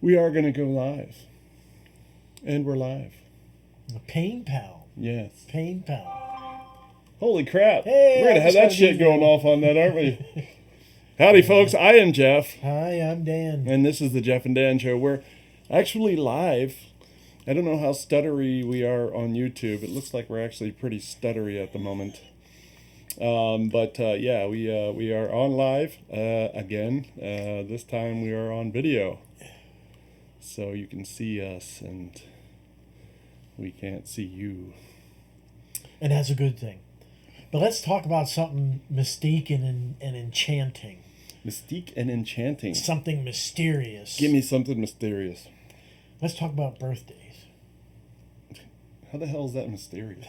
We are going to go live. And we're live. Pain Pal. Yes. Pain Pal. Holy crap. Hey, we're going to have that shit going off on that, aren't we? Howdy, folks. I am Jeff. Hi, I'm Dan. And this is the Jeff and Dan Show. We're actually live. I don't know how stuttery we are on YouTube. It looks like we're actually pretty stuttery at the moment. Yeah, we are on live again. This time we are on video. So you can see us and we can't see you. And that's a good thing. But let's talk about something mystique and enchanting. Mystique and enchanting. Something mysterious. Give me something mysterious. Let's talk about birthdays. How the hell is that mysterious?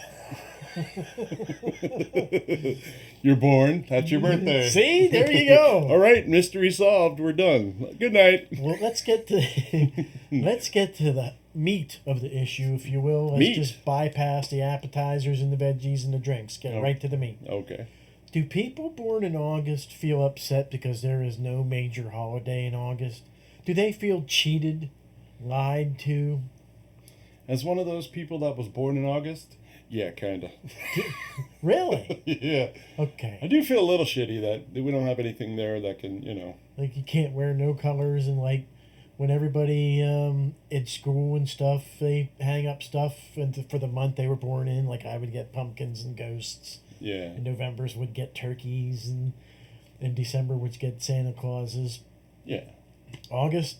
You're born. That's your birthday. See? There you go. All right. Mystery solved. We're done. Good night. Well, let's get to the meat of the issue, if you will. Let's Meat? just bypass the appetizers and the veggies and the drinks. Get right to the meat. Okay. Do people born in August feel upset because there is no major holiday in August? Do they feel cheated, lied to? As one of those people that was born in August, yeah, kind of. Really? Yeah. Okay. I do feel a little shitty that we don't have anything there that can, Like you can't wear no colors, and like when everybody at school and stuff, they hang up stuff for the month they were born in. Like I would get pumpkins and ghosts. Yeah. And November's would get turkeys, and December would get Santa Clauses. Yeah. August,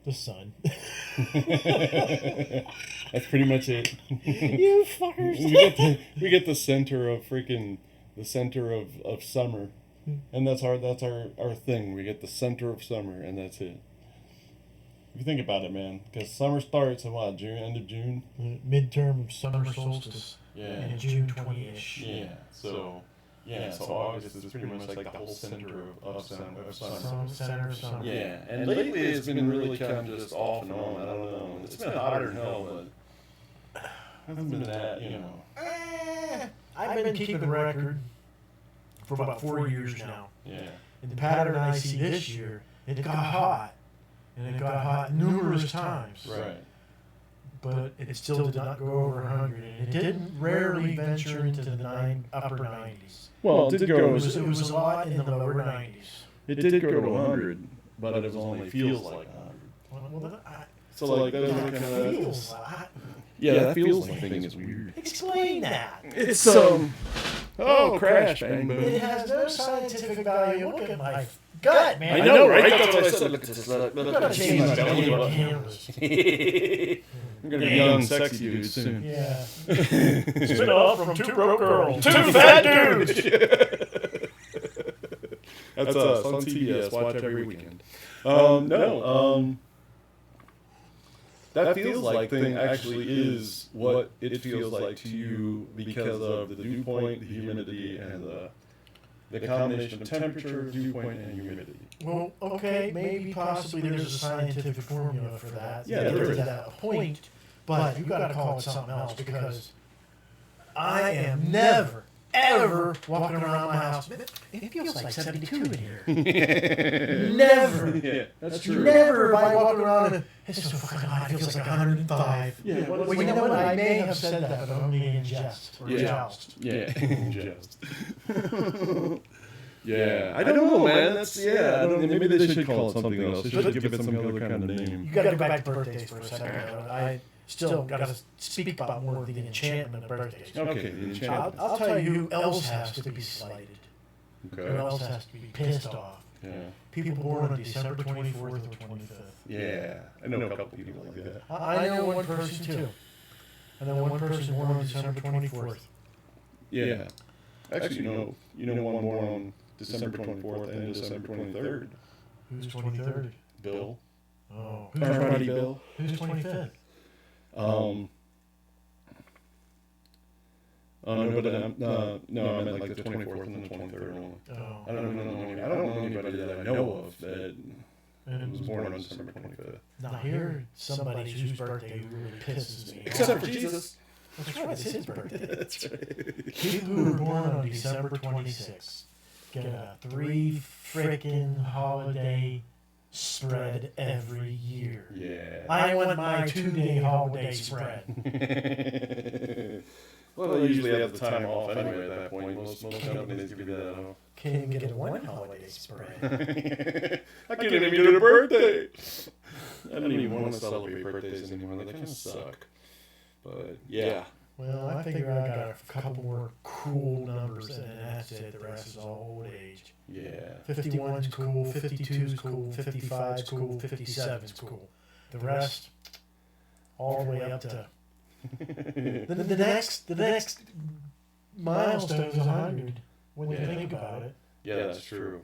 the sun. That's pretty much it. You fuckers. we get the center of summer, and that's our thing. We get the center of summer, and that's it. If you think about it, man, because summer starts in what, June, end of June? Midterm of summer solstice. Yeah. In June 20-ish. Yeah. So August is pretty much like the whole center of summer. Center of summer. Yeah, and lately it's been really kind of just off and on. I don't know. It's been hotter than hell, but hasn't been that, I've been keeping record for about 4 years now. Yeah. And the pattern I see this year, it got hot. And it got hot numerous times. Right. But it still did not go over 100. And it didn't rarely venture into the upper 90s. Well, it did go. It was a lot in the lower 90s. It did go to 100, but it was only feels like 100. Well, So like that that kind of feels like. yeah, that feels like thing is weird. Explain that. It's crash bang boom. It has no scientific value. Look at my gut, man. I know, right? That's what I said. Look at this. I'm gonna change my belly cameras. I'm gonna be young, sexy dude soon. Yeah. Spin off from Two Broke Girls. Two Fat Dudes! That's us on TBS. Watch every weekend. That feels like thing actually is what it feels like to you because of the dew point, the humidity, and the combination of temperature, dew point, and humidity. Well, okay, maybe possibly there's a scientific formula for that. Yeah, there is. At a point, but you got to call it something else because I am never, ever walking around my house. It feels like 72 in here. Never. Yeah, that's true. Never by walking around and it's so fucking hot. It feels like 105. Yeah, Well, you know what? I may have said that, but only in jest or joust. Yeah, just. Yeah, I don't know, man. Maybe they should call it something else. They should give it some other kind of name. You got to go back to birthdays for a second. I still got to speak about more of the enchantment of birthdays. Okay, the enchantment. I'll tell you who else has to be slighted. Who Okay. else has to be pissed off. Yeah. People born on December 24th or 25th. Yeah, I know a couple people like that. I know one person too. I know one person born on December 24th. Yeah. Actually, you know one born on December 24th and December 23rd. Who's 23rd? Bill. Oh. Buddy Bill. Who's 25th? No, I meant like the 24th and the 23rd one. Oh. I don't know anybody that I know of that was born on December 25th. Now here, somebody whose birthday really pisses me Except off. for Jesus. That's right, it's his birthday. That's right. People who were born on December 26th get a 3 frickin' holiday spread every year. I want my 2-day holiday spread. Well, they usually have the time off anyway at that point. Most companies give you that off. Can't even get one holiday spread. I can't even get a birthday. I don't even want to celebrate birthdays anymore. They kind of suck. But yeah. Well, I figure I got a couple more cool numbers, and that's it. The rest is all old age. Yeah. 51's cool, 52's cool, 55's cool, 57's cool. The rest, all the way up to the next milestone is 100. When you think about it. Yeah, that's true.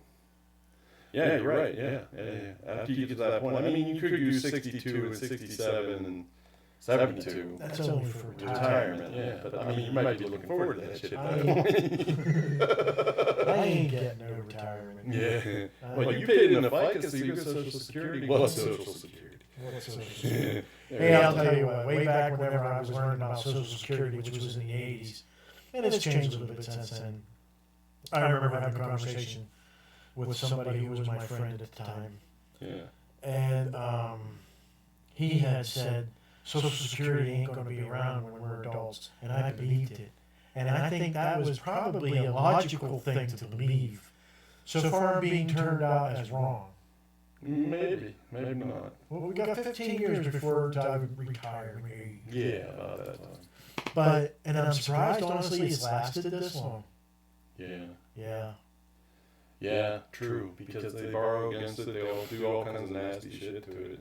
Yeah, you're right. Yeah. After you get to that point, I mean, you could do 62 and 67 and 72. That's only for retirement. Yeah, but I mean, you might be looking forward to that shit. I ain't getting no retirement. Yeah. Well, you paid in a FICA, so you get Social Security. Well, Social Security. Hey, I'll tell you what, way back whenever I was learning about Social Security, which was in the 80s, and it's changed a little bit since then. I remember having a conversation with somebody who was my friend at the time. Yeah. And he had said, Social Security ain't going to be around when we're adults. And I believed it. And I think that was probably a logical thing to believe. So far, I'm being turned out as wrong. Maybe not. Well, we got 15 years before I would retire. Yeah, about that time. But, and I'm surprised, honestly, it's lasted this long. Yeah. Yeah, true. Because they borrow against it, they'll do all kinds of nasty shit to it.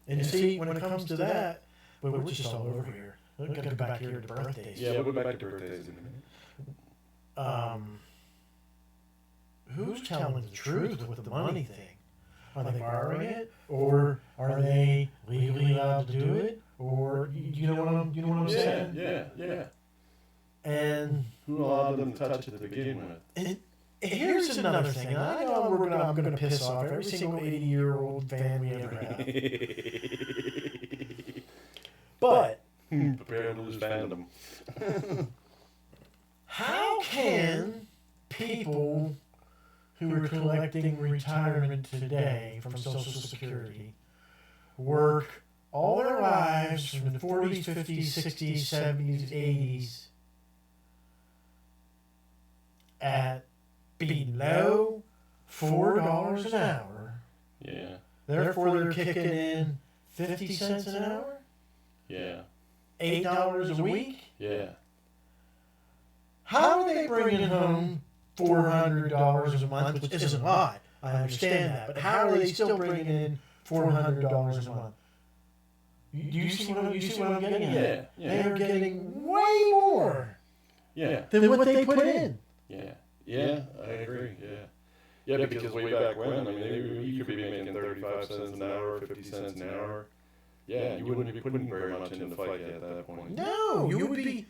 And see, when it comes to that, but we're just all over here. We're going to go back here to birthdays. Yeah, we'll go back to birthdays in a minute. Who's telling the truth with the money thing? Are they borrowing it, or are they legally allowed to do it, or you know what I'm saying? Yeah. And who allowed them to touch it to begin with? And here's another thing. And I know I'm gonna piss off every single 80-year-old fan we ever have. But prepare to lose fandom. How can people who are collecting retirement today from Social Security work all their lives from the 40s, 50s, 60s, 70s, 80s at below $4 an hour? Yeah. Therefore, they're kicking in 50 cents an hour? Yeah. $8 a week? Yeah. How are they bringing home $400 a month, which isn't a lot? I understand that. But how are they still bringing in $400 a month? You see what I'm getting at? Yeah. They are getting way more than what they put in. Yeah, I agree. Yeah, because way back when, I mean, you could be making 35 cents an hour, 50 cents an hour. Yeah, you wouldn't be putting very much into FICA at that point. No, you would be.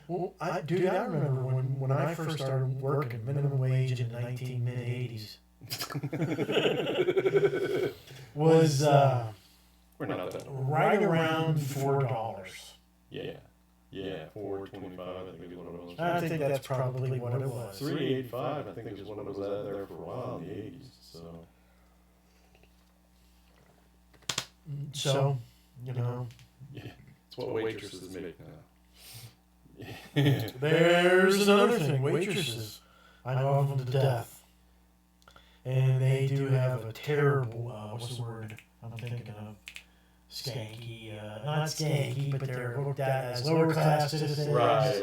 Well, I remember when I first started working minimum wage in the mid-80s was we're not that old. Right around $4. Yeah, $4.25 I think is what it was. I think that's probably what it was. $3.85 I think is what it was at there for a while in the 80s. So, you know. Yeah, it's what waitresses make now. There's another thing. Waitresses, I love them to death. And they do have a terrible, what's the word I'm thinking of? Skanky, not skanky, but they're looked at as lower class citizens. Right.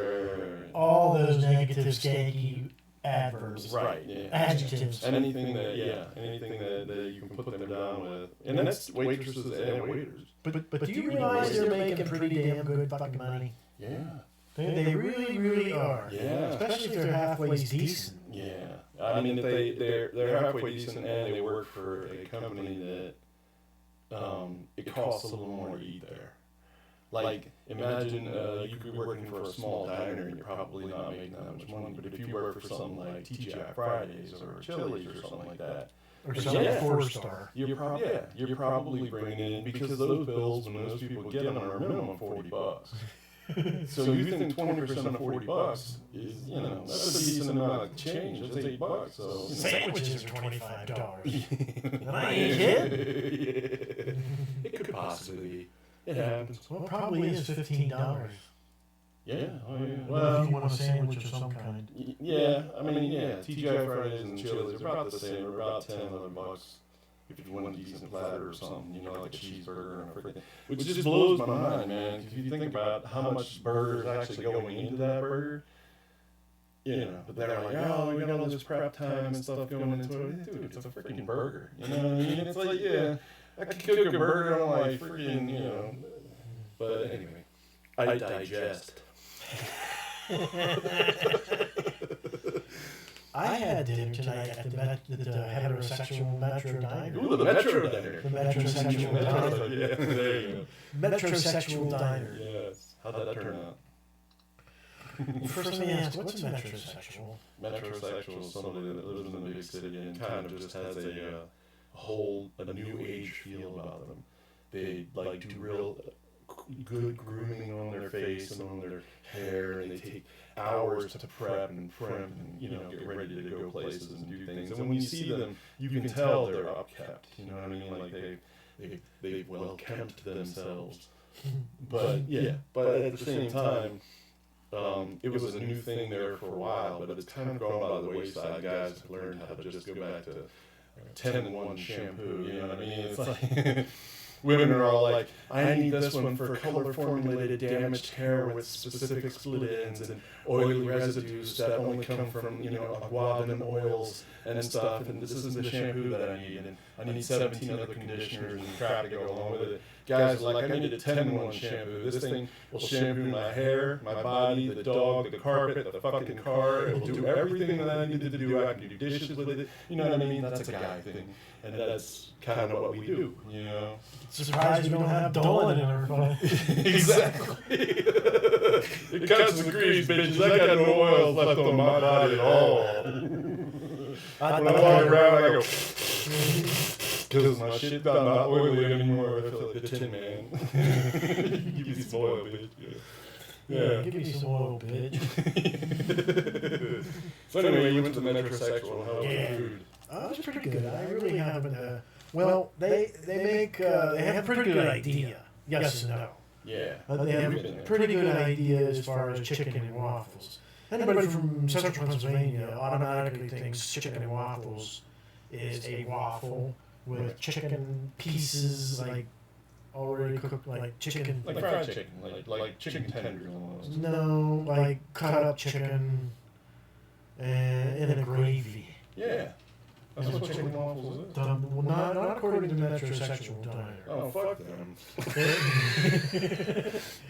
All those negative skanky adverbs. Right, yeah. Adjectives. Anything that you can put them down with. And that's waitresses and waiters. But do you realize they're making pretty damn good fucking money? Yeah. They really, really are. Yeah. Especially if they're halfway decent. Yeah. I mean, if they're halfway decent and they work for a company that it costs a little more to eat there. Like, imagine you could be working for a small diner and you're probably not making that much money. But if you work for something like TGI Fridays or Chili's or something like that, or something 4-star, you're probably bringing in, because those bills when those people get them are minimum $40. So you think 20% of $40 is, that's a decent amount of change. That's $8. So sandwiches are $25. And I ain't kidding. It could possibly be. It happens. Well, it probably is $15. Yeah. Oh, yeah. Well, if you want a sandwich of some kind. Yeah. I mean, yeah. TGI Fridays and Chili's are about the same. They're about $10-11 if you want a decent platter or something. You know, like a cheeseburger and everything. Which just blows my mind, man. If you think about how much burger is actually going into that burger. You know, but they're like, oh, we got all this prep time and stuff going into it. Dude, it's a freaking burger. You know what I mean? It's like, yeah, I could cook a burger on my freaking, you know. But anyway, I digest. I had dinner tonight at the heterosexual Metro Diner. Ooh, the Metro Diner. The Metrosexual Diner. Yeah, there you go. Metrosexual Diner. Yes. How'd that turn out? Well, first let me ask, what's a metrosexual? Metrosexual is somebody that lives in a big city and kind of just has a new age feel about them. They like do real good grooming on their face and on their hair, and they take hours to prep and primp and, you know, get ready to go places and do things. And when you see them, you can tell they're upkept. You know what I mean? Like they've well kept themselves. But at the same time, it was a new thing there for a while, but it's kind of gone by the wayside. Guys have learned how to just go back to 10-in-1 shampoo. You know what I mean? It's like women are all like, I need this one for color formulated damaged hair with specific split ends and oily residues that only come from, you know, aguadinum oils and stuff. And this is the shampoo that I need. And I need 17 other conditioners and crap to go along with it. Guys are like, I need a 10-in-1 shampoo. This thing will shampoo my hair, my body, the dog, the carpet, the fucking car. It will do everything that I need to do. I can do dishes with it. You know what I mean? That's a guy thing. And that's kind of what we do, you know? Surprised we don't have Dolan in our phone. Exactly. It cuts and grease, bitches. I got no oils left on my body at all. When I walk around, I go, because my shit's not oily anymore. I feel like the Tin Man. Give me some oil, bitch. Yeah. Give me some oil, bitch. So anyway, you went to the Metrosexual. How was the food? Oh, it was pretty good. I really haven't. Well, they have a pretty good idea. Yes and no. Yeah. They have a pretty good idea as far as chicken and waffles. Anybody from central Pennsylvania automatically thinks chicken and waffles is a waffle with chicken pieces, like already cooked, like chicken. Like fried chicken, like chicken tenders almost. No, like cut up chicken and in a gravy. Yeah. That's what chicken and waffles is. Well, not according to Metrosexual Diner. Oh, fuck them.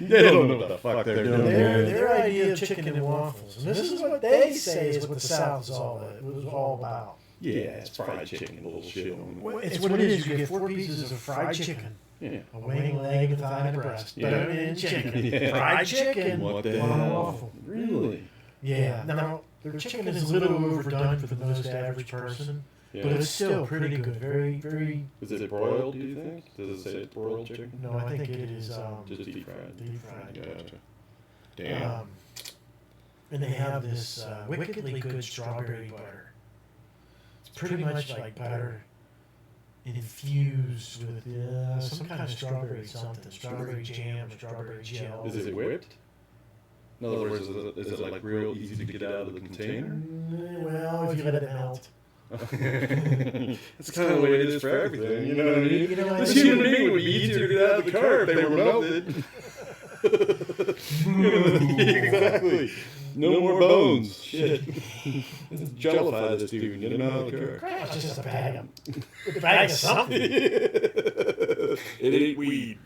They don't know what the fuck they're doing. Their idea of chicken and waffles, and this is what they say is what the South is all about. Yeah, it's fried chicken bullshit. It's what it is. You get 4 pieces of fried chicken, Yeah. a wing, leg, a thigh, and a breast. Yeah. But in chicken, Yeah. fried chicken What the on a hell? waffle. Really? Yeah. Now their chicken is a little overdone for the most average person, but it's still pretty good. Very, very. Is it broiled, do you think? Does it say it's broiled chicken? No, I think it is Just deep fried. deep fried. Gotcha. Damn. And they have this wickedly good strawberry butter. It's pretty much like butter infused with some kind of strawberry something. Strawberry jam or strawberry gel. Is it whipped? In other words, is it like real easy to get out of the container? Well, if you let it melt. That's kind of the way it is for everything, you know what I mean? You know, This human being would be easier to get out of the car if they were melted. Exactly. No more bones. Shit. Let's jellify this dude and get him out of the car. It's just a bag of something. It ain't weed.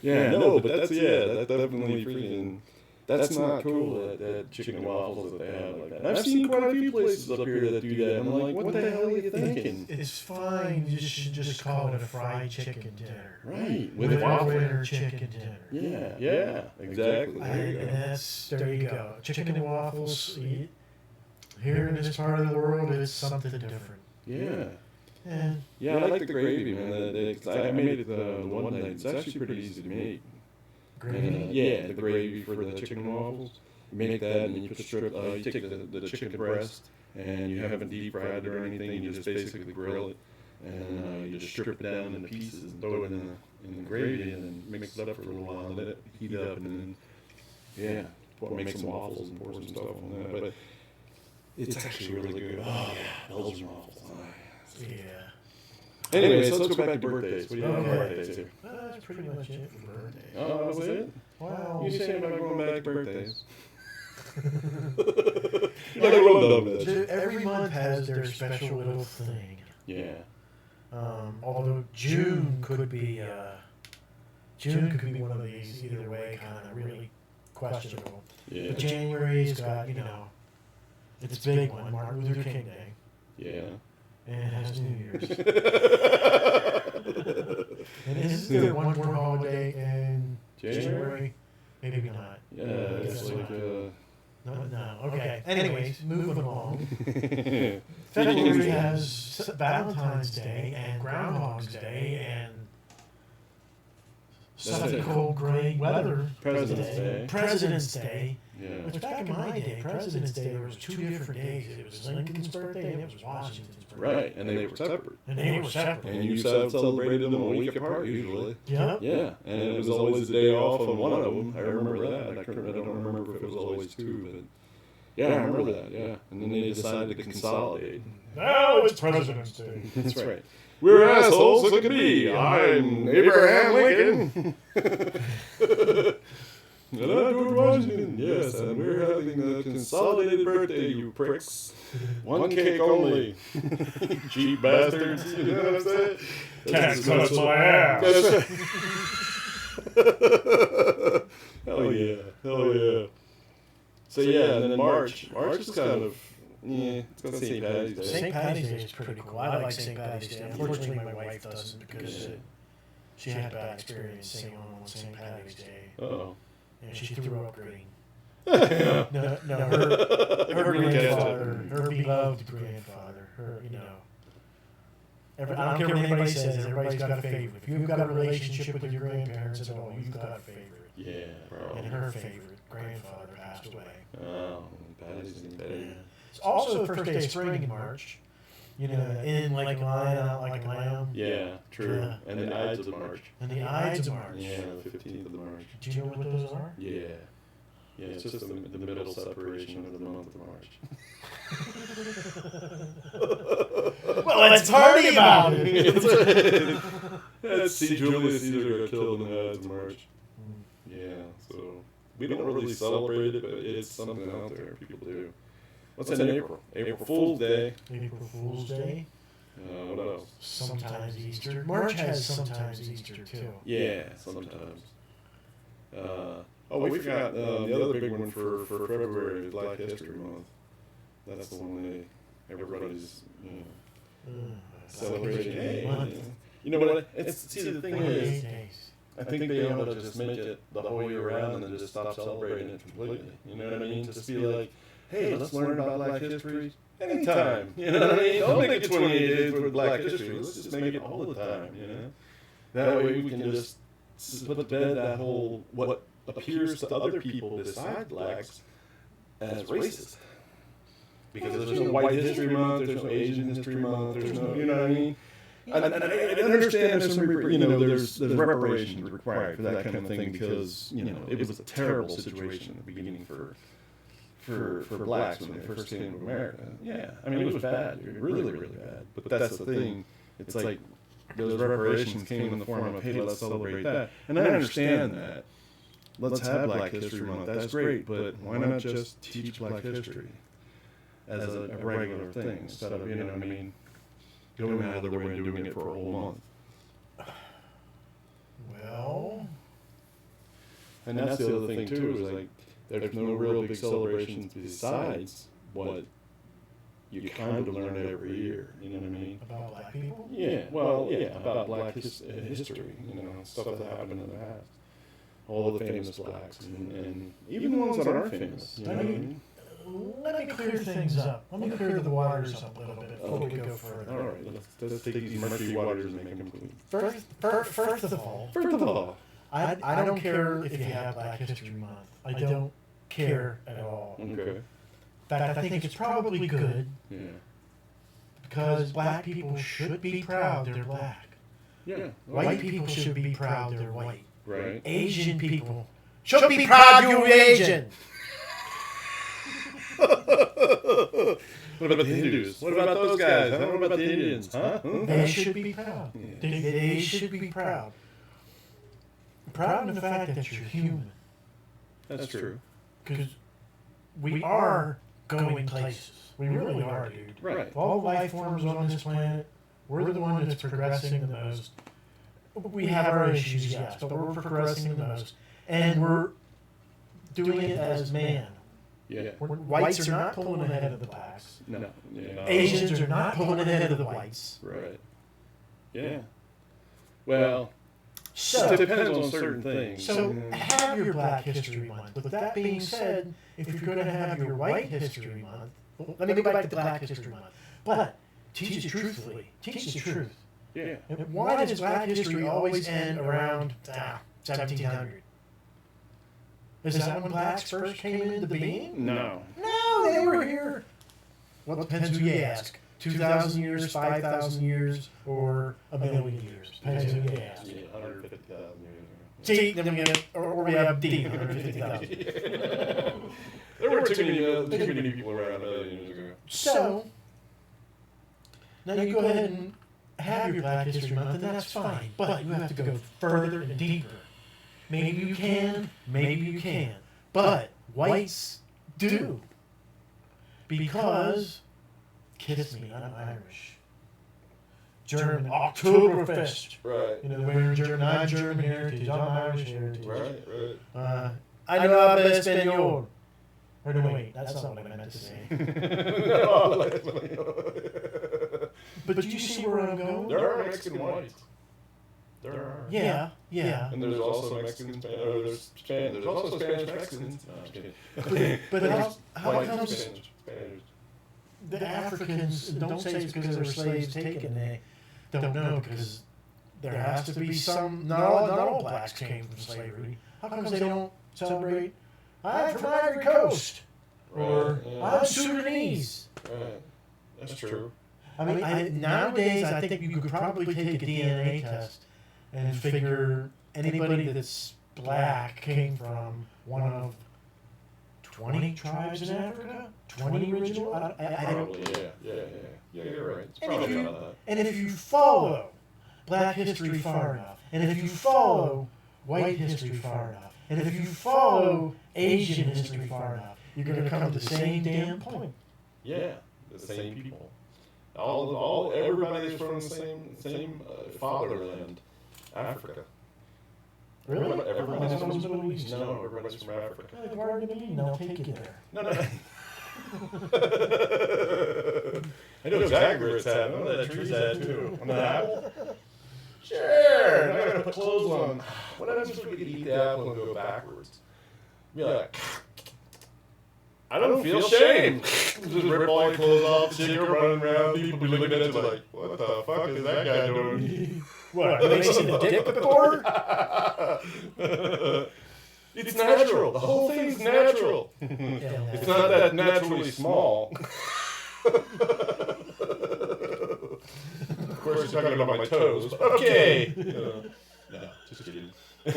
Yeah, no, but that's definitely freaking. That's not cool, that chicken and waffles that they have like that. I've seen quite a few places up here that do that. I'm like, what the hell are you thinking? It's fine. You should just call it a fried chicken dinner. Right, With winter chicken dinner. Yeah, exactly. There you go. There you go. Chicken and waffles. Here in this part of the world, it's something different. Yeah. And Yeah, I like the gravy, man. I made it the one night. It's actually pretty easy to make. gravy. And, the gravy for the chicken and waffles. You make that, and then you put you take the chicken breast, and you haven't deep fried it or anything. You just basically grill it, and you just strip it down into pieces and throw it in the gravy, and then mix it up for a little while, and let it heat up, and then make some waffles and pour some stuff on that. But it's actually really good. Oh yeah, Belgian waffles. Yeah. Anyway, so let's go back to birthdays. What do you have for birthdays here? That's pretty much it for birthdays. Oh, that was it? Wow. You saying about going back to birthdays? Every month has their special little thing. Yeah. Although June could be one of these either way, kind of really questionable. Yeah. But January's got, it's a big one, Martin Luther King Day, Yeah. and it has New Year's. And is there one more holiday in January? Maybe not. Yeah, it's like No. Okay. Anyways, moving along. February has Valentine's Day and Groundhog's Day and sunny, cold, gray weather. President's Day. Yeah. Which back in my day, President's Day, there was 2 different days. It was Lincoln's birthday and it was Washington's birthday. Right, and they were separate. And they were separate. And you celebrated them a week apart usually. Yep. Yeah, and it was always a day off on one of them. I remember that. I don't remember if it was always two, but yeah, I remember that. Yeah, and then they decided to consolidate. Now it's President's Day. That's right. We're assholes. Look at me. I'm Abraham Lincoln. And I'm George Washington. Yes, and we're having a consolidated birthday, you pricks. One cake only. Cheap bastards. You know what I'm saying? Can't touch my ass. Hell yeah. Hell yeah. So yeah, and then March. March is kind of, it's got St. Paddy's Day. St. Paddy's Day is pretty cool. I like St. Paddy's Day. Unfortunately, my wife doesn't because she had a bad experience singing on St. Paddy's Day. Uh-oh. And she threw up green. No, her grandfather, her beloved grandfather, I don't care what anybody says, everybody's got a favorite. If you've got a relationship with your grandparents at all, you've got a favorite. Yeah, probably. And her favorite grandfather passed away. Oh, Paddy's Day. It's also the first day of spring in March. In like Lion, out like Lamb. Yeah, true. Yeah. And the Ides of March. And the Ides of March. Yeah, the 15th of March. Do you know what those are? Yeah. Yeah, it's just the middle separation of the month of March. Well, let's party about it. Let's see Julius Caesar got killed in the Ides of March. Yeah, so we don't really celebrate it, but it's something out there people do. What's in April? April Fool's Day. April Fool's Day. What else? Sometimes Easter. March has sometimes Easter too. Yeah, sometimes. We forgot the other big one for February is Black History Month. That's the one everybody's celebrating. Hey, you know what? See, the thing is, I think they ought to just make it the whole year round and then just stop celebrating it completely. You know what I mean? Just be like, hey, let's learn about Black history anytime. You know what I mean? Don't make it 28 days with Black history. Let's just make it all the time, That way we can just put to bed that whole, what appears to other people besides blacks as racist. Because there's no White History Month, there's no Asian History Month, there's no, you know what I mean? I understand there's some, there's reparations required for that kind of thing because, it was a terrible situation in the beginning for blacks when they first came to America. Yeah, I mean, it was bad, really, really bad. But that's the thing. It's like those reparations came in the form of, hey, let's celebrate that. And I understand that. Let's have Black History Month. That's great, but why not just teach Black history as a regular thing instead of, going out of their way and doing it for a whole month? Well, and that's the other thing too, is like there's no real big celebrations besides what you kind of learn every year. You know what I mean? About black people? Yeah. Well, yeah, about black history. Stuff that happened in the past. All the famous blacks, and even the ones that aren't famous. You know what I mean? Let me clear things up. Let me clear the waters up a little bit before we go further. All right, let's take these murky waters and make them clean. First of all, I don't care if you have Black History Month. I don't care at all. Okay. In fact, I think it's probably good Because black people should be proud they're black. Yeah. White people should be proud they're white. Right. Asian people should be proud you're Asian. What about the Hindus? What about those guys? What about the Indians? Huh? They should be proud. They should be proud. Proud of the fact that you're human. That's true. Because we are going places. We really are, dude. Right. Of all the life forms on this planet, we're the one that's progressing the most. We have our issues, yes, but we're progressing the most. And we're doing it as man. Yeah. Whites are not pulling ahead of the blacks. No. Yeah. Asians are not pulling ahead of the whites. Right. Yeah. Well, So, it depends on certain things. So have your Black History Month. With that being said, if you're going to have your White History Month, well, let me go back to Black History Month. But teach it truthfully. Teach the truth. Yeah. And why does Black history always end around 1700? Is that when blacks first came into being? No. No, they were here. Well, it depends who you ask. 2,000 years, 5,000 years, or a million years. Depends who you ask. Yeah, 150,000 years. See, then we get, or we have D, 150,000. There were too many people around a million years ago. So, now you go ahead and have your Black History Month, and that's fine. But you have to go further and deeper. Maybe you can, maybe you can't. But whites do. Because, kiss me, I'm Irish. German, Oktoberfest. Right. You know, we're German, I'm German heritage, I'm Irish heritage. Right. I know hablo español. Or no, wait, that's not what I meant to say. But do you see where I'm going? There are Mexican whites. There are. Yeah. And there's also Mexican, there's also Spanish Mexicans. No, I'm kidding. But how White comes Spanish. the Africans, don't say it's because there were slaves taken, they don't know, because there has to be some, not all blacks came from slavery. How come they don't celebrate, I'm from Ivory Coast, or I'm Sudanese? Right. That's true. I mean, nowadays I think you could probably take a DNA test and figure anybody that's black came from one of 20 tribes in Africa? 20 original? I don't. Probably, yeah, you're right. It's And probably about that. And if you follow Black history far enough, and if you follow white history far enough, and if you follow Asian history far enough, you're going to come to the same damn point. Yeah, the same people. Everybody's from the same fatherland, Africa. Really? Everybody's from Middle East. No, everybody's from Africa. Pardon me, I'll take you there. No. I know exactly where it's at. I know where that tree's at too. On the apple? Sure. I gotta put clothes on. What happens if we could eat the apple and go backwards? Be like, I don't feel shame. Just rip all your clothes off, and you're running around. People be looking at you like, what the fuck is that guy doing? What, have they seen the dick before? It's natural. The whole thing's natural. It's not that naturally small. Of course, you're talking about my toes. Okay. No, just kidding. I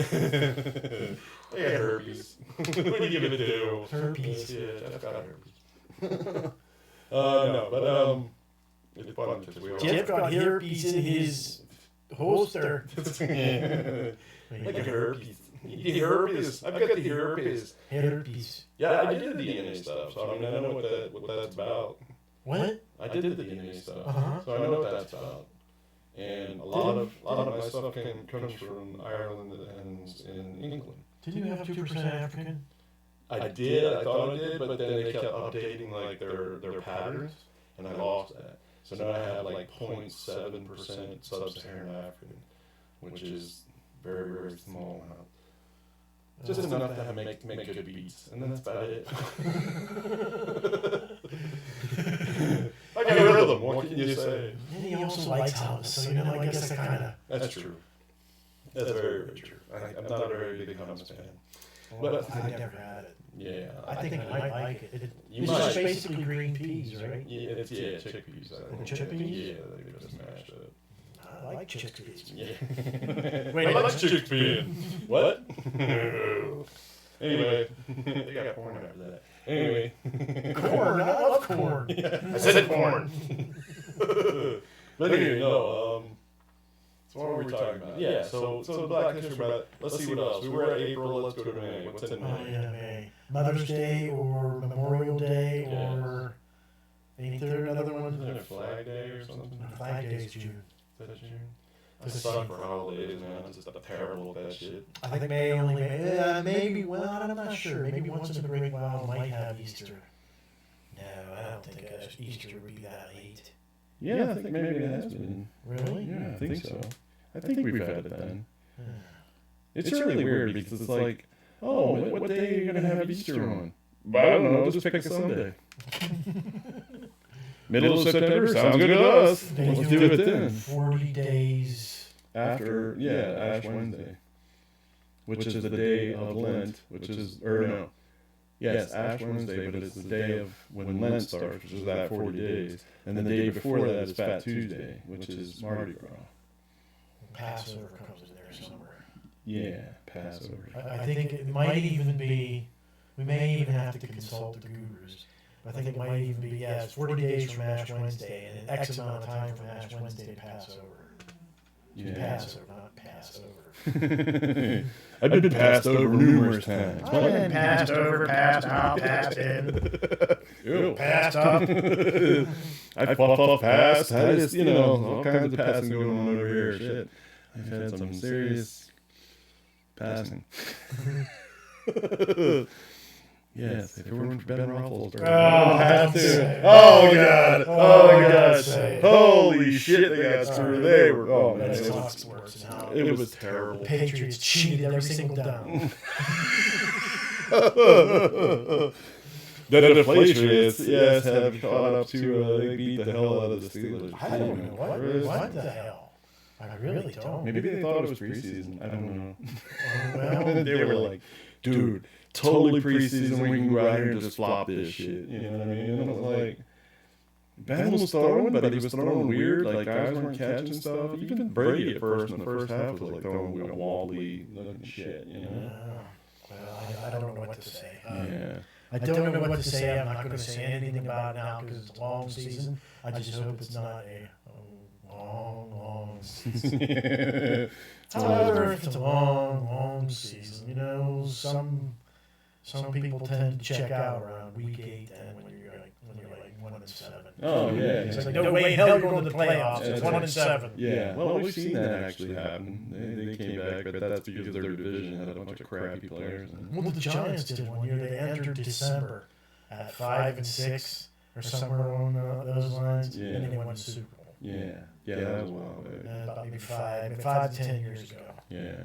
got herpes. What are you gonna do? Herpes. Yeah, I've got herpes. No, but it's fun because we all. Jeff got herpes in his holster. Like a herpes. The herpes. I've got the herpes. Herpes. Yeah, I did the DNA stuff, so I mean, I know what that's about. What? I did the DNA stuff, Uh-huh. so I know what that's about. And a lot of my stuff comes from Ireland and in England. Didn't you have 2% African? I did. I thought I did, but then they kept updating like their patterns, and I lost that. So now I have like 0.7% sub-Saharan African, which is very, very small amount. Just enough to make good beats, and then that's about it. I got rid of them. What can you say? And he also likes hummus, so you know, I guess I kind of. That's true. That's very, very true. I'm not a very big hummus fan. Well, I've never had it. Yeah. I think I might like it. You It's might. just basically green peas, right? Yeah, it's chickpeas. I think. Chickpeas? Yeah, they just mashed up. I like chickpeas. Yeah. Wait, I like what's chicks being. What? Anyway, they got porn after that. Anyway. corn? I love corn. I said corn. But anyway, no, so what were we talking about? Yeah, so Black History Month. Let's see what else. We were at April, let's go to May. What's in Oh, May? yeah, May. Mother's Day or Memorial Day Yeah. or ain't there another Isn't one? it Flag Day or something? Flag Day is June. Is that June? I suck for holidays, man. I'm just terrible at that shit. I think May only maybe, well, I'm not sure. Maybe once in a great while might have Easter. No, I don't think Easter would be that late. Yeah, I think maybe it has been. Really? Yeah, I think so. I think we've had it then. It's really weird because it's like, oh, what day are you going to have Easter on? I don't know, just pick a Sunday. Middle of September sounds good to us. Let's do it then. 40 days. After, Ash Wednesday, which is the day of Lent, which is, or no, yes, Ash Wednesday, but it's the day of when Lent starts, which is that 40 days. And the day before that is Fat Tuesday, which is Mardi Gras. Passover comes in there somewhere. Yeah, Passover. I think it might even be, we may even have to consult the gurus. I think it might even be, it's 40 days from Ash Wednesday and an X amount of time from Ash Wednesday to Passover. Yeah. Passover, not Passover. I've been passed over numerous times. I've been passed over, passed out, passed in, Ew. passed up. I puff, passed. I just, all kinds of passing going on over here. Shit. I've had some serious passing. Yes, if it weren't for Ben Roethlisberger. Oh, God. Oh, God. Holy shit, they got screwed. They were, oh, man. It was terrible. The Patriots cheated every single down. The Patriots, yes, have caught up to, they beat the hell out of the Steelers. I don't know. What the hell? I really don't. Maybe they thought it was preseason. I don't know. Well, They were like, dude, totally preseason. We can go out here and just flop this shit. You know what I mean? And it was like, Ben was throwing, but he was throwing weird. Like, guys weren't catching stuff. Even Brady at first in the first half was like throwing wobbly looking shit, you know? well, I don't know what to say. Yeah. I don't know what to say. I'm not going to say anything about it now because it's a long season. I just hope it's not a long season. However, if it's a long season, some people tend to check out around week 8 and when you're like 1-7. Oh, yeah. It's like, no way in hell you're going to the playoffs. It's 1-7. Yeah, well, we've seen that actually happen. They came back, but that's because their division had a bunch of crappy players. Well, the Giants did one year. They entered December at 5-6 or somewhere along those lines, Yeah. and they won the Super Bowl. Yeah, that was a while back. About maybe 5 to 10 years ago. Yeah.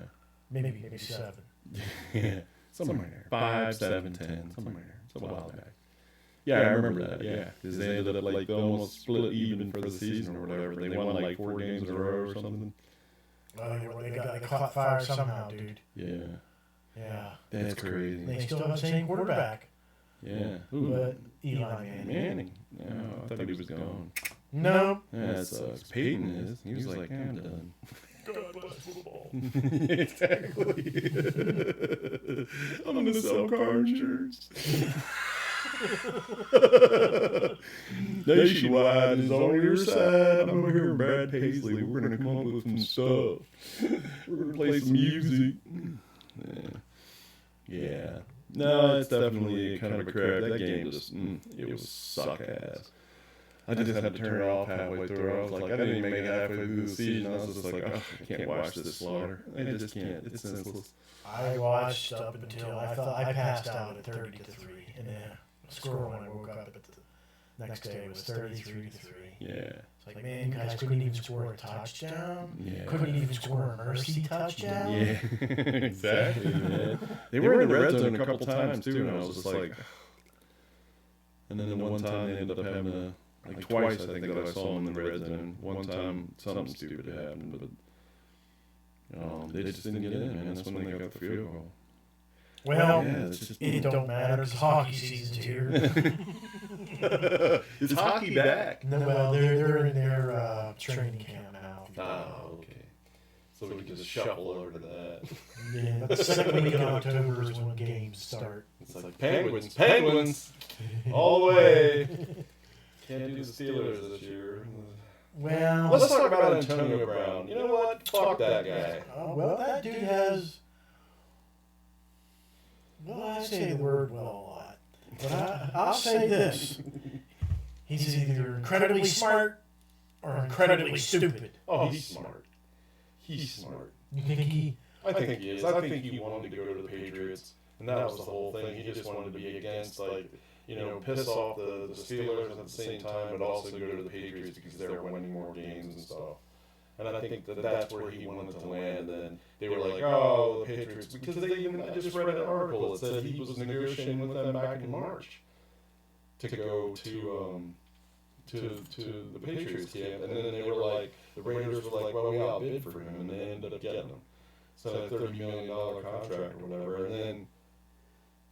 Maybe 7. Yeah, somewhere there. 5, 7, 10, somewhere there. It's a while back. Yeah, I remember that. Yeah, because they ended up like almost split even for the season or whatever. They won like 4 games in a row or something. Oh, they caught fire somehow, dude. Yeah, Yeah. that's crazy. They still have the same quarterback, Yeah, but Eli Manning. Manning. No, I thought he was gone. No. Yeah, that sucks. Peyton is. He was like, I'm done. God bless football. Exactly. I'm gonna sell car insurance. Nationwide is on your side. I'm over here in Brad Paisley. We're gonna come up with some stuff. We're gonna play some music. Yeah. No, it's definitely kind of a crap. That game just, it was suck ass. I just had to turn it off halfway through. I was like, I didn't even make it halfway through the season. I was just like, oh, I can't watch this slaughter. I just can't. It's senseless. I watched up until I thought I passed out at 30-3, and the score when I woke up at the next day was 33-3. Yeah. It's like, man, you guys couldn't even score a touchdown. Yeah. Couldn't even score a mercy touchdown. Yeah, exactly, man. They were in the red zone a couple times too, and I was just like, and then the one time they ended up having to, like twice I think that I saw them in the red zone. One time something stupid happened, but they just didn't get in, man. That's when they got the field goal. Well, Yeah, it's just- it don't matter because hockey season's here. Is hockey back? No, well, they're in their training camp now. Oh, okay. So we can just shuffle over to that. Yeah, but the second week in October is when games start. It's like Penguins, all the way. Can't do the Steelers this year. Well, Let's talk about Antonio Brown. You know what? Fuck that guy. well, that dude has. Well, I say the word well a lot, but I'll say this: he's either incredibly smart or incredibly stupid. Oh, he's smart. He's smart. You think he? I think he is. I think he wanted to go to the Patriots, and that was the whole thing. He just wanted to be against, like, you know, piss off the Steelers at the same time, but also go to the Patriots because they were winning more games and stuff. And I think that's where he wanted to land. And they were like, oh, the Patriots, because I just read an article that said he was negotiating with them back in March to go to the Patriots camp, and then they were like, the Raiders were like, well, we outbid for him, and they ended up getting him. So a $30 million contract or whatever, and then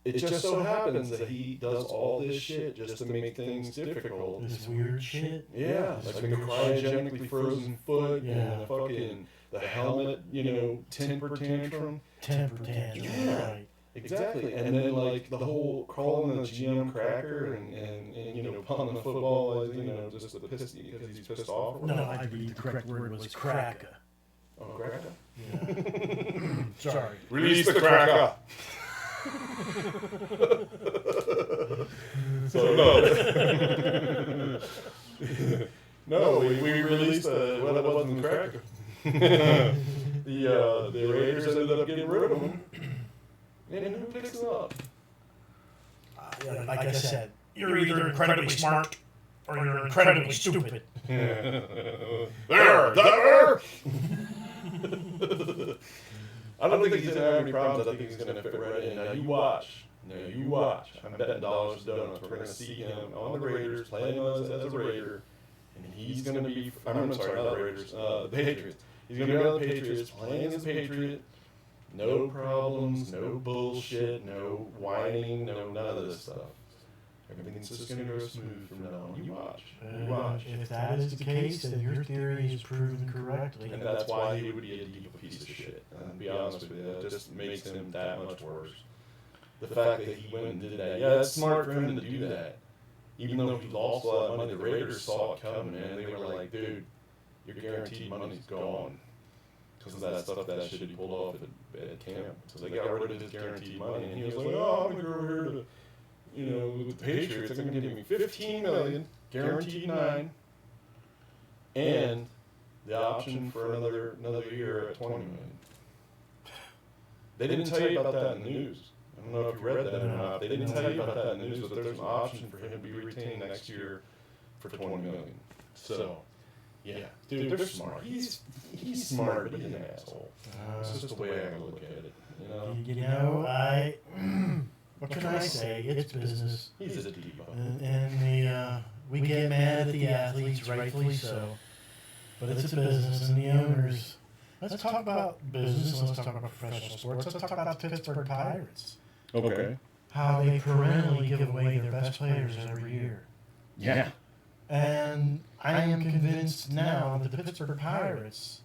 it just so happens that he does all this shit just to make things difficult. This weird shit. Yeah, like the cryogenically frozen foot, and the helmet, you know, temper tantrum. Temper tantrum. Yeah. Right. Exactly, and then like the whole calling the GM cracker and you know, punting the football, you know, just the piss because he's pissed off. Or No, whatever. I believe the correct word was cracker. Oh, cracker. Yeah. Sorry. Release the cracker. So no, no, we released well, it wasn't cracker. The Raiders ended up getting rid of him. And who picks him up? Yeah, like I said, you're either incredibly smart or you're incredibly stupid. There. I don't think he's going to have any problems. I think he's going to fit right in. Now you watch. I'm betting dollars to donuts. We're going to see him on the Raiders, playing as a Raider. And he's going to be, I'm sorry, not the Raiders, the Patriots. He's going to be on the Patriots, playing as a Patriot. No problems, no bullshit, no whining, no none of this stuff. Everything's just going to go smooth from now on. You watch. If that is the case, then your theory is proven correctly. And that's why he would be a deep piece of shit. And to be honest with you, that just makes him that much worse. The fact that he went and did that, yeah, it's smart for him to do that. Even though he lost a lot of money, the Raiders saw it coming, man. They were like, dude, your guaranteed money's gone. Because of that stuff, that shit he pulled off at camp. So they got rid of his guaranteed money, and he was like, oh, I'm going to go over here to, you know, with the Patriots. They're going to give me $15 million, guaranteed $9, and the option for another year at $20 million. They didn't tell you about that in the news. I don't know if you read that or not. They didn't tell you about that in the news, but there's an option for him to be retained next year for $20 million. So, yeah, dude, they're smart. He's smart, but he's an asshole. It's just the way I look at it. You know, What can I say? It's business. He's a diva. And we get mad at the athletes, rightfully so. But it's a business, and the owners. Let's talk about business. Let's talk about professional sports. Let's talk about the Pittsburgh Pirates. Okay. How they perennially give away their best players every year. Yeah. And I am convinced now that the Pittsburgh Pirates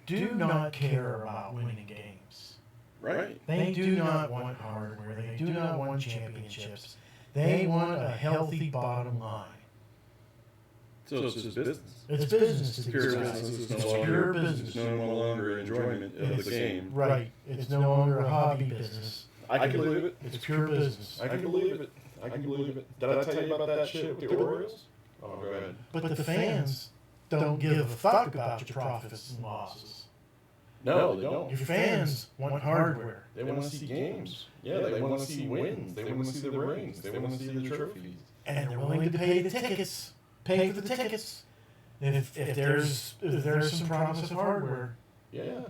do not care about winning games. Right. They do not want hardware. They do not want championships. They want a healthy bottom line. So it's just business. It's business. It's pure business. It's pure business. It's no longer enjoyment of the game. Right. It's no longer a hobby business. I can believe it. It's pure business. I can believe it. Did I tell you about that shit with the Orioles? Oh, go ahead. But the fans don't give a fuck about your profits and losses. No, they don't. Your fans want hardware. They want to see games. Yeah, they want to see wins. They want to see the rings. They want to see the trophies. And they're willing to pay the tickets. Pay for the tickets. If there's some promise of hardware. Yeah.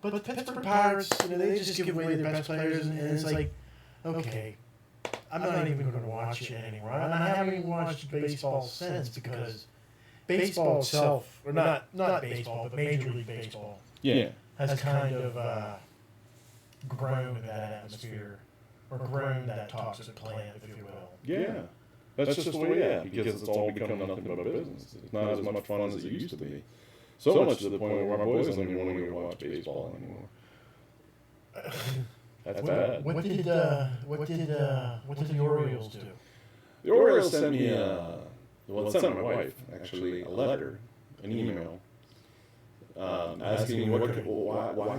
But the Pittsburgh Pirates, they just give away their best players, and it's like, okay, I'm not even going to watch it anymore. And I haven't even watched baseball since because baseball itself, or not baseball, but Major League Baseball, Yeah. has kind of grown in that atmosphere. or grown that toxic plant, if you will. Yeah. That's just the way, yeah, because it's all become nothing but business. It's not as much fun as it used to be. So much to the point where my boys don't even want to go watch baseball anymore. That's bad. What did the Orioles do? The Orioles sent me sent my wife, actually, a letter, an email, asking why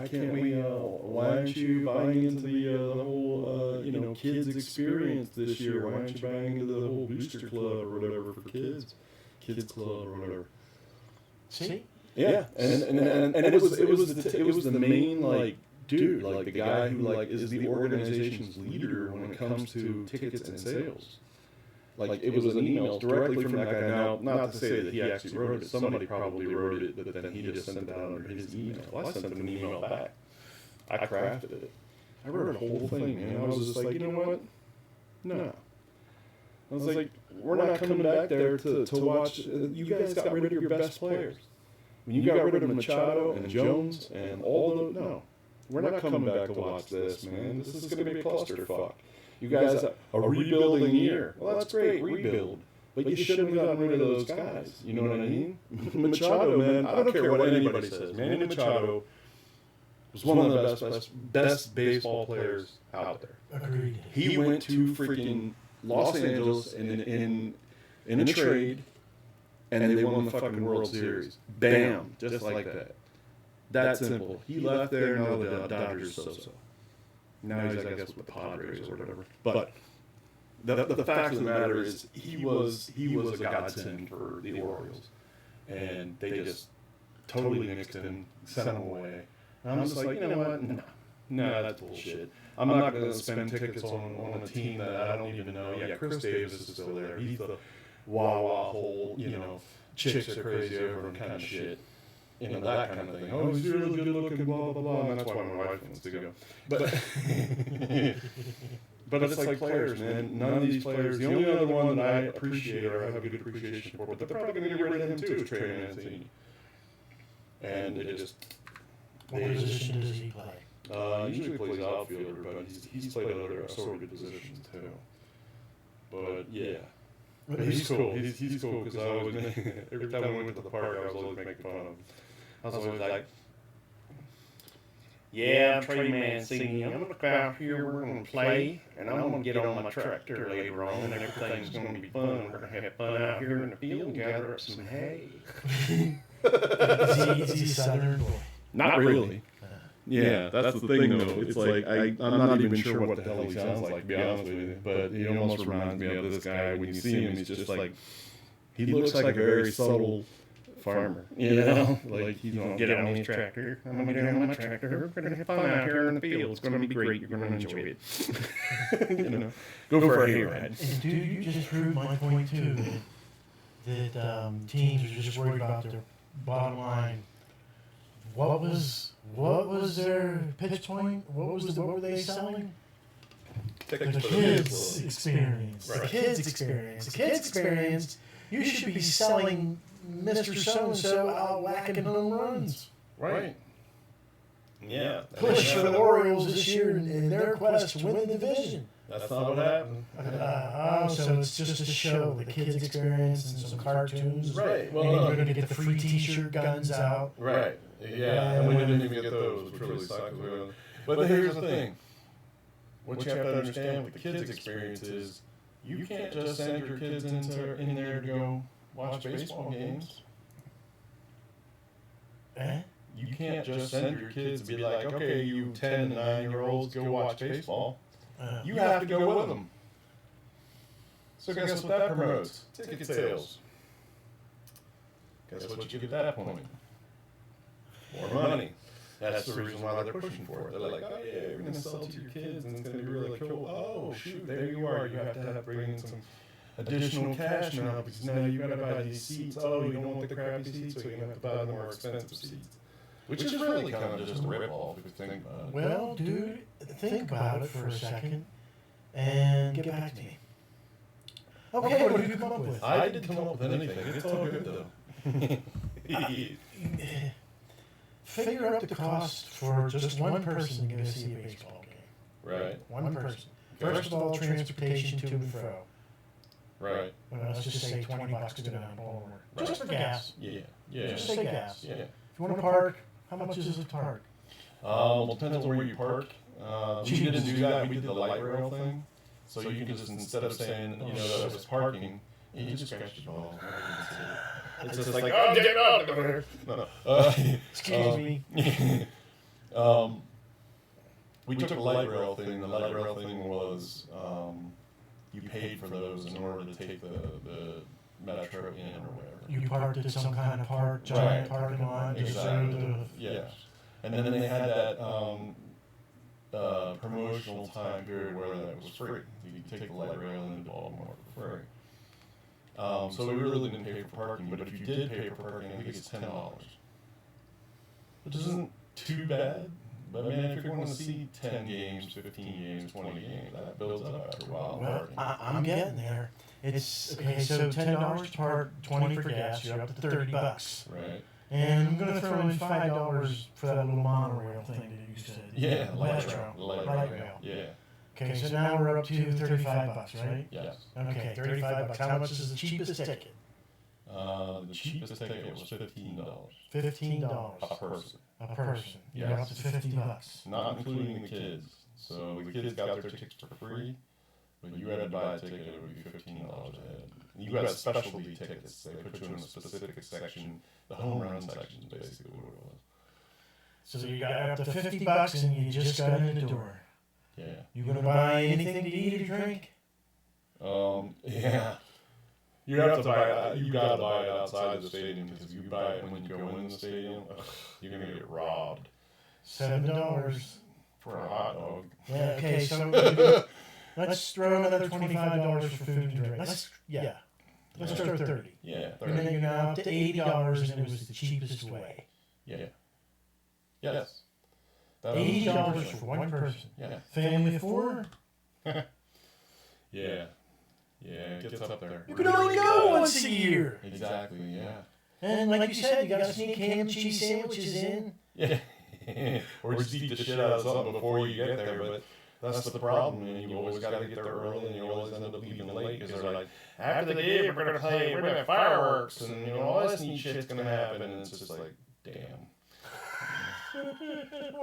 can't we, why aren't you buying into the whole, kids experience this year? Why aren't you buying into the whole booster club or whatever for kids club or whatever? See? Yeah, and it was the main, like, dude, like the guy who, like, is the organization's leader when it comes to tickets and sales. Like, it was an email directly from that guy. Now, not to say that he actually wrote it. Somebody probably wrote it, but then he just sent it out under his email. Well, I sent him an email back. I crafted it. I wrote a whole thing, man. I was just like, you know what? No. I was like, we're not coming back there to watch. You guys got rid of your best players. When you got rid of Machado and Jones and all the... No. We're not coming back to watch this, man. This is going to be a clusterfuck. You guys, a rebuilding year. Well, that's great, rebuild. But you shouldn't have gotten rid of those guys. You know what I mean? Machado, man, I don't care what anybody says. Manny Machado was one of the best baseball players out there. Agreed. He went to freaking Los Angeles in a trade, and they won the fucking World Series. Bam, just like that. That simple. He left there, now the Dodgers so-so. Now he's, I guess, with the Padres or whatever. But the fact of the matter is, he was a godsend for the Orioles, and they just totally nixed him, sent him away. And I'm just like, you know what? No, that's bullshit. I'm not going to spend tickets on a team that I don't even know. Yeah, Chris Davis is still there. He's the wah-wah whole, chicks are crazy over him kind of shit. That kind of thing. Oh, he's really good looking, blah, blah, blah. And that's why my wife wants to go. But it's like players, man. None of these players, the only other one that I appreciate or I have a good appreciation for, but they're probably going to get rid of him too, is Trey Mancini. And it just... What position does he play? He usually plays outfielder, but he's played other assorted positions too. But yeah. But he's cool. He's cool because I always, every time we went to the park, I was always making fun of him. I was always like, Yeah, I'm Trey Mancini. I'm going to go out here, we're going to play, and I'm going to get on my tractor later on, and everything's going to be fun. We're going to have fun out here in the field and gather up some hay. Is he a Southern boy? not really. Yeah, that's the thing though. It's like, I'm not even sure what the hell he sounds like, to be honest with you. But he almost reminds me of this guy. When you see him, he's just like, he looks like a very subtle farmer, like he's gonna Get on his tractor. I'm going to get on my tractor. We're going to have fun out here in the field. It's going to be great. You're going to enjoy it. go for a hayride. And dude, you just proved my point too, that teams are just worried about their bottom line. What was their pitch point? What were they selling? The kids experience. Right. The kids experience. The kids experience. You should be selling Mr. So-and-so out whacking home runs. Right. Yeah. Push for the Orioles this year in their quest to win the division. That's not what happened. So it's just a show, the kids experience and some cartoons. Right. Well, and you're going to get the free T-shirt guns out. Right. Yeah. And we didn't even get those, which really sucks. But here's the thing. What you have to understand with the kids' experience is you can't just send your kids in there to go watch baseball games. You can't just send your kids to be like, okay, you 10 and 9-year-olds, go watch baseball. You have to go with them. So guess what that promotes? Ticket sales. Guess what you get at that point? More money. That's the reason why they're pushing for it. They're like, oh yeah, we're going to sell it to your kids and it's going to be really cool. Oh shoot, there you are. You have to bring in some additional cash now because now you got to buy these seats. Oh, you don't want the crappy seats, so you have to buy the more expensive seats. Which is really kind of just a rip-off if you think about it. Well, dude, think about it for a second and get back to me. Okay, what did you come up with? I didn't come up with anything. It's all good though. Figure out the cost for just one person to go see a baseball game. Right. One person. First of all, transportation to and fro. Right. Let's just say $20 to go down to Baltimore. Right. Just for gas. Yeah. Yeah. Just say gas. Yeah. If you want to park, how much is it to park? Well, depends on where you park. We didn't do that. We did the light rail thing. So you can just, instead of saying, you know, that it was parking, you just scratch your balls. It's just like, oh, get out of there. No. Excuse me. We took the light rail thing. The light rail thing was you paid for those in order to take the metro in or whatever. You parked at some kind of park, giant Right. parking lot. Just Exactly. so the, Yes. And then they had that promotional time period where that was free. You could take the light rail into Baltimore for free. So we really didn't pay for parking, but if you did pay for parking, I think it's $10. Which isn't too bad. But man, if you're going to see 10 games, 15 games, 20 games, that builds up after a while. well, Parking. I'm getting there. It's okay. So $10 to park, 20 for gas. You're up to $30. Right. And I'm gonna throw in $5 for that little monorail thing that you said. Yeah, light Metro. rail. Light rail. Yeah. Okay, so now we're up to $35, right? Yes. Okay, $35. How much is the cheapest ticket? The cheapest ticket was $15 $15 a person, a person. You're Yes. up to $50. not including the kids. So the kids got their tickets for free, but you had to buy a ticket. It would be $15 a head. You got specialty tickets. They put you in a specific section. The home run section is basically what it was. So you got up to $50 and you just got in the door. Yeah. You gonna buy anything to eat or drink? Yeah. You have to buy it. You gotta buy it outside the stadium because you buy it when you go in the stadium, you're gonna get robbed $7. for a hot dog. Yeah. Okay. So let's throw another $25 for food and drink. Let's throw 30. Yeah. And then you're now up to $80, and it was the cheapest way. Yeah. Yes. That was $80 cheap. for one person. Yeah. Family of 4. Yeah. Yeah. It gets up there. You can only go once a year. Exactly. Yeah. And like you said, you got to sneak ham and cheese sandwiches in. Yeah. Or just eat the shit out of something before you get there, but that's the problem, man. You always got to get there early, and you always end up leaving late because they're like, after the game, we're gonna play, we're gonna have fireworks, and you know all this neat shit's gonna happen, and it's just like, damn.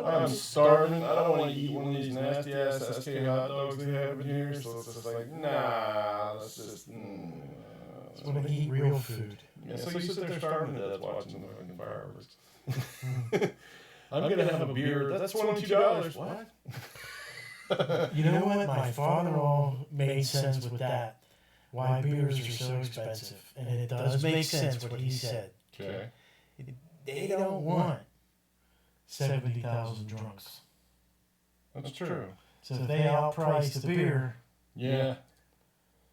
I'm starving. I don't want to eat one of these nasty ass SK hot dogs they have in here, so it's just like, nah, let's just. I want to eat real food. Yeah, so you sit there starving to death watching the fucking fireworks. I'm gonna have a beer. That's $22. What? You know what? My father-in-law made sense with that. Why beers are so expensive, and it does make sense what he said. Okay. They don't want 70,000 drunks. That's true. So if they outprice the beer, Yeah.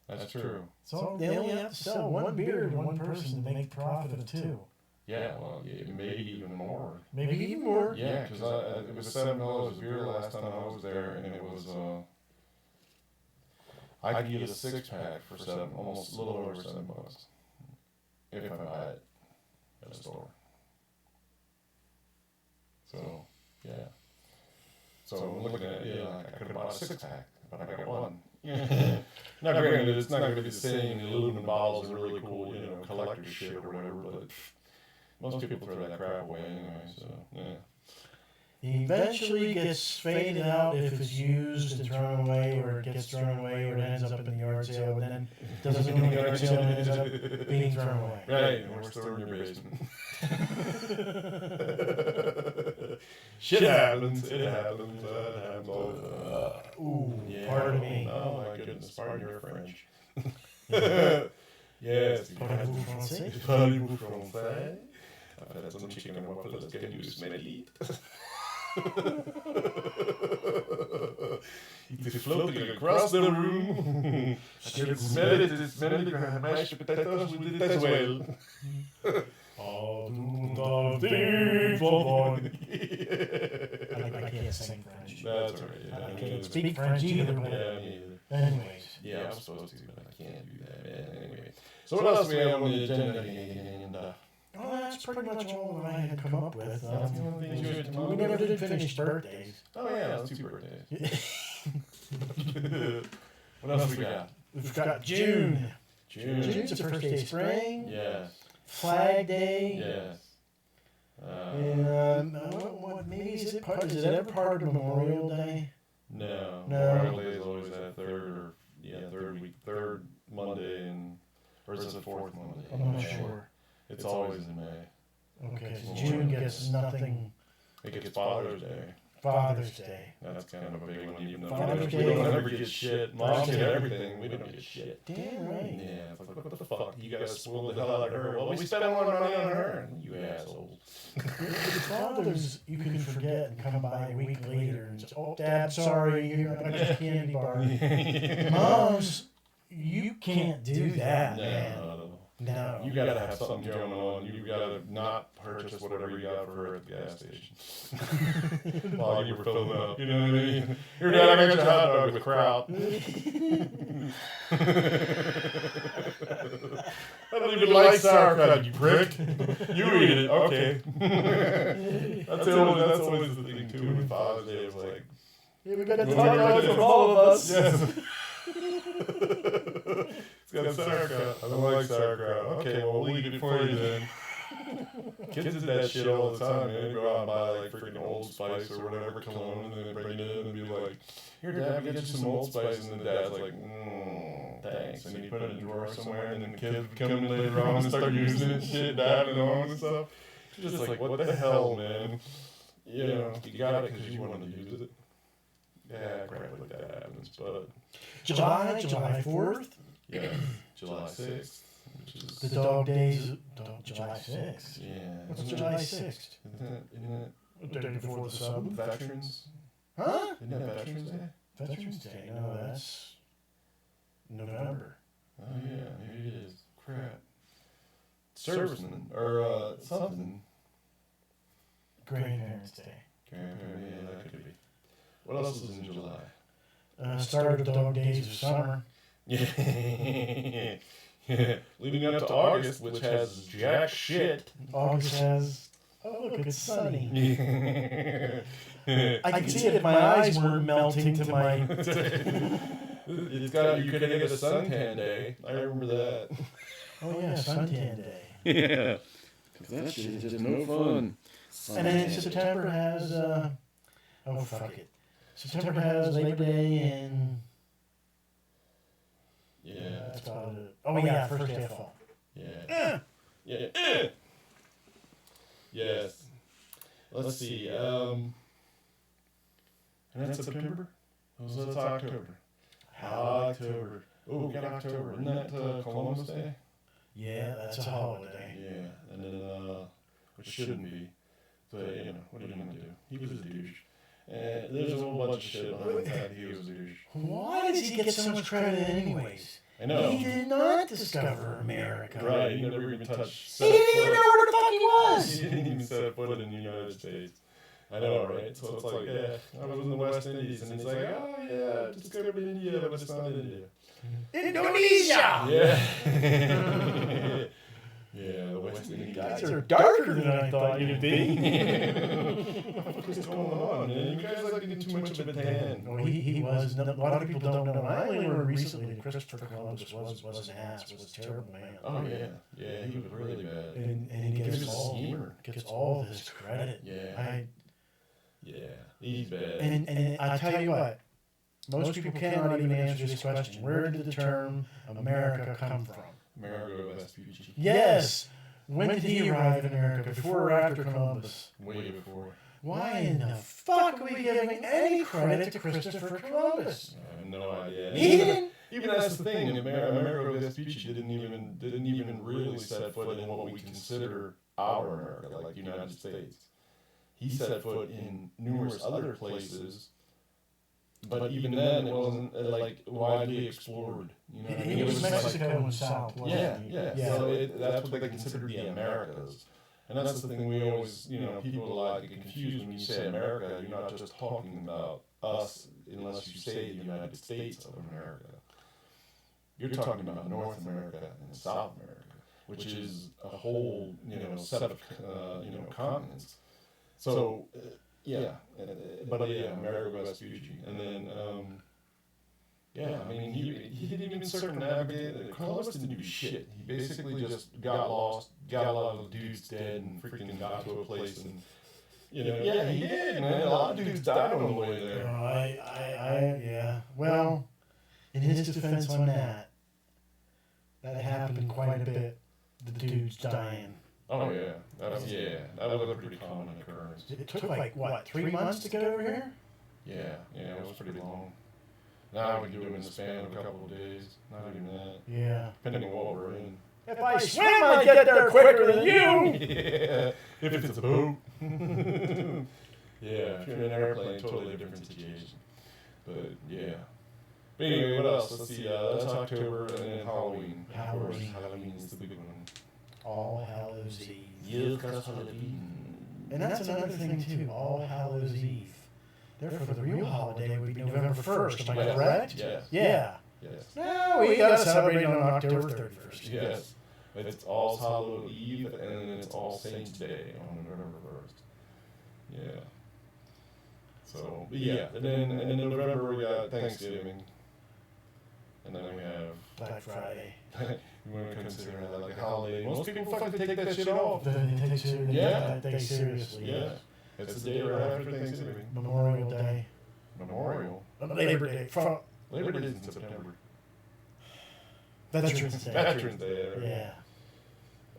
That's true. so they only have to sell one beer to one person to make a profit of 2. Yeah, well, yeah, maybe even more. Maybe even more. Yeah, because it was $7 a beer last time I was there, and it was I could get a 6-pack for almost a little over $7 if I buy it at a store. So yeah. So I'm looking at it, I could have bought a 6-pack, but I got one. Now, granted, it's not going to be the same. The aluminum bottles are really cool, collector's shit or whatever, but most people throw that crap away anyway, so yeah. Eventually gets faded out if it's used and thrown away, or it gets thrown away, or it ends up in the yard sale, and then it doesn't go in the yard sale and it ends up being thrown away. Right, or stored in your basement. Shit happens. It happens. It happens all the time. Ooh, Yeah. pardon me. Oh my goodness, pardon your French. Yes. Parlez-vous français? Parlez-vous français? I've had some chicken and waffles. Can you smell it? It is floating across the room. I can smell it. It's smelling like mashed potatoes with it as well. All the things for fun. I can't sing French. That's all right. I can't speak French either, but Yeah, me either. anyways. Yeah, I'm supposed to, but I can't do that. Anyway. So what else we have on the agenda? And, Oh, that's pretty much all that I had come up with. that's the only thing you had to We never did finish birthdays. Oh yeah, that's 2 birthdays. What else we got? We've got June. June. June's the first day of spring. Yes. Flag Day. Yes. And maybe is it ever part of Memorial Day? No. No. Memorial Day is always that third Monday or is it the fourth Monday? I'm not sure. It's always in May. Okay, so June gets nothing. It gets Father's Day. Father's Day. That's kind of a big one, even though Father's we Day. don't ever get shit. Moms get everything. We don't get shit. Damn right. Yeah, it's like, what the fuck? You guys spoiled the hell out of her. Well, we spent all our money on her. You assholes. Fathers, you can forget and come by a week later and say, "Oh, Dad, sorry, you got a candy bar." Moms, you can't do that, man. No. You gotta have something going on. You gotta not purchase whatever you got for her at the gas station. While you were filling up. You know what I mean? Here, Dad, I got your hot dog with kraut. I don't even like sauerkraut, you prick. You eat it. Okay. That's always the thing, too, with Father's Day. It's like, Yeah, we got a hot dog for all of us. yes. It's got sauerkraut. I don't like sauerkraut. Okay, well, we'll eat it for you then. Kids did that shit all the time, man. They go out and buy like freaking Old Spice or whatever cologne, and then bring it in and be like, "Here, Dad, get you some Old Spice," and then Dad's like, "Thanks," and he put it in a drawer somewhere, and then the kids would come in later on and start using it, and shit, dabbing on and stuff. Just like, what the hell, man? You know, you got it because you wanted to use it. Yeah, crap like that happens, but July 4th. yeah, July 6th, which is The dog days. July 6th. yeah. What's July 6th? Isn't The day before the that 7th. Veterans? Huh? Isn't that Veterans Day? Veterans Day. No, that's November. Oh yeah, maybe it is. Crap. Servicemen or something. Grandparents' Day. Grandparent, yeah, that could be. What else is in July? Start of the dog days of summer. Yeah. Leading up to August, which has jack shit. August has. Oh, look, it's sunny. I I could see it if my eyes weren't melting to my. It's got you could get a suntan day. I remember that. Oh yeah, suntan day. Yeah. Cause that shit is just no fun. And then September has. Oh fuck it. September has Labor Day and. Yeah. That's about it. Oh yeah, first day of fall. Yeah. Yeah. Yes. Let's see. And that's September? Oh, so that's October. October. Oh, we got October. Isn't that Columbus Day? Yeah, that's a holiday. Yeah. And then, which shouldn't be. But, you know, what are you going to do? He was a douche. And there's a whole bunch of shit behind that. He was a douche. Why does he get so much credit anyways? I know. He did not discover America. Right, he never even touched. He didn't even know where the fuck he was. He didn't even set foot in the United States. I know, right? So it's like, yeah, I was in the West Indies, and he's like, oh yeah, discovered India, but it's not India. Indonesia! Yeah. Yeah, the West Indies. You guys are darker than I thought you'd be. What's going on, man? You guys like getting too much of a tan. Well, he was. A lot of people don't know. I only learned recently that Christopher Columbus was an ass, was a terrible man. Oh yeah, yeah, he was really bad. And he He was gets a schemer. all this credit. Yeah. Yeah, he's bad. And I tell you what, most people cannot even answer this question. Where did the term America come from? Amerigo Vespucci. Yes. When did he arrive in America? Before or after Columbus? Way before. Why in the fuck are we giving any credit to Christopher Columbus? I have no idea. He didn't. Even that's the thing. Amerigo Vespucci didn't even really set foot in what we consider our America, like the United States. He set foot in numerous other places, but even then it wasn't like widely explored. You know what I mean? He was just Mexico and South. yeah, yeah. So that's what they considered the Americas. And that's the thing we always, people a lot get confused when you say America. You're not just talking about us unless you say the United States of America. You're talking about North America and South America, which is a whole, set of, continents. So, Amerigo Vespucci. And then Yeah, I mean, he didn't even circumnavigate. Columbus didn't do shit. He basically just got lost, got a lot of the dudes dead, and freaking got to a place. And yeah, he did, man. A lot of dudes died on the way there. Yeah. Well, in his defense on that happened quite a bit. The dudes dying. Oh yeah, that was a pretty common occurrence. It took like what, 3 months to get over here? Yeah, it was pretty long. Now we can do it in the span of a couple of days. Not even that. Yeah. Depending on what we're in. If I swim, I get there quicker than you. Yeah, if it's a boat. Yeah, if you're in an airplane, totally different situation. But yeah. But anyway, what else? Let's see. That's October, and then Halloween. Of course, Halloween is the big one. All Hallows Eve. Yes, that's Halloween. And that's another thing too. All Hallows Eve. Therefore, the real holiday would be November 1st. Am I correct? Yes. Yeah. Yes. No, we got to celebrate on October 31st. Yes. It's All Hallows Eve, and then it's All Saints Day on November 1st. Yeah. So, but yeah. And then in November, we got Thanksgiving. And then we have Black Friday. you want to consider that like a holiday. Most people fucking take that shit off. They take that day seriously. Yeah. It's the day right after Thanksgiving. Memorial Day. Memorial? Labor Day. Labor Day is in September. Veterans Day. Veterans Day. Right? Yeah.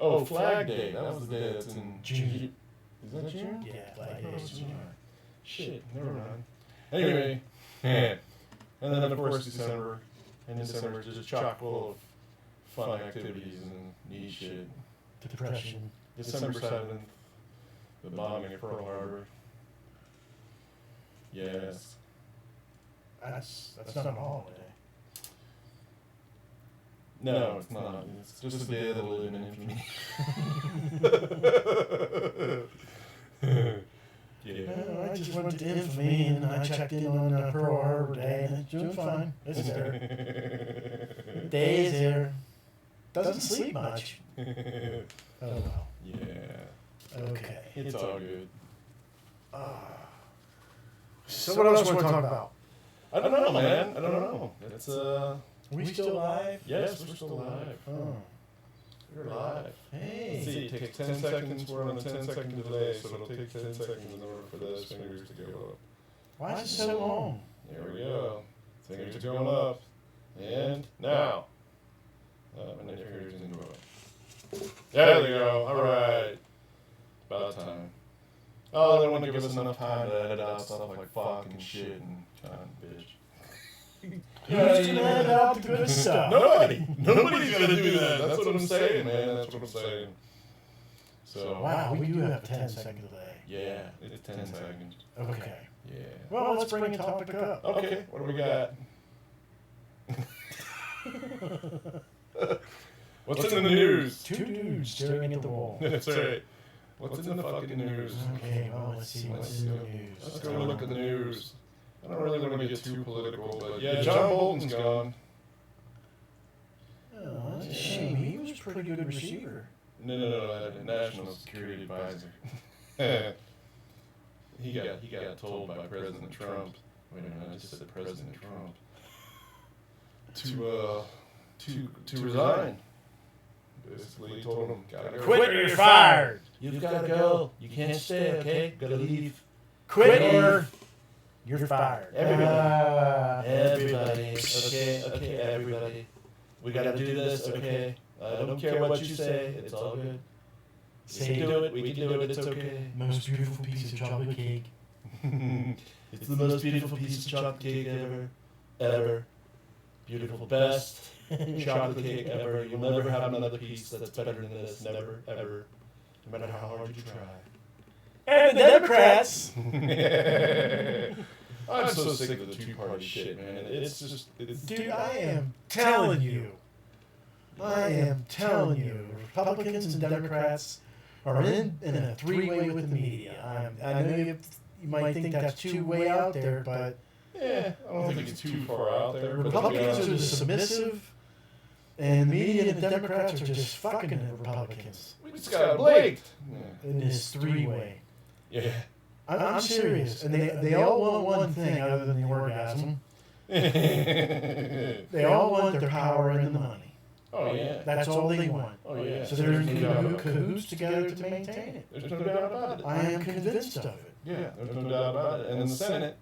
Oh, Flag Day. That was the day that's in June. Is that June? Yeah, Flag Day is June. Shit, never mind. Anyway, and then of course December. And December is just chock full of fun activities and neat shit. Depression. December 7th, the bombing of Pearl Harbor. Yes. That's not a holiday. No, it's not. It's just a day that will live in infamy. Yeah. Well, I just went to infamy and I checked in on Pearl Harbor Day and it's doing fine. It's there. Day is there. Doesn't sleep much. Oh well. Yeah. Okay. It's all good. So what else want to talk about? I don't know, man. I don't know. It's Are we still alive? Yes, we're still alive. Oh. We're alive. Hey. See, it takes 10 seconds. We're on a 10-second delay, so it'll take 10 seconds in order for those fingers to go up. Why is it so long? There we go. Fingers are going up. And now. And then your fingers didn't go up. There we go. All right. About time. Oh, they want to give us enough time to edit out stuff like fuck and shit and bitch. Who's gonna edit out the good stuff? Nobody. Nobody's gonna do that. That's what I'm saying, man. That's what I'm saying. So. Wow, we do have a 10-second delay. Yeah, it's 10 seconds. Okay. Yeah. Well, let's bring a topic up. Okay, what do we got? What's in the news? Two dudes staring at the wall. That's right. What's in the fucking news? Okay, well, let's see what's in the news. Let's go look at the news. I don't really want to get too political, but yeah, John Bolton's gone. Oh, that's a shame. He was a pretty good receiver. No, National Security Advisor. He got told by President Trump. Wait a minute, I just said President Trump. To resign. Basically, told him, gotta go. Quit or you're fired. You've got to go. You can't stay, okay? Got to leave. Quit or you're fired. Everybody. Okay, everybody. We got to do this, okay? I don't care what you say. It's all good. Say do it. We can do it. It's okay. Most beautiful piece of chocolate cake. It's the most beautiful piece of chocolate cake ever. Beautiful, best chocolate cake ever. You'll never have another piece that's better than this. Never, ever. No matter how hard you try. And the Democrats. I'm so sick of the two-party shit, man. It's just... Dude, I am telling you. Republicans and Democrats are in a three-way with the media. I know you might think that's two-way out there, but... Yeah, I don't think it's too far out there. Republicans are the submissive, and the media and the Democrats are just fucking the Republicans. We just got Blake. In this three-way. Yeah. I'm serious. And they all want one thing other than the orgasm. They all want their power and the money. Oh yeah. That's all they want. Oh yeah. So they're in cahoots together to maintain it. There's no doubt about it. I am convinced of it. Yeah, there's no doubt about it. And the Senate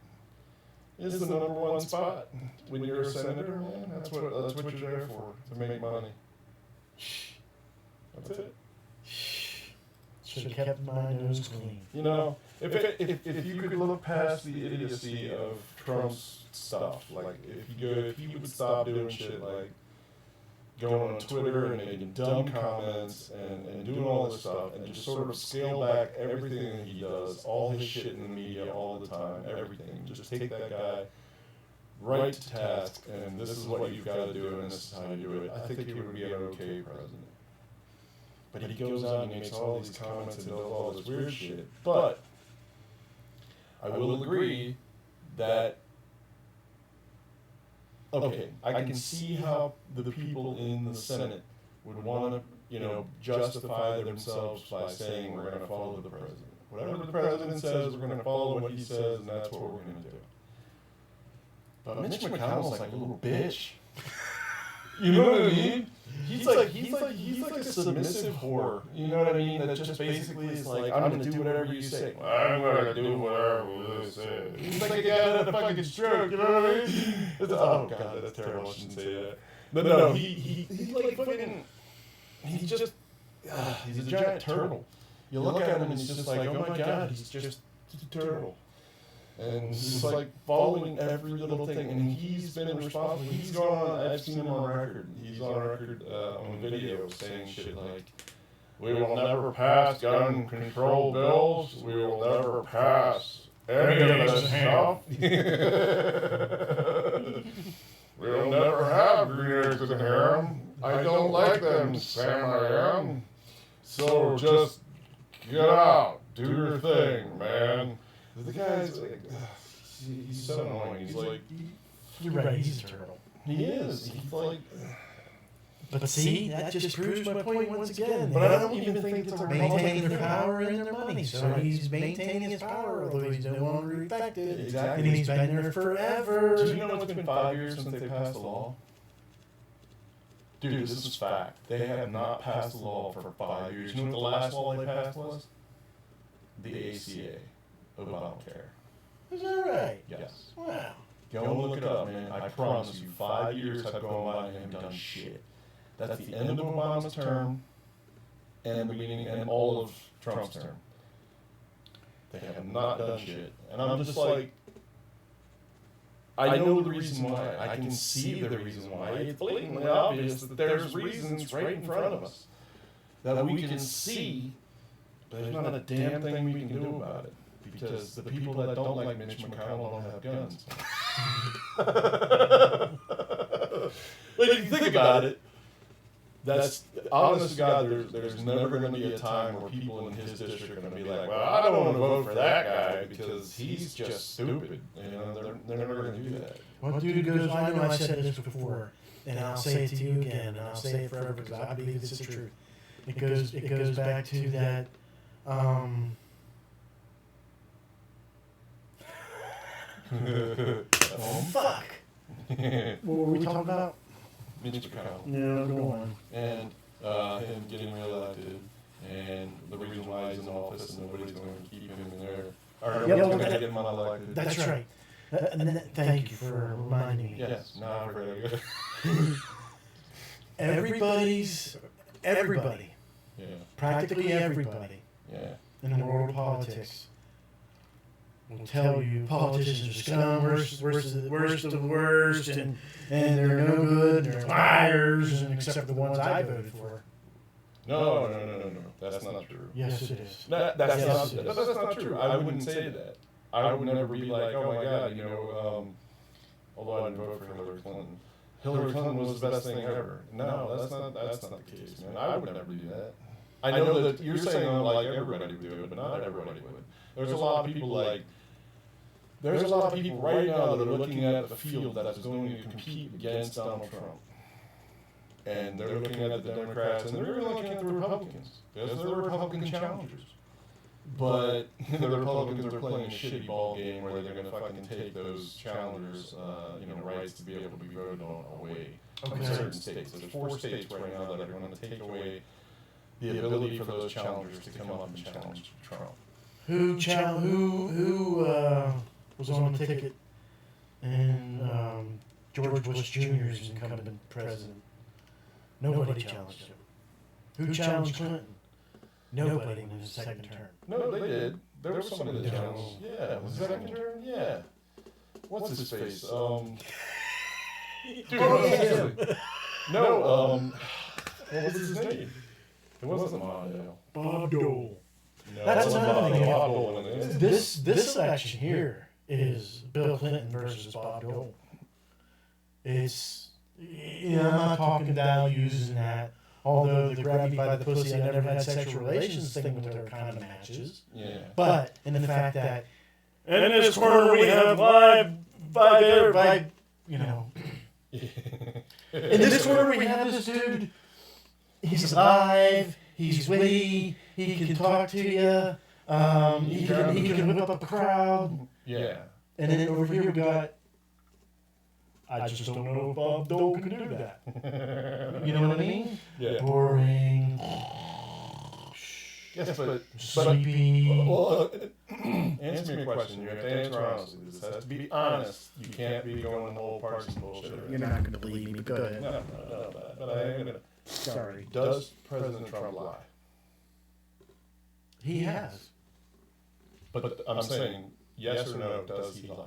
is the number one spot. When you're a senator, man, that's what you're there for, to make money. That's it. Should have kept my nose clean. You know, if you could look past the idiocy of Trump's stuff, like if he would stop doing shit like going on Twitter and making dumb comments and doing all this stuff and just sort of scale back everything that he does, all his shit in the media all the time, everything. Just take that guy right to task, and this is what you've got to do, and this is how you do it. I think he would be an okay president. But he goes out and he makes all these comments and does all this weird shit. But I will agree that, okay, I can see how the people in the Senate would want to, you know, justify themselves by saying we're going to follow the president. Whatever the president says, we're going to follow what he says, and that's what we're going to do. But Mitch McConnell's like a little bitch. You know what I mean? He's like a submissive whore. You know what I mean? That just basically is like, I'm gonna do whatever you say. I'm gonna do whatever you say. He's like a guy that had a fucking stroke. You know what I mean? Oh god, that's terrible. I shouldn't say that. But no, he's like fucking. He's just. He's a giant turtle. You look at him and he's just like, oh my god, he's just a turtle. And he's like following every little thing, and he's been responsible. He's gone on, I've seen him on record. He's on record on video saying shit like, we will never pass gun control bills. We will never pass any of this stuff. We'll never have green eggs and ham. I don't like them, Sam I am. So just get out, do your thing, man. The guy's like, he's so annoying. He's like, You're right, he's a turtle. he is. He's like, But see, that just proves my point once again. but I don't even think it's a Maintaining their power and their money. So he's maintaining his power, although he's no longer effective. Exactly. And he's been there forever. Do you know it's been 5 years since they passed the law? Dude, this is fact. They have not passed the law for 5 years. You know what the last law they passed was? The ACA. Obamacare. Is that right? Yes. Wow. Go and look it up, man. I promise you, 5 years have gone by and they haven't done shit. That's the end of Obama's term and the beginning and all of Trump's term. They have not done shit. And I'm just like, I know the reason why. I can see the reason why. It's blatantly obvious that there's reasons right in front of us that we can see, but there's not a damn thing we can do about it. Because the people that don't like Mitch McConnell don't have guns. But if you think about it, that's honest to God. There's never going to be a time where people in his district are going to be like, "Well, I don't want to vote for that guy because he's just stupid." You know, they're never going to do that. What dude goes, I know I said this before, and I'll say it to you again, and I'll say it forever because I believe this is the truth. It goes back to that. Oh, fuck. What were we talking about? Mitch McConnell. No, go on. And him getting reelected, and the reason why he's in office and nobody's going to keep him in there. Or nobody's going to get him unelected. That's right. Thank you for reminding me. Yes, now I'm ready. Everybody, Yeah, practically everybody yeah. in the world of politics will tell you politicians are scum, worst of the worst, and they're no good, and they're liars, and except the ones I voted for. No. That's not true. Yes, it is. That's Yes, not true. I wouldn't say that. I would never be like, oh my God, you know, although I didn't vote for Hillary Clinton. Hillary Clinton was the best thing ever. No, that's not the case, man. I would never do that. I know that you're saying like everybody would do it, but not everybody would. There's a lot of people right now that are looking at the field that is going to compete against Donald Trump. And they're looking at the Democrats, and they're even looking at the Republicans. Because they're Republican challengers. But the Republicans are playing a shitty ball game where they're going to fucking take those challengers, rights to be able to be voted on away in certain states. There's 4 states right now that are going to take away the ability for those challengers to come up and challenge Trump. Who was on the ticket and George Bush Jr.'s incumbent president? Nobody challenged him. Who challenged Clinton? Nobody in his second term. No, they did. There was somebody that challenged. Yeah, was the second term? Yeah. What's his face? Dude, what was his name? It wasn't Mondale. Bob Dole. No, That's it wasn't another thing. Bob Dole. This election here is Bill Clinton versus Bob Dole. It's, I'm not talking down using that. Although the grab me by the pussy, I never had sexual relations thing with her kind of matches. Yeah. But in the fact that in this corner we have vibe, in this corner we have this dude. He's alive. He's witty. He can talk to you. He can whip up a crowd. Yeah. And then over here we got. I just don't know if Bob Dole can do that. You know what I mean? Yeah. Boring. Yes, but Sleepy. well, answer me a question. You have to answer honestly. This has to be honest. You can't be going the whole party bullshit. You're not going to believe me. Go ahead. No, but I am gonna. Sorry. Does President Trump lie? He has. But I'm saying yes or no. Does he lie?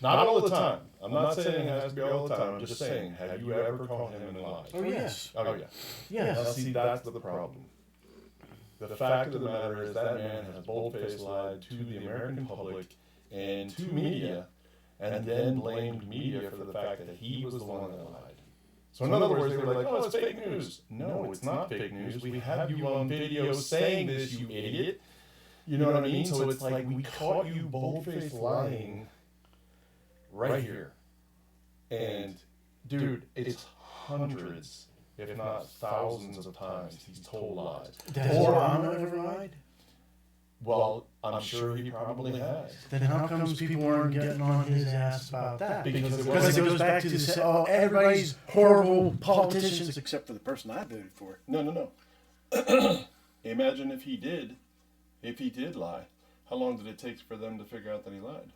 Not all the time. I'm not saying it has to be all the time. I'm just saying, have you ever caught him in lies? Oh, yes. Oh, yeah. Yes. Now, see, that's the problem. The fact of the matter is that man has bold-faced lied to the American public and to media, and then blamed media for the fact that he was the one that lied. So in other words, they were like, oh, it's fake news. No, it's not fake news. We have you on video saying this, you idiot. You know what I mean? So it's like we caught you bold-faced lying right here. And, dude, it's hundreds, if not thousands of times he's told lies. Has Obama ever lied? Well, I'm sure he probably has. Then how comes people aren't getting on his ass about that? Because Because it goes back to the everybody's horrible politicians except for the person I voted for. No. Imagine if he did lie. How long did it take for them to figure out that he lied?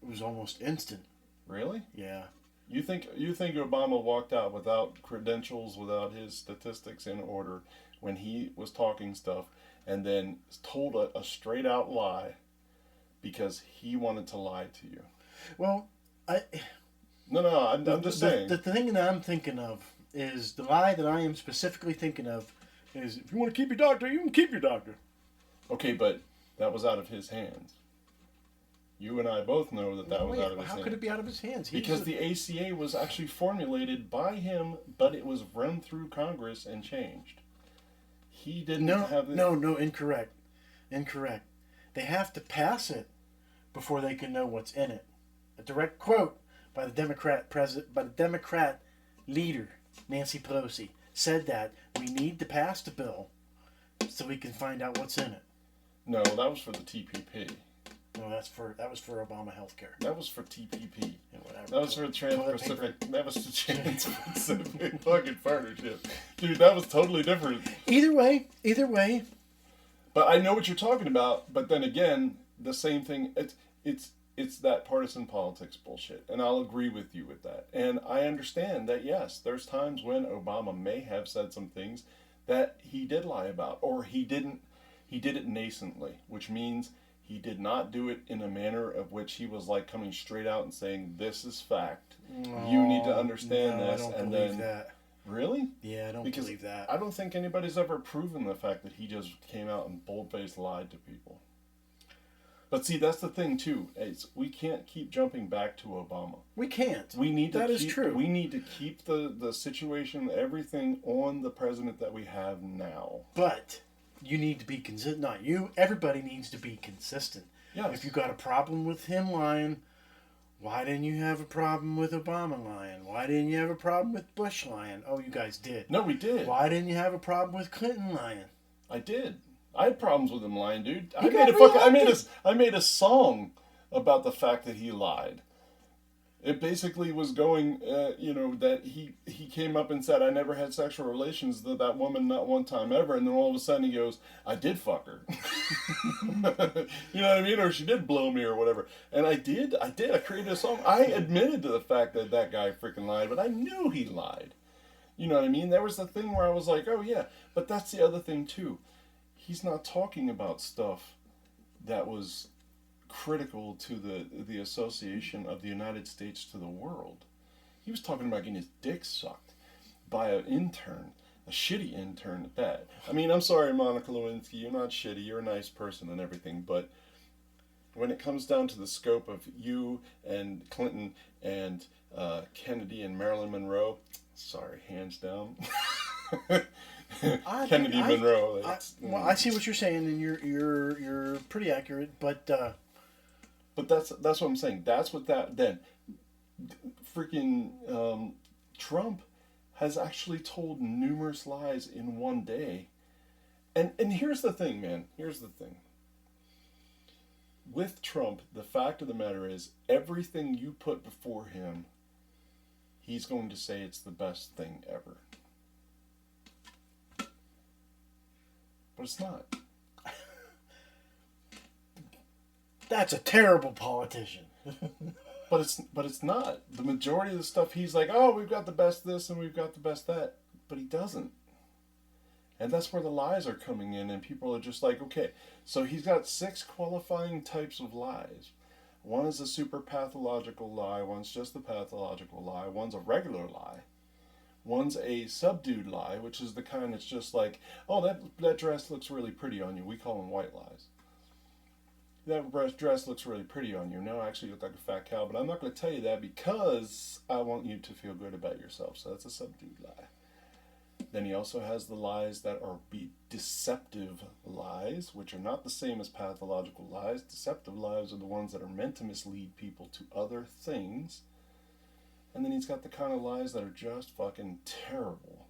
It was almost instant. Really? Yeah. You think Obama walked out without credentials, without his statistics in order when he was talking stuff, and then told a straight out lie because he wanted to lie to you? Well, I'm just saying. The thing that I'm thinking of is the lie that I am specifically thinking of is if you want to keep your doctor, you can keep your doctor. Okay, but that was out of his hands. You and I both know that was out of his hands. How could it be out of his hands? Because the ACA was actually formulated by him, but it was run through Congress and changed. He didn't have this. No, incorrect. They have to pass it before they can know what's in it. A direct quote by the Democrat leader, Nancy Pelosi, said that we need to pass the bill so we can find out what's in it. No, that was for the TPP. No, that was for Obama healthcare. That was for TPP. Yeah, whatever. That was for the Trans-Pacific. That was the Trans-Pacific fucking partnership, dude. That was totally different. Either way. But I know what you're talking about. But then again, the same thing. It's that partisan politics bullshit, and I'll agree with you with that. And I understand that yes, there's times when Obama may have said some things that he did lie about, or he didn't. He did it nascently, which means he did not do it in a manner of which he was like coming straight out and saying, "This is fact. You need to understand this." I don't and believe then, that. Really? Yeah, I don't believe that. I don't think anybody's ever proven the fact that he just came out and bold-faced lied to people. But see, that's the thing too. We can't keep jumping back to Obama. We can't. We need to That is true. We need to keep the situation, everything on the president that we have now. But you need to be consistent. Not you. Everybody needs to be consistent. Yes. If you got a problem with him lying, why didn't you have a problem with Obama lying? Why didn't you have a problem with Bush lying? Oh, you guys did. No, we did. Why didn't you have a problem with Clinton lying? I did. I had problems with him lying, dude. He got reelected. I made a song about the fact that he lied. It basically was going, that he came up and said, I never had sexual relations with that woman not one time ever. And then all of a sudden he goes, I did fuck her. You know what I mean? Or she did blow me or whatever. And I did. I created a song. I admitted to the fact that that guy freaking lied, but I knew he lied. You know what I mean? There was the thing where I was like, oh yeah. But that's the other thing too. He's not talking about stuff that was critical to the association of the United States to the world. He was talking about getting his dick sucked by an intern, a shitty intern at that. I mean, I'm sorry, Monica Lewinsky, you're not shitty, you're a nice person and everything, but when it comes down to the scope of you and Clinton and Kennedy and Marilyn Monroe, sorry, hands down. Kennedy Monroe. I see what you're saying, and you're pretty accurate, but that's what I'm saying. That's what then freaking Trump has actually told numerous lies in one day. And here's the thing, man. Here's the thing. With Trump, the fact of the matter is, everything you put before him, he's going to say it's the best thing ever. But it's not. That's a terrible politician. But it's not. The majority of the stuff he's like, oh, we've got the best this and we've got the best that. But he doesn't. And that's where the lies are coming in, and people are just like, okay, so he's got 6 qualifying types of lies. One is a super pathological lie, one's just a pathological lie, one's a regular lie. One's a subdued lie, which is the kind that's just like, oh, that dress looks really pretty on you. We call them white lies. That dress looks really pretty on you. No, actually you look like a fat cow, but I'm not going to tell you that because I want you to feel good about yourself. So that's a subdued lie. Then he also has the lies that are deceptive lies, which are not the same as pathological lies. Deceptive lies are the ones that are meant to mislead people to other things. And then he's got the kind of lies that are just fucking terrible.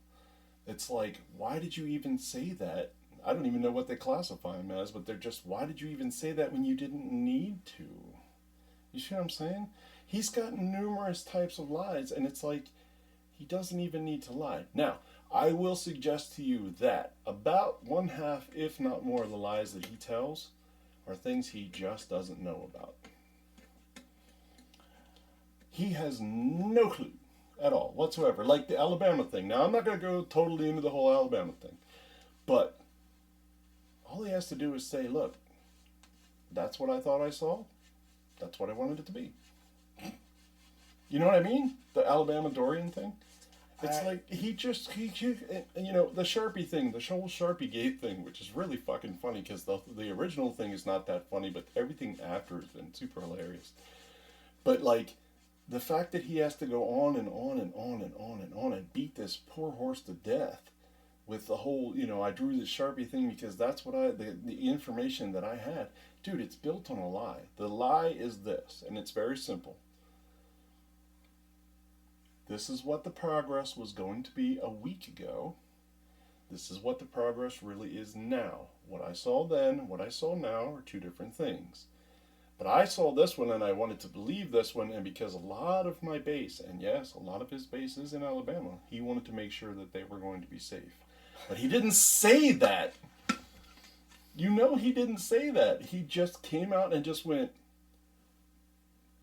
It's like, why did you even say that? I don't even know what they classify them as, but they're just, why did you even say that when you didn't need to? You see what I'm saying? He's got numerous types of lies, and it's like, he doesn't even need to lie. Now, I will suggest to you that about 1/2, if not more, of the lies that he tells are things he just doesn't know about. He has no clue at all whatsoever. Like the Alabama thing. Now, I'm not going to go totally into the whole Alabama thing. But all he has to do is say, look, that's what I thought I saw. That's what I wanted it to be. You know what I mean? The Alabama Dorian thing. It's like, he the Sharpie thing, the whole Sharpie Gate thing, which is really fucking funny because the original thing is not that funny, but everything after has been super hilarious. But like, the fact that he has to go on and on and on and on and on and beat this poor horse to death with the whole, I drew this Sharpie thing because that's what the information that I had. Dude, it's built on a lie. The lie is this, and it's very simple. This is what the progress was going to be a week ago. This is what the progress really is now. What I saw then, what I saw now are 2 different things. But I saw this one and I wanted to believe this one, and because a lot of my base, and yes, a lot of his base is in Alabama, he wanted to make sure that they were going to be safe. But he didn't say that. He didn't say that. He just came out and just went,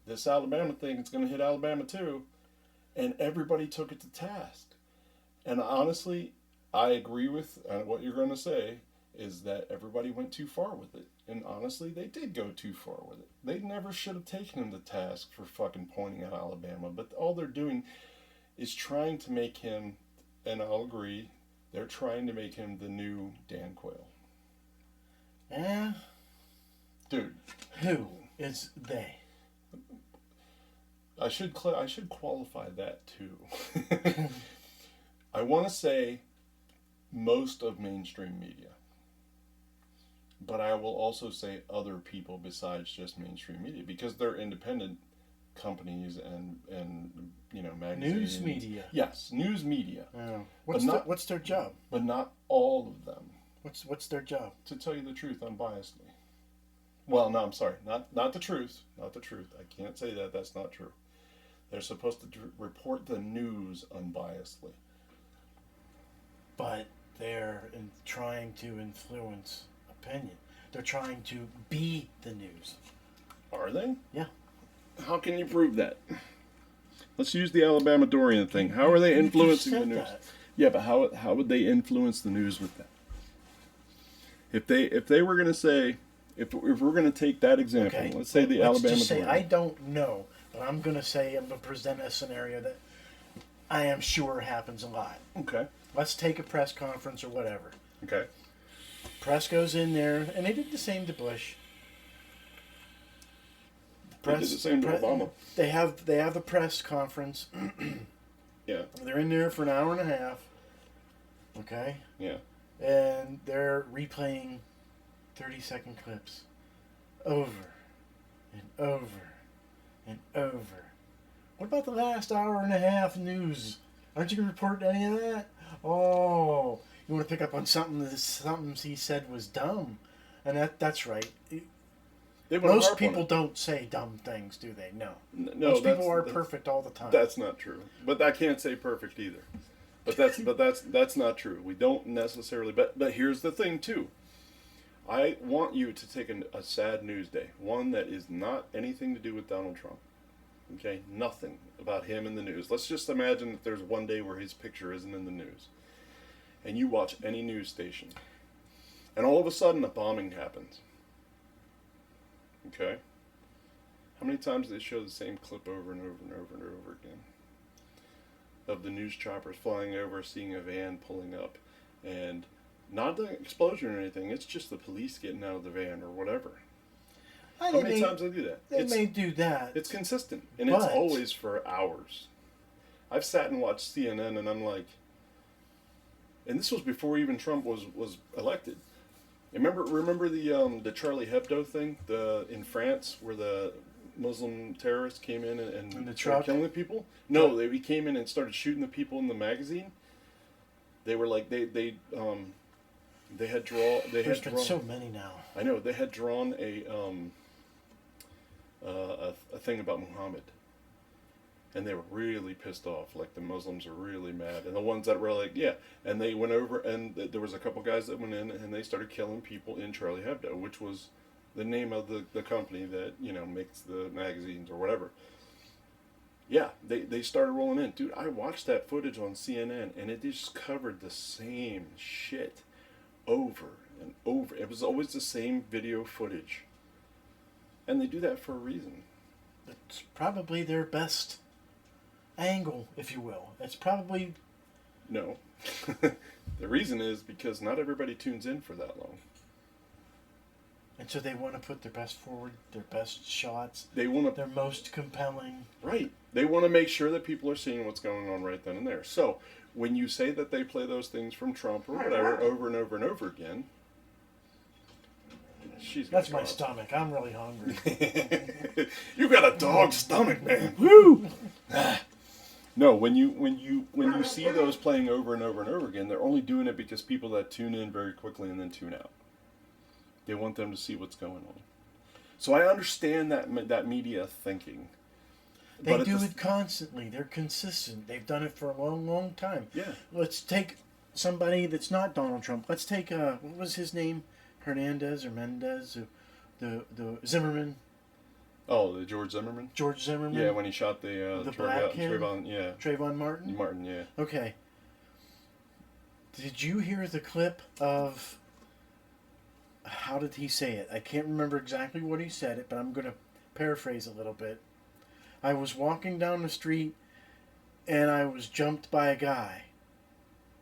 this Alabama thing is going to hit Alabama too. And everybody took it to task. And honestly, I agree with what you're going to say, is that everybody went too far with it. And honestly, they did go too far with it. They never should have taken him to task for fucking pointing out Alabama. But all they're doing is trying to make him, and I'll agree, they're trying to make him the new Dan Quayle. Eh? Dude. Who is they? I should qualify that too. I want to say most of mainstream media. But I will also say other people besides just mainstream media, because they're independent companies and magazines. News media. Yes, news media. Yeah. What's their job? But not all of them. What's their job? To tell you the truth unbiasedly. Well, no, I'm sorry. Not the truth. Not the truth. I can't say that. That's not true. They're supposed to report the news unbiasedly. But they're trying to influence opinion. They're trying to be the news. Are they? Yeah. How can you prove that? Let's use the Alabama Dorian thing. How are they You influencing said the news? that. Yeah, but how would they influence the news with that? If they were going to say, if we're going to take that example, Okay. let's say the Let's Alabama just say Dorian. I don't know, but I'm going to present a scenario that I am sure happens a lot. Okay. Let's take a press conference or whatever. Okay. Press goes in there, and they did the same to Bush. They did the same to Obama. They have the press conference. Yeah. They're in there for an hour and a half. Okay. Yeah. And they're replaying 30-second clips over and over and over. What about the last hour and a half news? Aren't you going to report any of that? Oh, you want to pick up on something he said was dumb. And that's right. They wanna Most harp on people it. don't say dumb things, do they? No. No, Most that's- people are that's- perfect all the time. That's not true. But I can't say perfect either. But that's not true. We don't necessarily. But here's the thing too. I want you to take a sad news day, one that is not anything to do with Donald Trump. Okay, nothing about him in the news. Let's just imagine that there's one day where his picture isn't in the news, and you watch any news station, and all of a sudden a bombing happens. Okay. How many times do they show the same clip over and over and over and over again? Of the news choppers flying over, seeing a van pulling up, and not the explosion or anything. It's just the police getting out of the van or whatever. How many times do they do that? They may do that. It's consistent, and it's But- always for hours. I've sat and watched CNN, and I'm like, and this was before even Trump was elected. Remember the Charlie Hebdo thing, in France, where the Muslim terrorists came in and In the started truck? killing the people? No, they came in and started shooting the people in the magazine. They were like they had There's been drawn. so many now. I know they had drawn a thing about Muhammad, and they were really pissed off. Like the Muslims are really mad, and the ones that were like, yeah, and they went over, and there was a couple guys that went in, and they started killing people in Charlie Hebdo, which was the name of the company that makes the magazines or whatever. Yeah, they started rolling in, dude. I watched that footage on CNN, and it just covered the same shit over and over. It was always the same video footage. And they do that for a reason. It's probably their best angle, if you will. It's probably No. The reason is because not everybody tunes in for that long. and so they want to put their best forward, their best shots, They want to, their most compelling. right. They want to make sure that people are seeing what's going on right then and there. So when you say that they play those things from Trump or whatever over and over and over again, That's my stomach. I'm really hungry. You got a dog stomach, man. Woo! No, when you see those playing over and over and over again, they're only doing it because people that tune in very quickly and then tune out. They want them to see what's going on. So I understand that media thinking. They But at do the- it constantly. They're consistent. They've done it for a long, long time. Yeah. Let's take somebody that's not Donald Trump. Let's take what was his name? Hernandez or Mendez? The Zimmerman. Oh, the George Zimmerman. George Zimmerman. Yeah, when he shot the black kid? Trayvon, Trayvon Martin. Martin, yeah. Okay. Did you hear the clip of? How did he say it? I can't remember exactly what he said it, but I'm going to paraphrase a little bit. I was walking down the street, and I was jumped by a guy.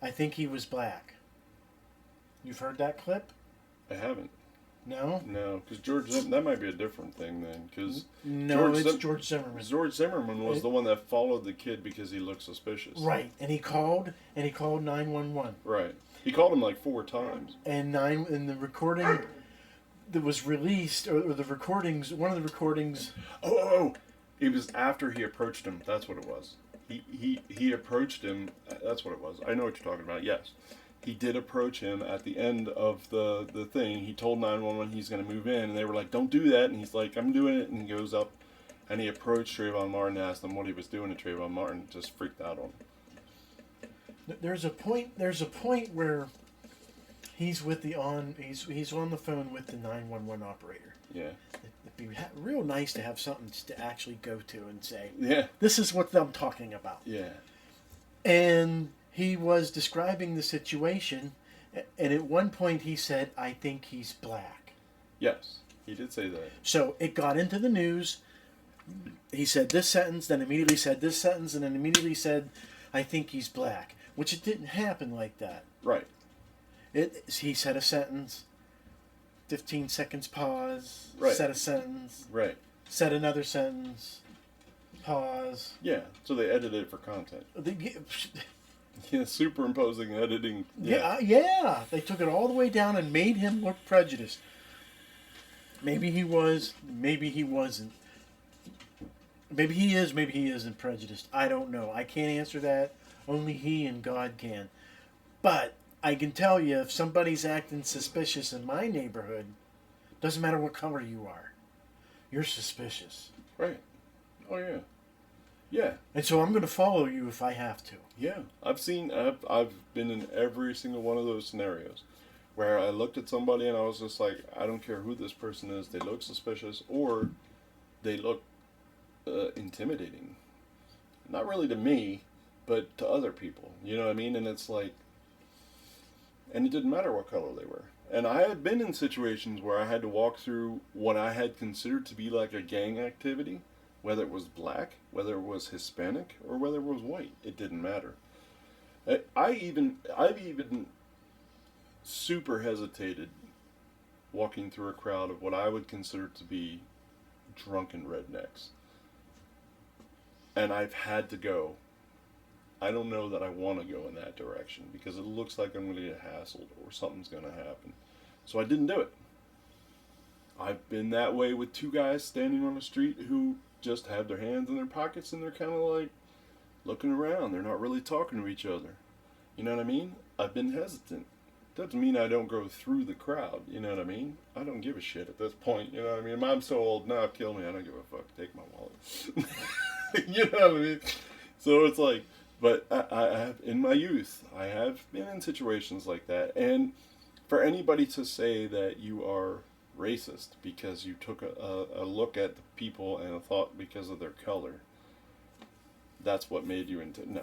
I think he was black. You've heard that clip? I haven't. No? No, because that might be a different thing then. Because No, it's George Zimmerman. George Zimmerman was the one that followed the kid because he looked suspicious. Right, and he called 911. Right. He called him like 4 times. And the recording that was released, or the recordings, one of the recordings. Oh! It was after he approached him. That's what it was. He approached him. That's what it was. I know what you're talking about. Yes. he did approach him at the end of the thing. He told 911 he's going to move in, and they were like, "Don't do that." And he's like, "I'm doing it." And he goes up, and he approached Trayvon Martin, asked him what he was doing, and Trayvon Martin just freaked out on him. There's a point where he's he's on the phone with the 911 operator. Yeah. It'd be real nice to have something to actually go to and say, Yeah. "This is what I'm talking about." Yeah. And he was describing the situation, and at one point he said, "I think he's black." Yes, he did say that. So it got into the news. He said this sentence, then immediately said this sentence, and then immediately said, "I think he's black," which it didn't happen like that. Right. He said a sentence, 15 seconds pause, Right. said a sentence, Right. said another sentence, pause. Yeah. So they edited it for content. Yeah, superimposing editing. Yeah, they took it all the way down and made him look prejudiced. Maybe he was, maybe he wasn't. Maybe he is, maybe he isn't prejudiced. I don't know. I can't answer that. Only he and God can. But I can tell you, if somebody's acting suspicious in my neighborhood, doesn't matter what color you are, you're suspicious. Right. Oh yeah. Yeah. And so I'm going to follow you if I have to. Yeah. I've been in every single one of those scenarios where I looked at somebody and I was just like, I don't care who this person is, they look suspicious or they look intimidating. Not really to me, but to other people. You know what I mean? And it's like, and it didn't matter what color they were. And I had been in situations where I had to walk through what I had considered to be like a gang activity, whether it was black, whether it was Hispanic, or whether it was white. It didn't matter. I've even super hesitated walking through a crowd of what I would consider to be drunken rednecks. And I've had to go. I don't know that I want to go in that direction because it looks like I'm going to get hassled or something's going to happen. So I didn't do it. I've been that way with two guys standing on the street who just have their hands in their pockets and they're kind of like looking around. They're not really talking to each other. You know what I mean? I've been hesitant. Doesn't mean I don't go through the crowd. You know what I mean? I don't give a shit at this point. You know what I mean? I'm so old now, kill me. I don't give a fuck. Take my wallet. You know what I mean? So it's like, but I have, in my youth, I have been in situations like that. And for anybody to say that you are racist because you took a look at the people and a thought because of their color, that's what made you into, no.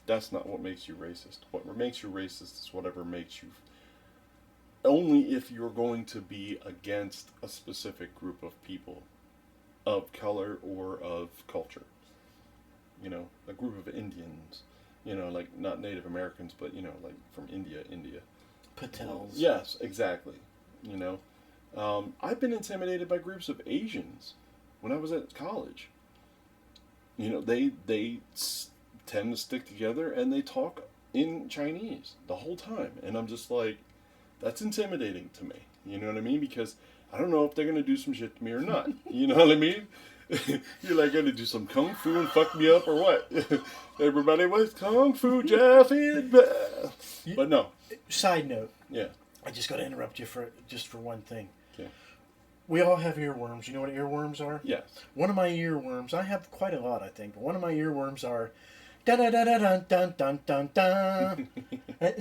That's not what makes you racist. What makes you racist is whatever makes you, only if you're going to be against a specific group of people of color or of culture. You know, a group of Indians, you know, like not Native Americans, but, you know, like from India. Patels. Yes, exactly. You know, I've been intimidated by groups of Asians when I was at college. You know, they tend to stick together and they talk in Chinese the whole time. And I'm just like, that's intimidating to me. You know what I mean? Because I don't know if they're going to do some shit to me or not. You know what I mean? You're like going to do some kung fu and fuck me up or what? Everybody was kung fu, Jeffy. But no. Side note. Yeah. I just got to interrupt you for one thing. Okay. We all have earworms. You know what earworms are? Yes. One of my earworms, I have quite a lot, I think, but one of my earworms are da da da da dun dun dun dun dun.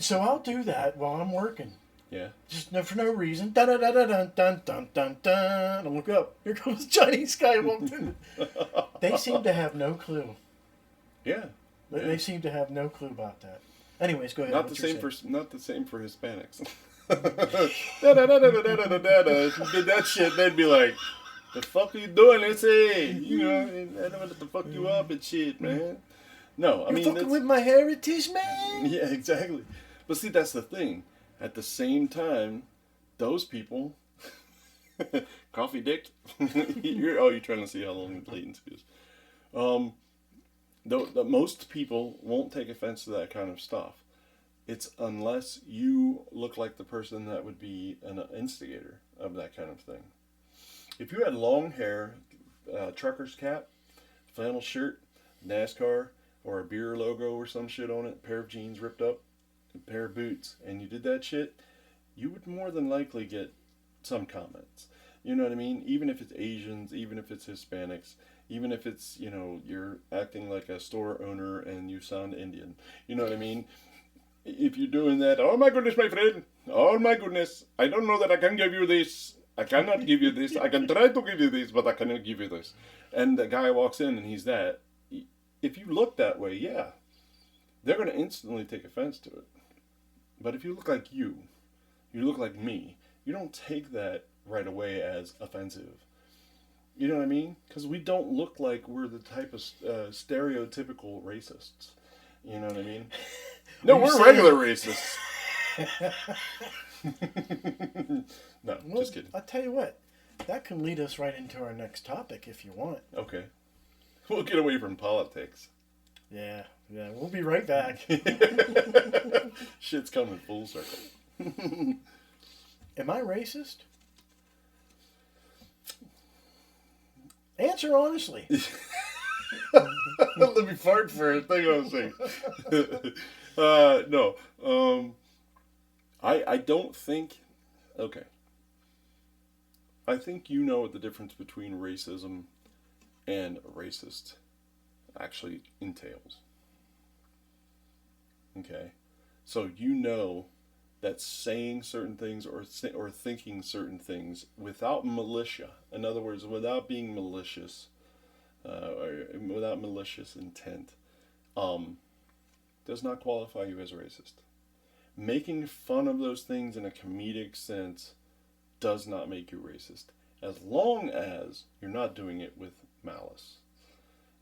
So I'll do that while I'm working. Yeah. Just for no reason. Da da da da dun dun dun dun dun. And look up. Here comes the Chinese guy walked in. They seem to have no clue. Yeah. They seem to have no clue about that. Anyways, go ahead. Not the same for Hispanics. If you did that shit, they'd be like, "The fuck are you doing? Let's say, you know, I don't want to fuck you up and shit, man." No, I mean, you're fucking with my heritage, man. Yeah, exactly. But see, that's the thing. At the same time, those people, coffee dick. You're trying to see how long the latency is. Most people won't take offense to that kind of stuff. It's unless you look like the person that would be an instigator of that kind of thing. If you had long hair, trucker's cap, flannel shirt, NASCAR, or a beer logo or some shit on it, pair of jeans ripped up, a pair of boots, and you did that shit, you would more than likely get some comments. You know what I mean? Even if it's Asians, even if it's Hispanics, even if it's, you're acting like a store owner and you sound Indian. You know what I mean? If you're doing that, oh my goodness, my friend, oh my goodness, I don't know that I can give you this. I cannot give you this. I can try to give you this, but I cannot give you this. And the guy walks in and he's that. If you look that way, yeah, they're going to instantly take offense to it. But if you look like you look like me, you don't take that right away as offensive. You know what I mean? Because we don't look like we're the type of stereotypical racists. You know what I mean? No, we're regular racists. No, Well, just kidding. I'll tell you what, that can lead us right into our next topic if you want. Okay. We'll get away from politics. Yeah, we'll be right back. Shit's coming full circle. Am I racist? Answer honestly. Let me fart first. Think what I'm saying. No. I don't think. Okay. I think you know what the difference between racism and a racist actually entails. Okay. So you know that saying certain things or thinking certain things without militia, in other words, without being malicious, or without malicious intent, does not qualify you as a racist. Making fun of those things in a comedic sense does not make you racist, as long as you're not doing it with malice.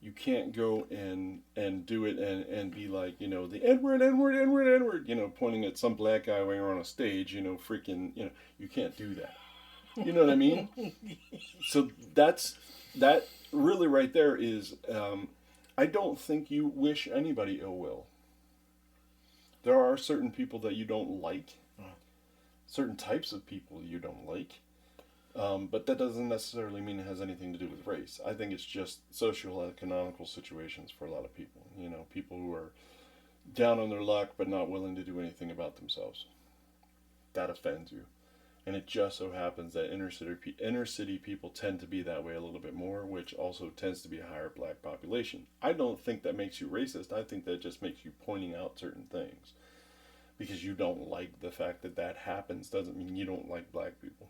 You can't go and do it and be like, the N-word, N-word, N-word, N-word, pointing at some black guy when you're on a stage, freaking, you can't do that. You know what I mean? So that really right there is, I don't think you wish anybody ill will. There are certain people that you don't like, certain types of people you don't like, but that doesn't necessarily mean it has anything to do with race. I think it's just socio-economical situations for a lot of people. People who are down on their luck but not willing to do anything about themselves. That offends you. And it just so happens that inner city people tend to be that way a little bit more, which also tends to be a higher black population. I don't think that makes you racist. I think that just makes you pointing out certain things. Because you don't like the fact that that happens doesn't mean you don't like black people.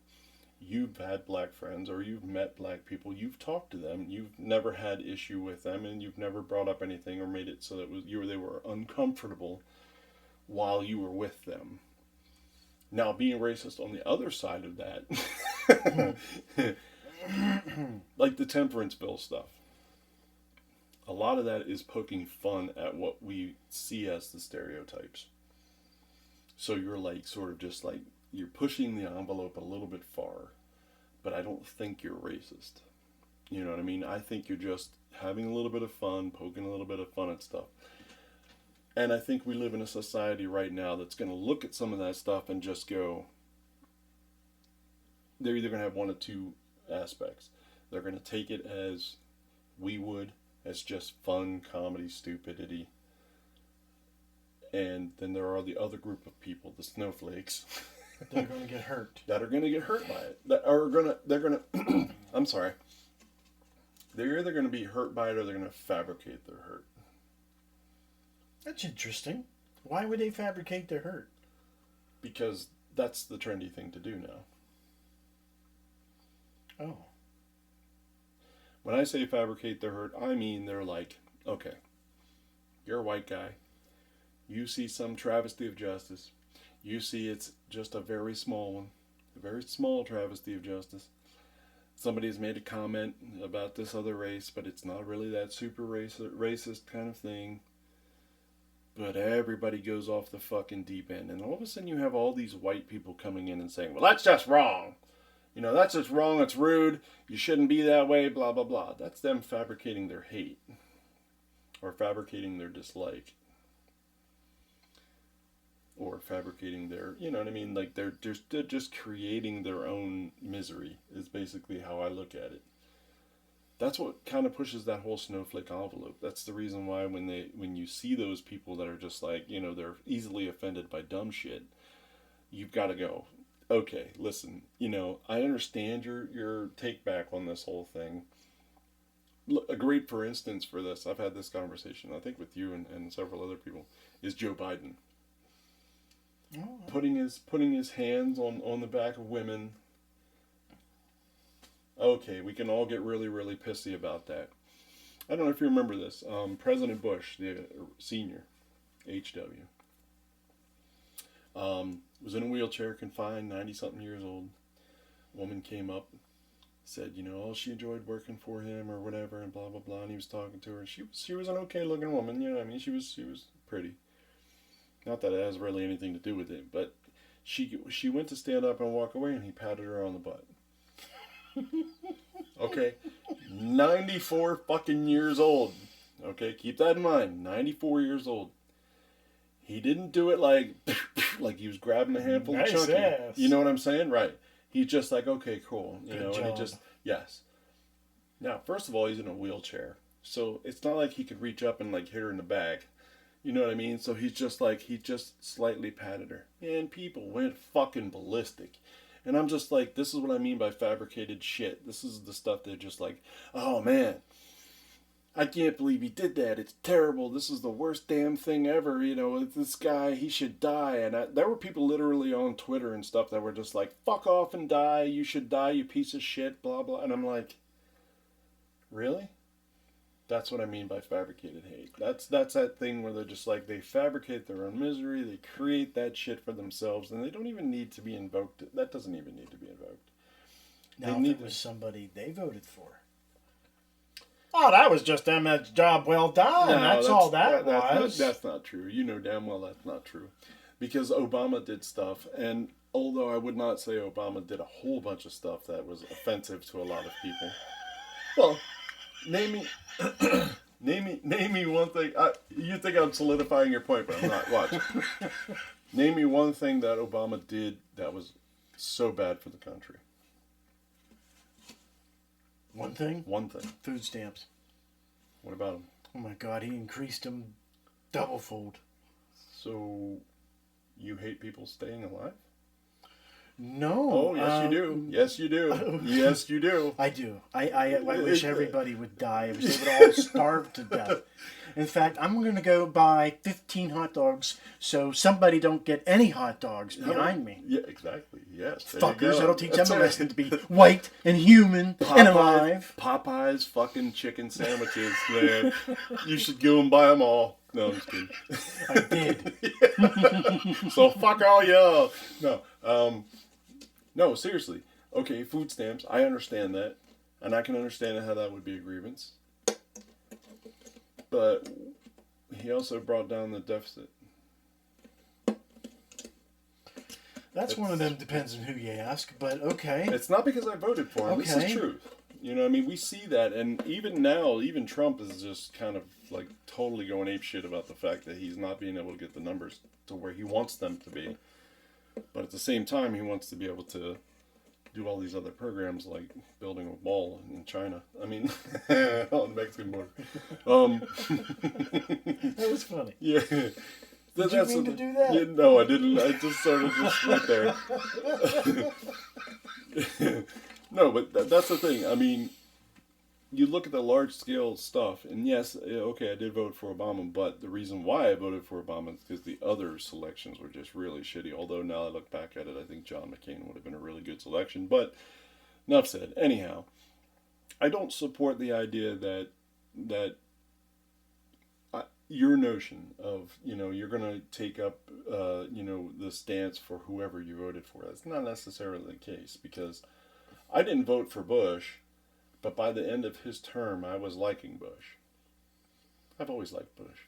You've had black friends or you've met black people, you've talked to them, you've never had issue with them, and you've never brought up anything or made it so that they were uncomfortable while you were with them. Now, being racist on the other side of that, like the temperance bill stuff, a lot of that is poking fun at what we see as the stereotypes. So you're like, sort of just like, you're pushing the envelope a little bit far, but I don't think you're racist. You know what I mean? I think you're just having a little bit of fun, poking a little bit of fun at stuff. And I think we live in a society right now that's going to look at some of that stuff and just go, they're either going to have one of two aspects. They're going to take it as we would, as just fun, comedy, stupidity. And then there are the other group of people, the snowflakes. They're going to get hurt. That are going to get hurt by it. I'm sorry. They're either going to be hurt by it or they're going to fabricate their hurt. That's interesting. Why would they fabricate their hurt? Because that's the trendy thing to do now. Oh. When I say fabricate their hurt, I mean they're like, okay, you're a white guy. You see some travesty of justice. You see it's just a very small one. A very small travesty of justice. Somebody has made a comment about this other race, but it's not really that super racist kind of thing. But everybody goes off the fucking deep end. And all of a sudden you have all these white people coming in and saying, well, that's just wrong. That's just wrong. It's rude. You shouldn't be that way, blah, blah, blah. That's them fabricating their hate. Or fabricating their dislike. Or fabricating their, like they're just creating their own misery is basically how I look at it. that's what kind of pushes that whole snowflake envelope. That's the reason why when you see those people that are just like, they're easily offended by dumb shit, you've got to go, okay, listen, I understand your take back on this whole thing. A great for instance for this, I've had this conversation, I think with you and several other people, is Joe Biden. Oh. Putting his hands on the back of women. Okay, we can all get really, really pissy about that. I don't know if you remember this. President Bush, the senior, HW, was in a wheelchair, confined, 90-something years old. Woman came up, said, she enjoyed working for him or whatever, and blah, blah, blah, and he was talking to her. And she was an okay-looking woman, she was pretty. Not that it has really anything to do with it, but she went to stand up and walk away, and he patted her on the butt. Okay, 94 fucking years old. Okay, keep that in mind. 94 years old. He didn't do it like he was grabbing a handful of chunky. Ass. You know what I'm saying? Right. He's just like, okay, cool. Good job. And it just, yes. Now, first of all, he's in a wheelchair, so it's not like he could reach up and hit her in the back. You know what I mean? So he just slightly patted her, and people went fucking ballistic. And I'm just like, this is what I mean by fabricated shit. This is the stuff they're just like, oh man, I can't believe he did that. It's terrible. This is the worst damn thing ever. This guy, he should die. And there were people literally on Twitter and stuff that were just like, fuck off and die. You should die, you piece of shit, blah, blah. And I'm like, really? That's what I mean by fabricated hate. That's that thing where they're just like, they fabricate their own misery, they create that shit for themselves, and they don't even need to be invoked. That doesn't even need to be invoked. Now, if it was somebody they voted for. Oh, that was just them. That's job well done. No, that's all that was. That's not true. You know damn well that's not true. Because Obama did stuff, and although I would not say Obama did a whole bunch of stuff that was offensive to a lot of people. Well, name me one thing. You think I'm solidifying your point, but I'm not. Watch. Name me one thing that Obama did that was so bad for the country. One thing? One thing. Food stamps. What about them? Oh my God, he increased them double-fold. So, you hate people staying alive? No. Oh, yes you do. Yes you do. Yes you do. I do. I wish everybody would die. I wish they would all starve to death. In fact, I'm going to go buy 15 hot dogs so somebody don't get any hot dogs behind me. Yeah, exactly. Yes. Fuckers, that'll teach them a lesson to be white and human and alive. Popeye's fucking chicken sandwiches, man. You should go and buy them all. No, I'm just kidding. I did. So fuck all y'all. No, seriously. Okay, food stamps. I understand that. And I can understand how that would be a grievance. But he also brought down the deficit. That's one of them, depends on who you ask, but okay. It's not because I voted for him. Okay. This is truth. We see that, and even now, even Trump is just kind of like totally going apeshit about the fact that he's not being able to get the numbers to where he wants them to be. But at the same time, he wants to be able to do all these other programs like building a wall in China. I mean, on the Mexican border. That was funny. Yeah. Did you mean to do that? Yeah, no, I didn't. I just sort of just went there. No, but that's the thing. I mean, you look at the large-scale stuff, and yes, okay, I did vote for Obama, but the reason why I voted for Obama is because the other selections were just really shitty. Although now I look back at it, I think John McCain would have been a really good selection. But enough said. Anyhow, I don't support the idea that your notion of, you're going to take up, the stance for whoever you voted for. That's not necessarily the case, because I didn't vote for Bush. But by the end of his term, I was liking Bush. I've always liked Bush.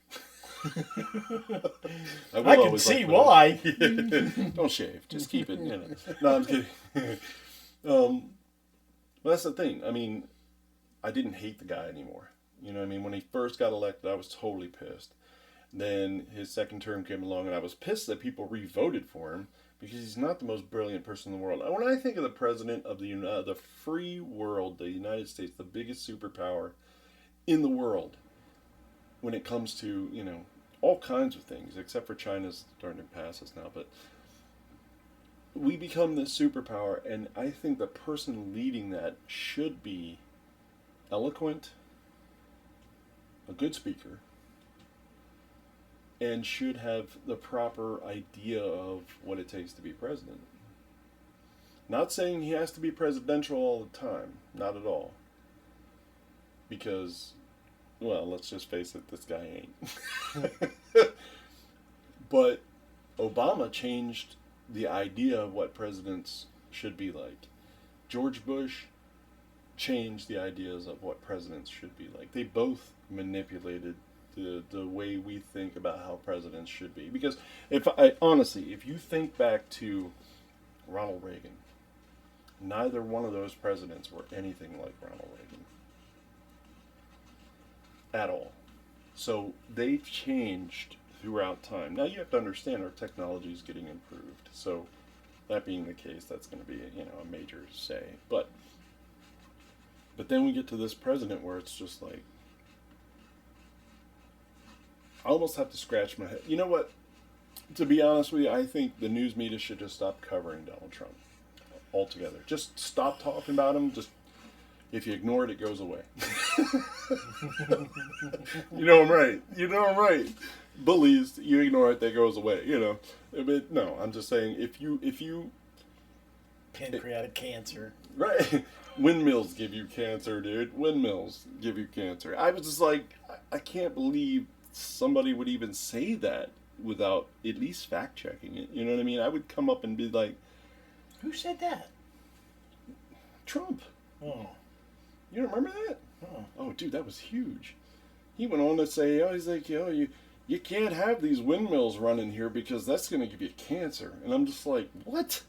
I can see why. Don't shave. Just keep it. No, I'm kidding. But that's the thing. I mean, I didn't hate the guy anymore. When he first got elected, I was totally pissed. Then his second term came along, and I was pissed that people re-voted for him because he's not the most brilliant person in the world. When I think of the president of the free world, the United States, the biggest superpower in the world, when it comes to, all kinds of things, except for China's starting to pass us now, but we become this superpower, and I think the person leading that should be eloquent, a good speaker, and should have the proper idea of what it takes to be president. Not saying he has to be presidential all the time, not at all. Because, well, let's just face it, this guy ain't. But Obama changed the idea of what presidents should be like. George Bush changed the ideas of what presidents should be like. They both manipulated the way we think about how presidents should be. Because honestly, if you think back to Ronald Reagan, neither one of those presidents were anything like Ronald Reagan. At all. So they've changed throughout time. Now you have to understand our technology is getting improved. So that being the case, that's going to be a major say. But then we get to this president where it's just like, I almost have to scratch my head. You know what? To be honest with you, I think the news media should just stop covering Donald Trump altogether. Just stop talking about him. Just if you ignore it, it goes away. I'm right. I'm right. Bullies, you ignore it, that goes away. But no, I'm just saying if you pancreatic cancer. Right. Windmills give you cancer, dude. Windmills give you cancer. I was just like, I can't believe somebody would even say that without at least fact checking it. You know what I mean? I would come up and be like, who said that? Trump. Oh. You don't remember that? Oh, dude, that was huge. He went on to say, he's like, you can't have these windmills running here because that's going to give you cancer. And I'm just like, what?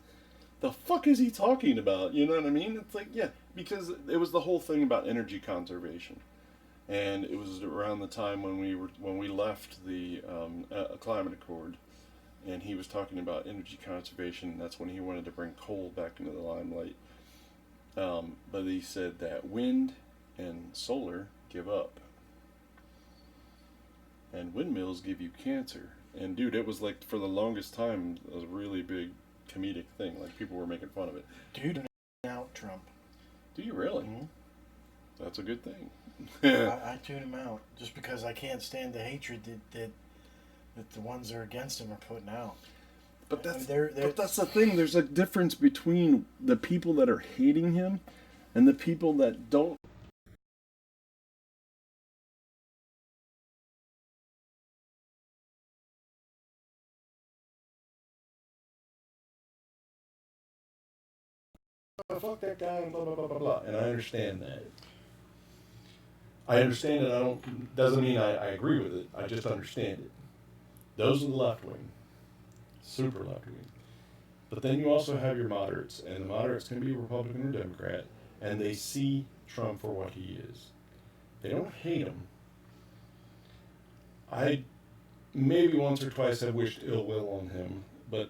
The fuck is he talking about? You know what I mean? It's like, yeah, because it was the whole thing about energy conservation. And it was around the time when we left the climate accord, and he was talking about energy conservation. That's when he wanted to bring coal back into the limelight. But he said that wind and solar give up, and windmills give you cancer. And dude, it was like for the longest time a really big comedic thing. Like people were making fun of it. Dude, out Trump. Do you really? Mm-hmm. That's a good thing. I tune him out just because I can't stand the hatred that the ones that are against him are putting out. But that's the thing. There's a difference between the people that are hating him and the people that don't. Fuck that guy and blah blah blah blah blah. And I understand that. I understand it. Doesn't mean I agree with it. I just understand it. Those are the left wing, super left wing. But then you also have your moderates, and the moderates can be Republican or Democrat, and they see Trump for what he is. They don't hate him. I maybe once or twice have wished ill will on him, but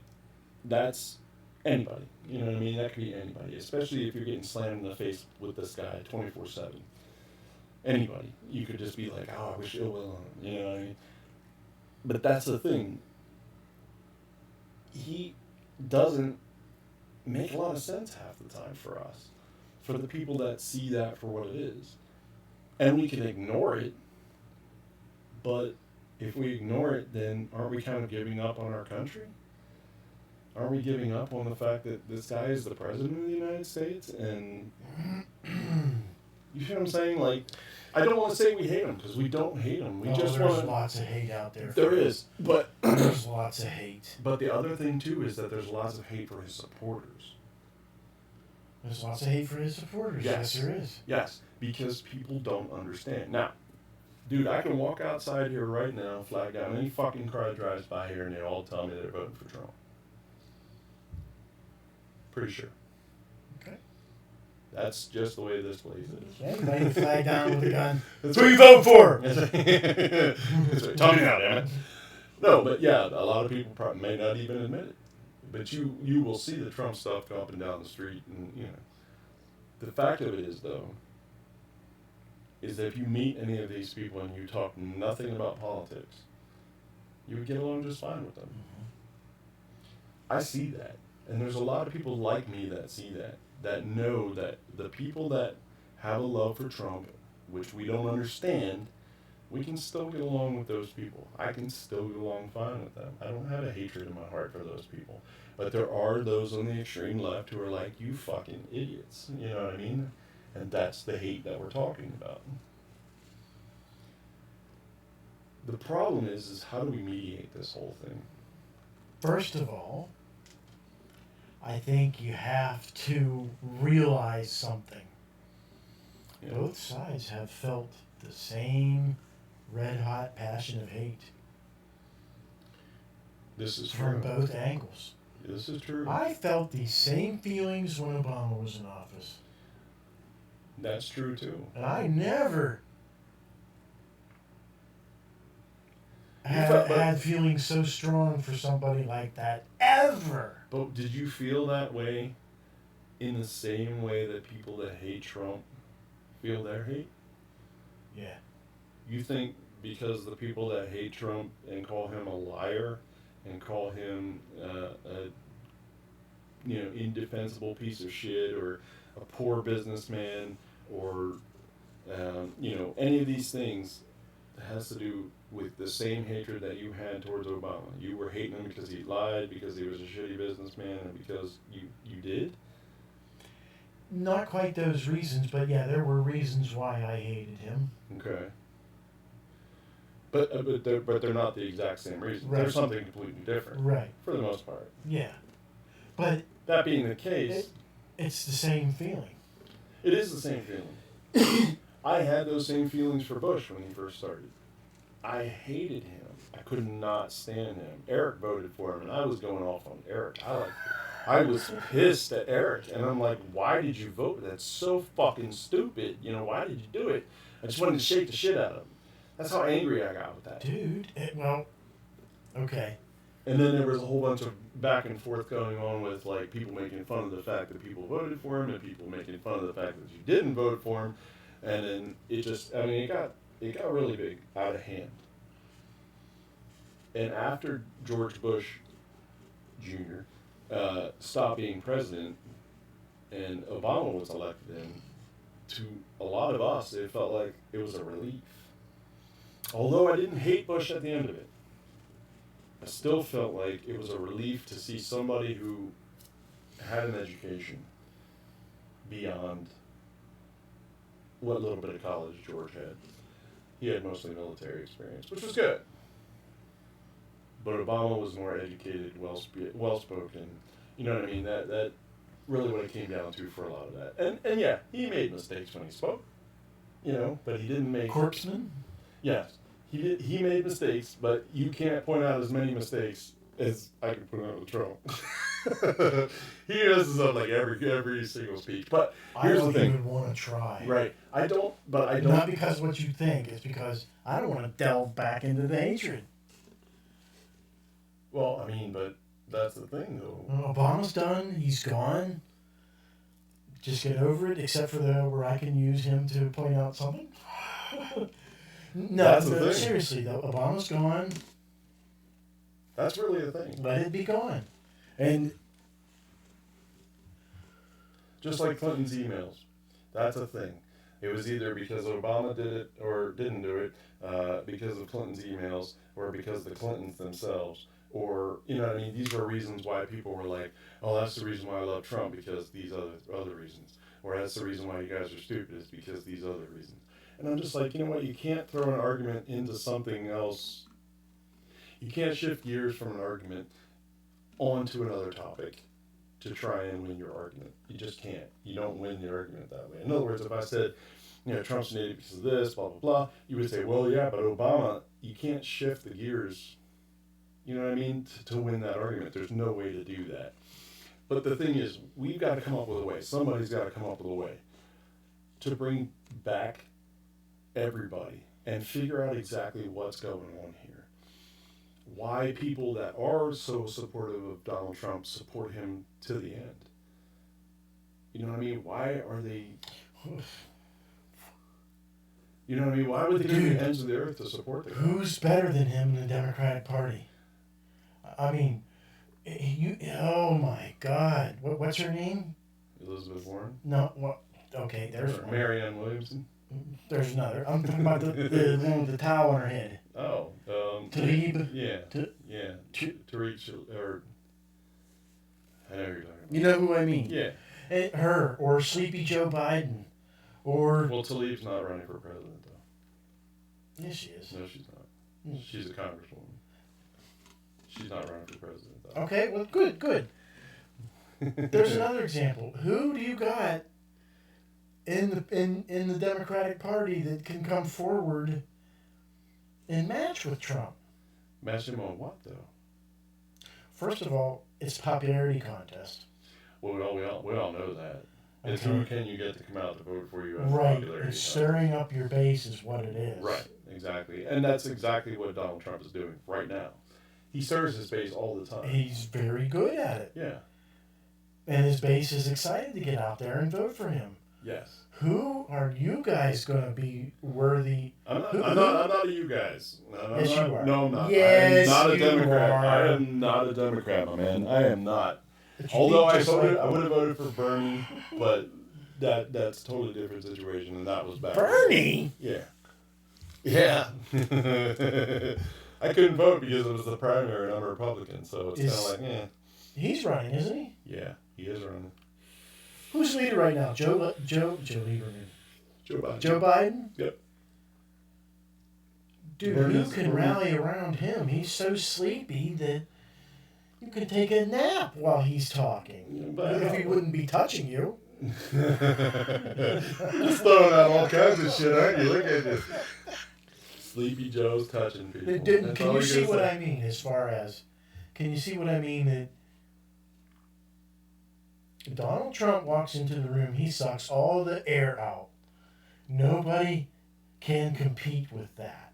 that's anybody. You know what I mean? That could be anybody, especially if you're getting slammed in the face with this guy 24/7. Anybody. You could just be like, oh, I wish ill will on him. You know what I mean? But that's the thing. He doesn't make a lot of sense half the time for us. For the people that see that for what it is. And we can ignore it. But if we ignore it, then aren't we kind of giving up on our country? Aren't we giving up on the fact that this guy is the president of the United States? And you feel what I'm saying? Like, I don't want to say we hate him, because we don't hate him. We just want there's lots of hate out there. There is, but there's lots of hate. But the other thing too is that there's lots of hate for his supporters. There's lots of hate for his supporters. Yes, there is. Yes, because people don't understand. Now, dude, I can walk outside here right now, flag down any fucking car that drives by here, and they all tell me they're voting for Trump. Pretty sure. Okay. That's just the way this place is. Yeah, you might flag down with a gun. That's who you vote for. Tell me now, damn it. No, but yeah, a lot of people probably may not even admit it. But you will see the Trump stuff go up and down the street, and you know. The fact of it is, though, is that if you meet any of these people and you talk nothing about politics, you would get along just fine with them. I see that. And there's a lot of people like me that see that, that know that the people that have a love for Trump, which we don't understand, we can still get along with those people. I can still get along fine with them. I don't have a hatred in my heart for those people. But there are those on the extreme left who are like, you fucking idiots. You know what I mean? And that's the hate that we're talking about. The problem is how do we mediate this whole thing? First of all, I think you have to realize something. Yeah. Both sides have felt the same red-hot passion of hate This is from true. both angles. This is true. I felt these same feelings when Obama was in office. That's true too. And I never felt- but- had feelings so strong for somebody like that, ever. But did you feel that way in the same way that people that hate Trump feel their hate? Yeah. You think because the people that hate Trump and call him a liar and call him a indefensible piece of shit or a poor businessman or any of these things has to do with the same hatred that you had towards Obama? You were hating him because he lied, because he was a shitty businessman, and because you did? Not quite those reasons, but yeah, there were reasons why I hated him. Okay. But they're not the exact same reasons. Right. They're something completely different. Right. For the most part. Yeah. But That being the case, it's the same feeling. it is the same feeling. I had those same feelings for Bush when he first started. I hated him. I could not stand him. Eric voted for him, and I was going off on Eric. I was pissed at Eric, and I'm like, why did you vote? That's so fucking stupid. Why did you do it? I just wanted to shake the shit out of him. That's how angry I got with that. Dude, okay. And then there was a whole bunch of back and forth going on with like people making fun of the fact that people voted for him and people making fun of the fact that you didn't vote for him. And then it got really big, out of hand. And after George Bush Jr. Stopped being president and Obama was elected in, to a lot of us, it felt like it was a relief. Although I didn't hate Bush at the end of it, I still felt like it was a relief to see somebody who had an education beyond what little bit of college George had. He had mostly military experience, which was good. But Obama was more educated, well-spoken. You know what I mean? That really what it came down to for a lot of that. And yeah, he made mistakes when he spoke. But he didn't make... Corpsman? Yes. He made mistakes, but you can't point out as many mistakes as I can point out with Trump. He messes up like every single speech. But here's the I don't thing. even want to try. Right. I don't. Not because what you think, it's because I don't want to delve back into the hatred. Well, I mean, but that's the thing, though. Obama's done. He's gone. Just get over it, except for where I can use him to point out something. No, That's the thing. seriously though, Obama's gone. That's really the thing. Let it be gone. And Just like Clinton's emails. That's a thing. It was either because Obama did it or didn't do it, because of Clinton's emails, or because the Clintons themselves. Or, these were reasons why people were like, oh, that's the reason why I love Trump, because these other reasons. Or that's the reason why you guys are stupid, is because these other reasons. And I'm just like, you know what, you can't throw an argument into something else. You can't shift gears from an argument onto another topic to try and win your argument. You just can't. You don't win your argument that way. In other words, if I said, Trump's an idiot because of this, blah, blah, blah, you would say, well, yeah, but Obama, you can't shift the gears, you know what I mean, to win that argument. There's no way to do that. But the thing is, we've got to come up with a way. Somebody's got to come up with a way to bring back everybody and figure out exactly what's going on here. why people that are so supportive of Donald Trump support him to the end. You know what I mean? Why are they? You know what I mean? Why would they go to the ends of the earth to support the guy? Who's better than him in the Democratic Party? I mean, oh my God, what's her name? Elizabeth Warren? No, well, okay, there's Or one. Marianne Williamson? There's another. I'm talking about the one with the towel on her head. Oh. Tlaib? Yeah. To- Tariq, or... I know who you're talking about. You know who I mean? Yeah. Her, or Sleepy Joe Biden, or... Well, Tlaib's not running for president, though. Yes, she is. No, she's not. She's a congresswoman. She's not running for president, though. Okay, well, good. There's another example. Who do you got in the Democratic Party that can come forward and match with Trump? Match him on what, though? First of all, it's a popularity contest. Well, we all know that. It's Okay. who can you get to come out to vote for you as Right, popularity. it's stirring up your base is what it is. Right, exactly. And that's exactly what Donald Trump is doing right now. He stirs his base all the time. He's very good at it. Yeah. And his base is excited to get out there and vote for him. Yes. Who are you guys going to be worthy? I'm not a you guys. Yes, you are. No, I'm not. Yes, I'm not a you Democrat. are. I am not a Democrat, my man. I am not. But you Although think I just voted, like- I would have voted for Bernie, but that's a totally different situation, and that was back. Bernie? Yeah. Yeah. I couldn't vote because it was the primary and I'm a Republican, so it's kind Is- of like, eh. He's running, isn't he? Yeah, he is running. Who's the leader right now? Joe Lieberman. Joe Biden. Joe Biden? Yep. Dude, Bernie's- who can rally around him? He's so sleepy that you can take a nap while he's talking. But- if he wouldn't be touching you. Just throwing out all kinds of shit, aren't you? Look at this. Sleepy Joe's touching people. That's Can all you I see gotta what say. I mean as far as... Can you see what I mean that... If Donald Trump walks into the room, he sucks all the air out. Nobody can compete with that.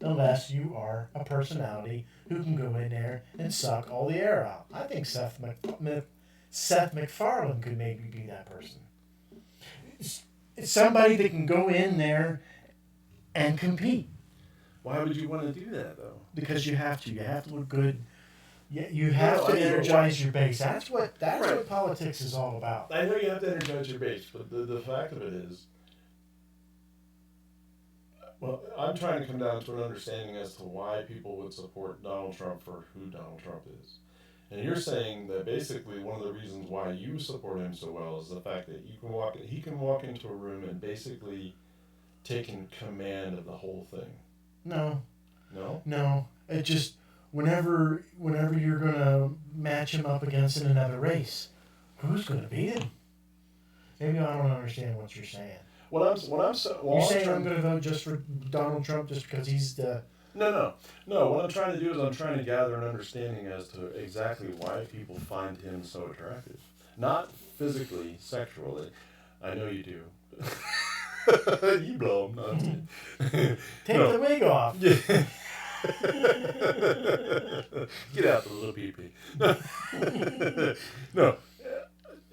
Unless you are a personality who can go in there and suck all the air out. I think Seth MacFarlane could maybe be that person. It's somebody that can go in there and compete. Why would you want to do that, though? Because you have to. You have to look good. You have to I know. energize your base. That's what Right. politics is all about. I know you have to energize your base, but the fact of it is, well, I'm trying to come down to an understanding as to why people would support Donald Trump for who Donald Trump is. And you're saying that basically one of the reasons why you support him so well is the fact that he can walk into a room and basically take in command of the whole thing. No, No? it just whenever you're gonna match him up against in another race, who's gonna beat him? Maybe I don't understand what you're saying. You're You're saying I'm gonna vote just for Donald Trump just because he's the... No. What I'm trying to do is I'm trying to gather an understanding as to exactly why people find him so attractive. Not physically, sexually. I know you do. You blow him. Take No. the wig off. Yeah. Get out the little pee-pee. No.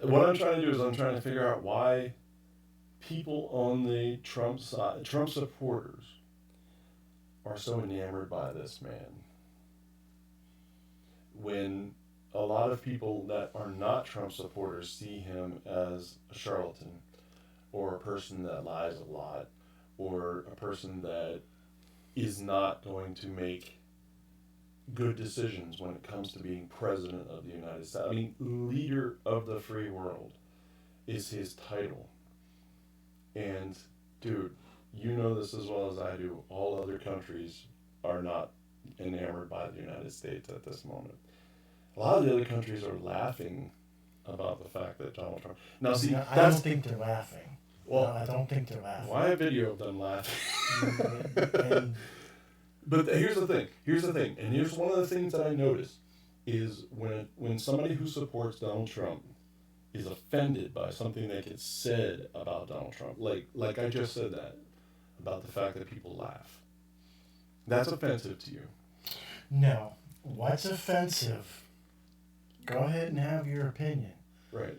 What I'm trying to do is I'm trying to figure out why people on the Trump side, Trump supporters, are so enamored by this man. When a lot of people that are not Trump supporters see him as a charlatan, or a person that lies a lot, or a person that is not going to make good decisions when it comes to being president of the United States. I mean, leader of the free world is his title. And, dude, you know this as well as I do. All other countries are not enamored by the United States at this moment. A lot of the other countries are laughing about the fact that Donald Trump... Now, see, I don't think they're laughing. Well, No, I don't think they're laughing. Well, I have video of them laughing. And But here's the thing, and here's one of the things that I notice, is when somebody who supports Donald Trump is offended by something that gets said about Donald Trump, like I just said that, about the fact that people laugh. That's offensive to you. No. What's offensive? Go ahead and have your opinion. Right.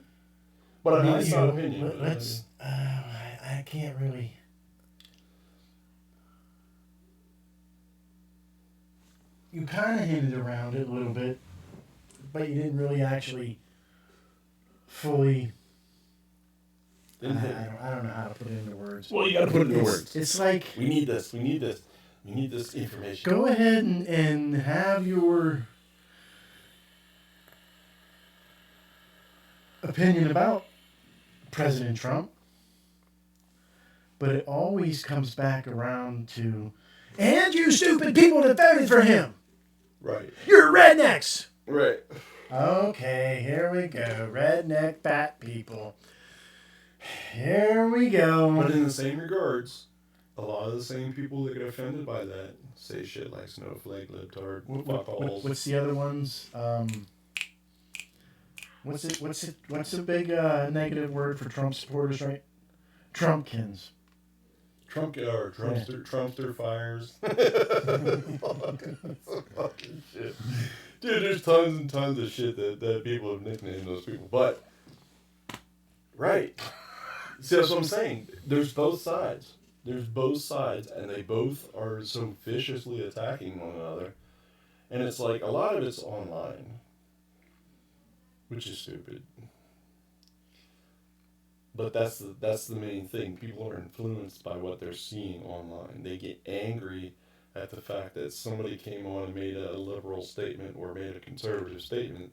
But I mean, it's not opinion. Let's. I can't really. You kind of hinted around it a little bit, but you didn't really actually fully. I don't know how to put it into words. Well, you got to put it into words. It's like We need this. We need this. We need this information. go ahead and have your opinion about President Trump, but it always comes back around to, and you stupid people that voted for him, Right. you're rednecks. Right. Okay, here we go, redneck fat people. Here we go. But in the same regards, a lot of the same people that get offended by that say shit like snowflake, libtard, fuckballs. What's the other ones? What's the big negative word for Trump supporters, right? Trumpkins. Trumpster fires. Fucking shit. Dude, there's tons and tons of shit that people have nicknamed those people. But, right. See, that's what I'm saying. There's both sides. There's both sides, and they both are so viciously attacking one another. And it's like, a lot of it's online, which is stupid. But that's the main thing. People are influenced by what they're seeing online. They get angry at the fact that somebody came on and made a liberal statement or made a conservative statement,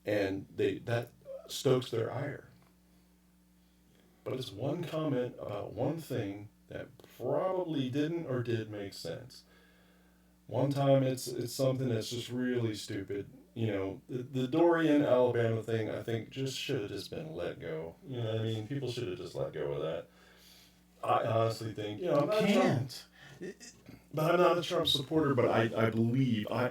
and that stokes their ire. But it's one comment about one thing that probably didn't or did make sense. One time it's something that's just really stupid. You know, the Dorian, Alabama thing, I think just should have just been let go. You know what I mean? People should have just let go of that. I honestly think, you know, I'm not I'm not a Trump supporter, but I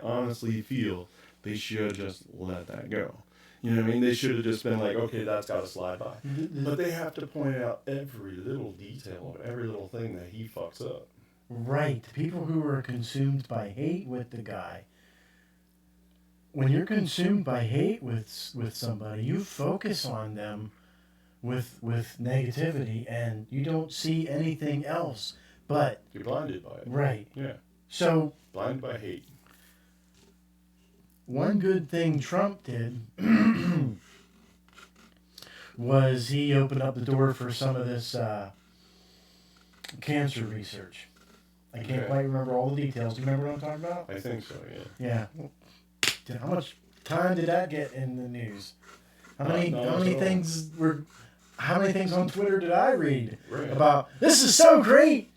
honestly feel they should just let that go. You know what I mean? They should have just been like, okay, that's got to slide by. But they have to point out every little detail of every little thing that he fucks up. Right. People who are consumed by hate with the guy. When you're consumed by hate with somebody, you focus on them with negativity, and you don't see anything else. But you're blinded by it. Right. Yeah. So blinded by hate. One good thing Trump did was he opened up the door for some of this cancer research. I can't quite remember all the details. Do you remember what I'm talking about? I think so, yeah. Yeah. How much time did that get in the news? How many things on Twitter did I read about this is so great?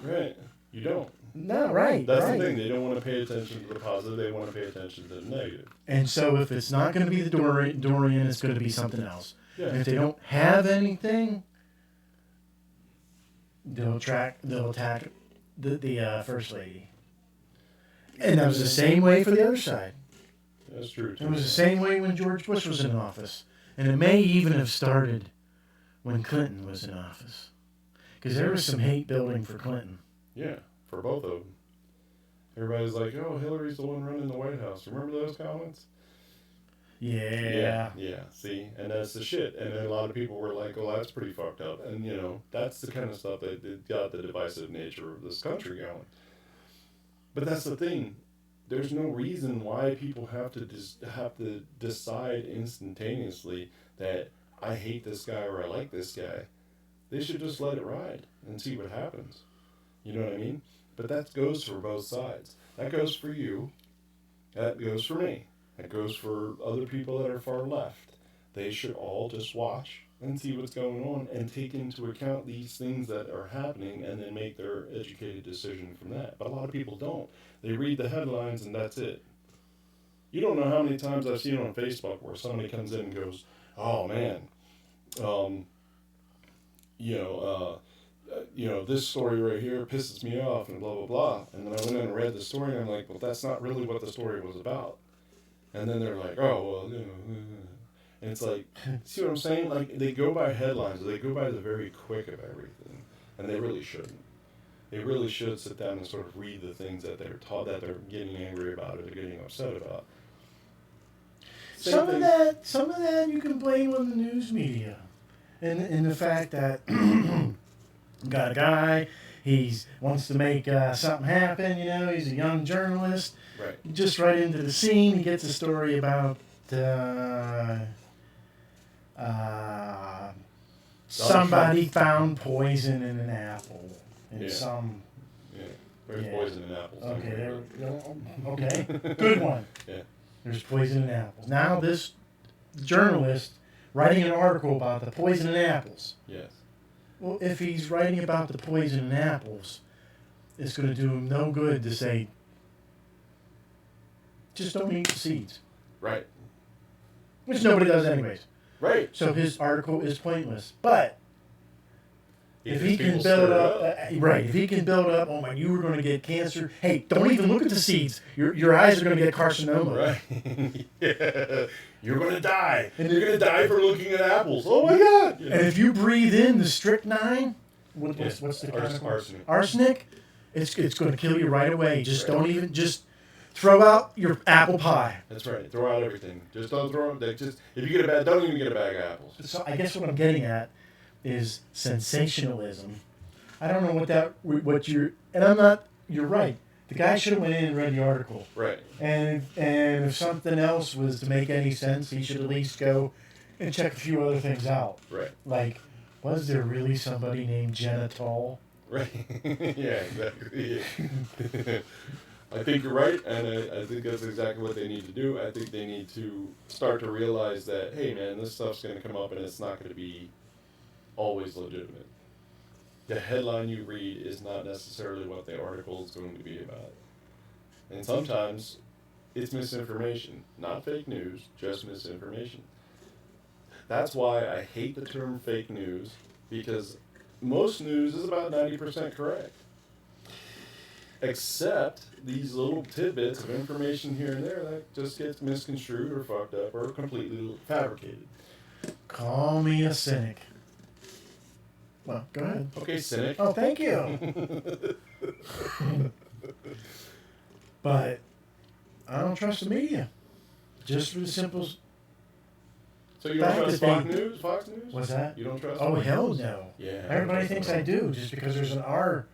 Right. You don't. No, right. That's the thing. They don't want to pay attention to the positive. They want to pay attention to the negative. And so if it's not going to be the Dorian, it's going to be something else. Yeah. And if they don't have anything, they'll attack the first lady. And that was the same way for the other side. That's true, too. It was the same way when George Bush was in office. And it may even have started when Clinton was in office. Because there was some hate building for Clinton. Yeah, for both of them. Everybody's like, oh, Hillary's the one running the White House. Remember those comments? Yeah. Yeah, see? And that's the shit. And then a lot of people were like, oh, that's pretty fucked up. And, you know, that's the kind of stuff that got the divisive nature of this country going. But that's the thing. There's no reason why people have to decide instantaneously that I hate this guy or I like this guy. They should just let it ride and see what happens. You know what I mean? But that goes for both sides. That goes for you. That goes for me. That goes for other people that are far left. They should all just watch and see what's going on and take into account these things that are happening and then make their educated decision from that. But a lot of people don't. They read the headlines and that's it. You don't know how many times I've seen on Facebook where somebody comes in and goes, oh man, this story right here pisses me off and blah, blah, blah. And then I went in and read the story and I'm like, well, that's not really what the story was about. And then they're like, oh, well, and it's like, see what I'm saying? Like, they go by headlines. They go by the very quick of everything. And they really shouldn't. they really should sit down and sort of read the things that they're taught, that they're getting angry about or they're getting upset about. Some of that you can blame on the news media, and the fact that got a guy, he wants to make something happen. You know, he's a young journalist. Right. Just right into the scene, he gets a story about somebody found poison in an apple in some. Yeah. There's poison in apples. Okay. Okay. Good one. Yeah. There's poison in apples. Now this journalist writing an article about the poison in apples. Yes. Well, if he's writing about the poison in apples, it's going to do him no good to say, just don't eat the seeds. Right. Which nobody does anyways. Right. So his article is pointless. But if he can people build stir up, if he can build up, oh my, you were going to get cancer. Hey, don't even look at the seeds. Your eyes are going to get carcinoma. Right. Yeah. You're going to die. And you're going to die for looking at apples. Oh my God. And if you breathe in the strychnine, what's the chemical? Arsenic, it's going to kill you right away. Just don't even, just throw out your apple pie. That's right. Throw out everything. Just don't throw them. Just, if you get a bag, don't even get a bag of apples. So I guess what I'm getting at is sensationalism. I don't know what you're, and I'm not, you're right. The guy should have went in and read the article. Right. And if something else was to make any sense, he should at least go and check a few other things out. Right. Like, was there really somebody named Genitol? Right. Yeah, exactly. I think you're right, and I think that's exactly what they need to do. I think they need to start to realize that, hey, man, this stuff's going to come up, and it's not going to be always legitimate. The headline you read is not necessarily what the article is going to be about. And sometimes it's misinformation, not fake news, just misinformation. That's why I hate the term fake news, because most news is about 90% correct. Except these little tidbits of information here and there that just gets misconstrued or fucked up or completely fabricated. Call me a cynic. Well, go ahead. Okay, cynic. Oh, thank you. But I don't trust the media. Just for the simple. So you don't fact trust that Fox they- News? Fox News? What's that? You don't trust? Oh, Fox hell News? no. Yeah. Everybody thinks I do just because there's an R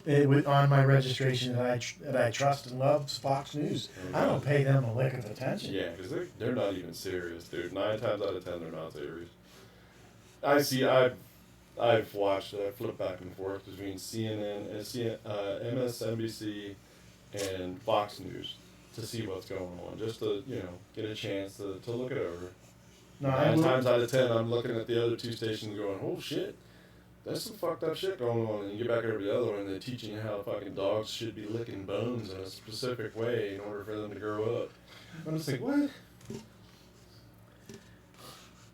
on my registration that I trust and love Fox News. I don't pay them a lick of attention. Yeah, because they're not even serious, dude. 9 times out of 10, they're not serious. I've watched, I flip back and forth between CNN and MSNBC and Fox News to see what's going on, just to, get a chance to look it over. No, 9 times out of 10, I'm looking at the other 2 stations going, oh shit, there's some fucked up shit going on. And you get back over to the other one, and they're teaching you how fucking dogs should be licking bones in a specific way in order for them to grow up. I'm just like, what?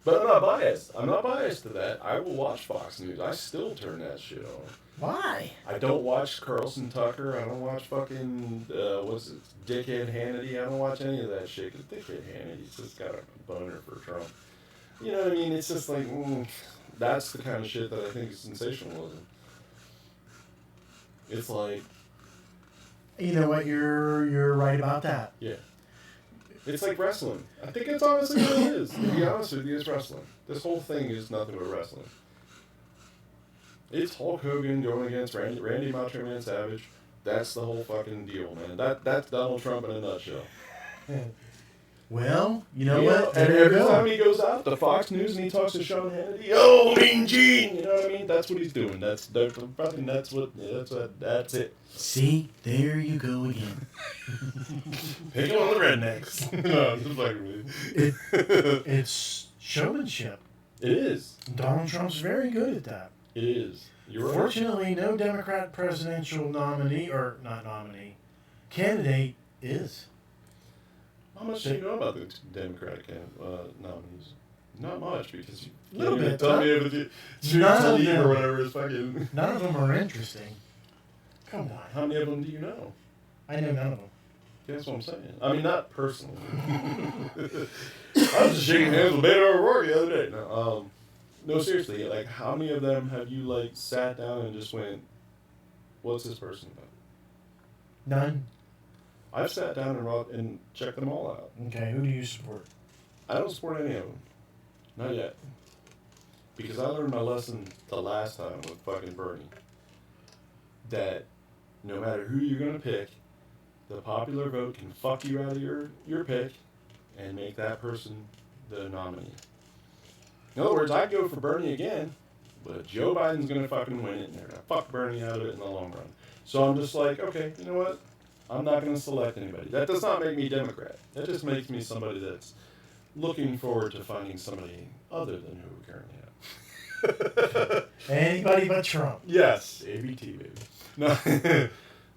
But I'm not biased. I'm not biased to that. I will watch Fox News. I still turn that shit on. Why? I don't watch Carlson Tucker. I don't watch fucking, Dickhead Hannity. I don't watch any of that shit, because Dickhead Hannity's just got a boner for Trump. You know what I mean? It's just like, that's the kind of shit that I think is sensationalism. It's like... You know what? You're right about that. Yeah. It's like wrestling. I think it's honestly what it is. To be honest with you, it's wrestling. This whole thing is nothing but wrestling. It's Hulk Hogan going against Randy Macho Man Savage. That's the whole fucking deal, man. That's Donald Trump in a nutshell. Well, you know what? And There you every go. time he goes out to Fox News and he talks to Sean Hannity, oh, Mean Gene, you know what I mean? That's what he's doing. That's it. See, there you go again. Pick on the rednecks. No, just like me. It's showmanship. It is. Donald Trump's very good at that. It is. You're right. Fortunately, no Democrat presidential candidate is. How much do you know about the Democratic nominees? Not much, because you Little can't even bit, tell huh? me if it's None of Trudeau them. or whatever is fucking... None of them are interesting. Come on. How many of them do you know? I know none of them. That's what I'm saying. I mean, not personally. I was just shaking hands with Beto O'Rourke the other day. No, seriously, like, how many of them have you, like, sat down and just went, What's this person about? None. I've sat down and checked them all out. Okay, who do you support? I don't support any of them. Not yet. Because I learned my lesson the last time with fucking Bernie. That no matter who you're going to pick, the popular vote can fuck you out of your pick and make that person the nominee. In other words, I'd go for Bernie again, but Joe Biden's going to fucking win it and they're going to fuck Bernie out of it in the long run. So I'm just like, okay, you know what? I'm not going to select anybody. That does not make me Democrat. That just makes me somebody that's looking forward to finding somebody other than who we currently have. Anybody but Trump. Yes, ABT, baby. No,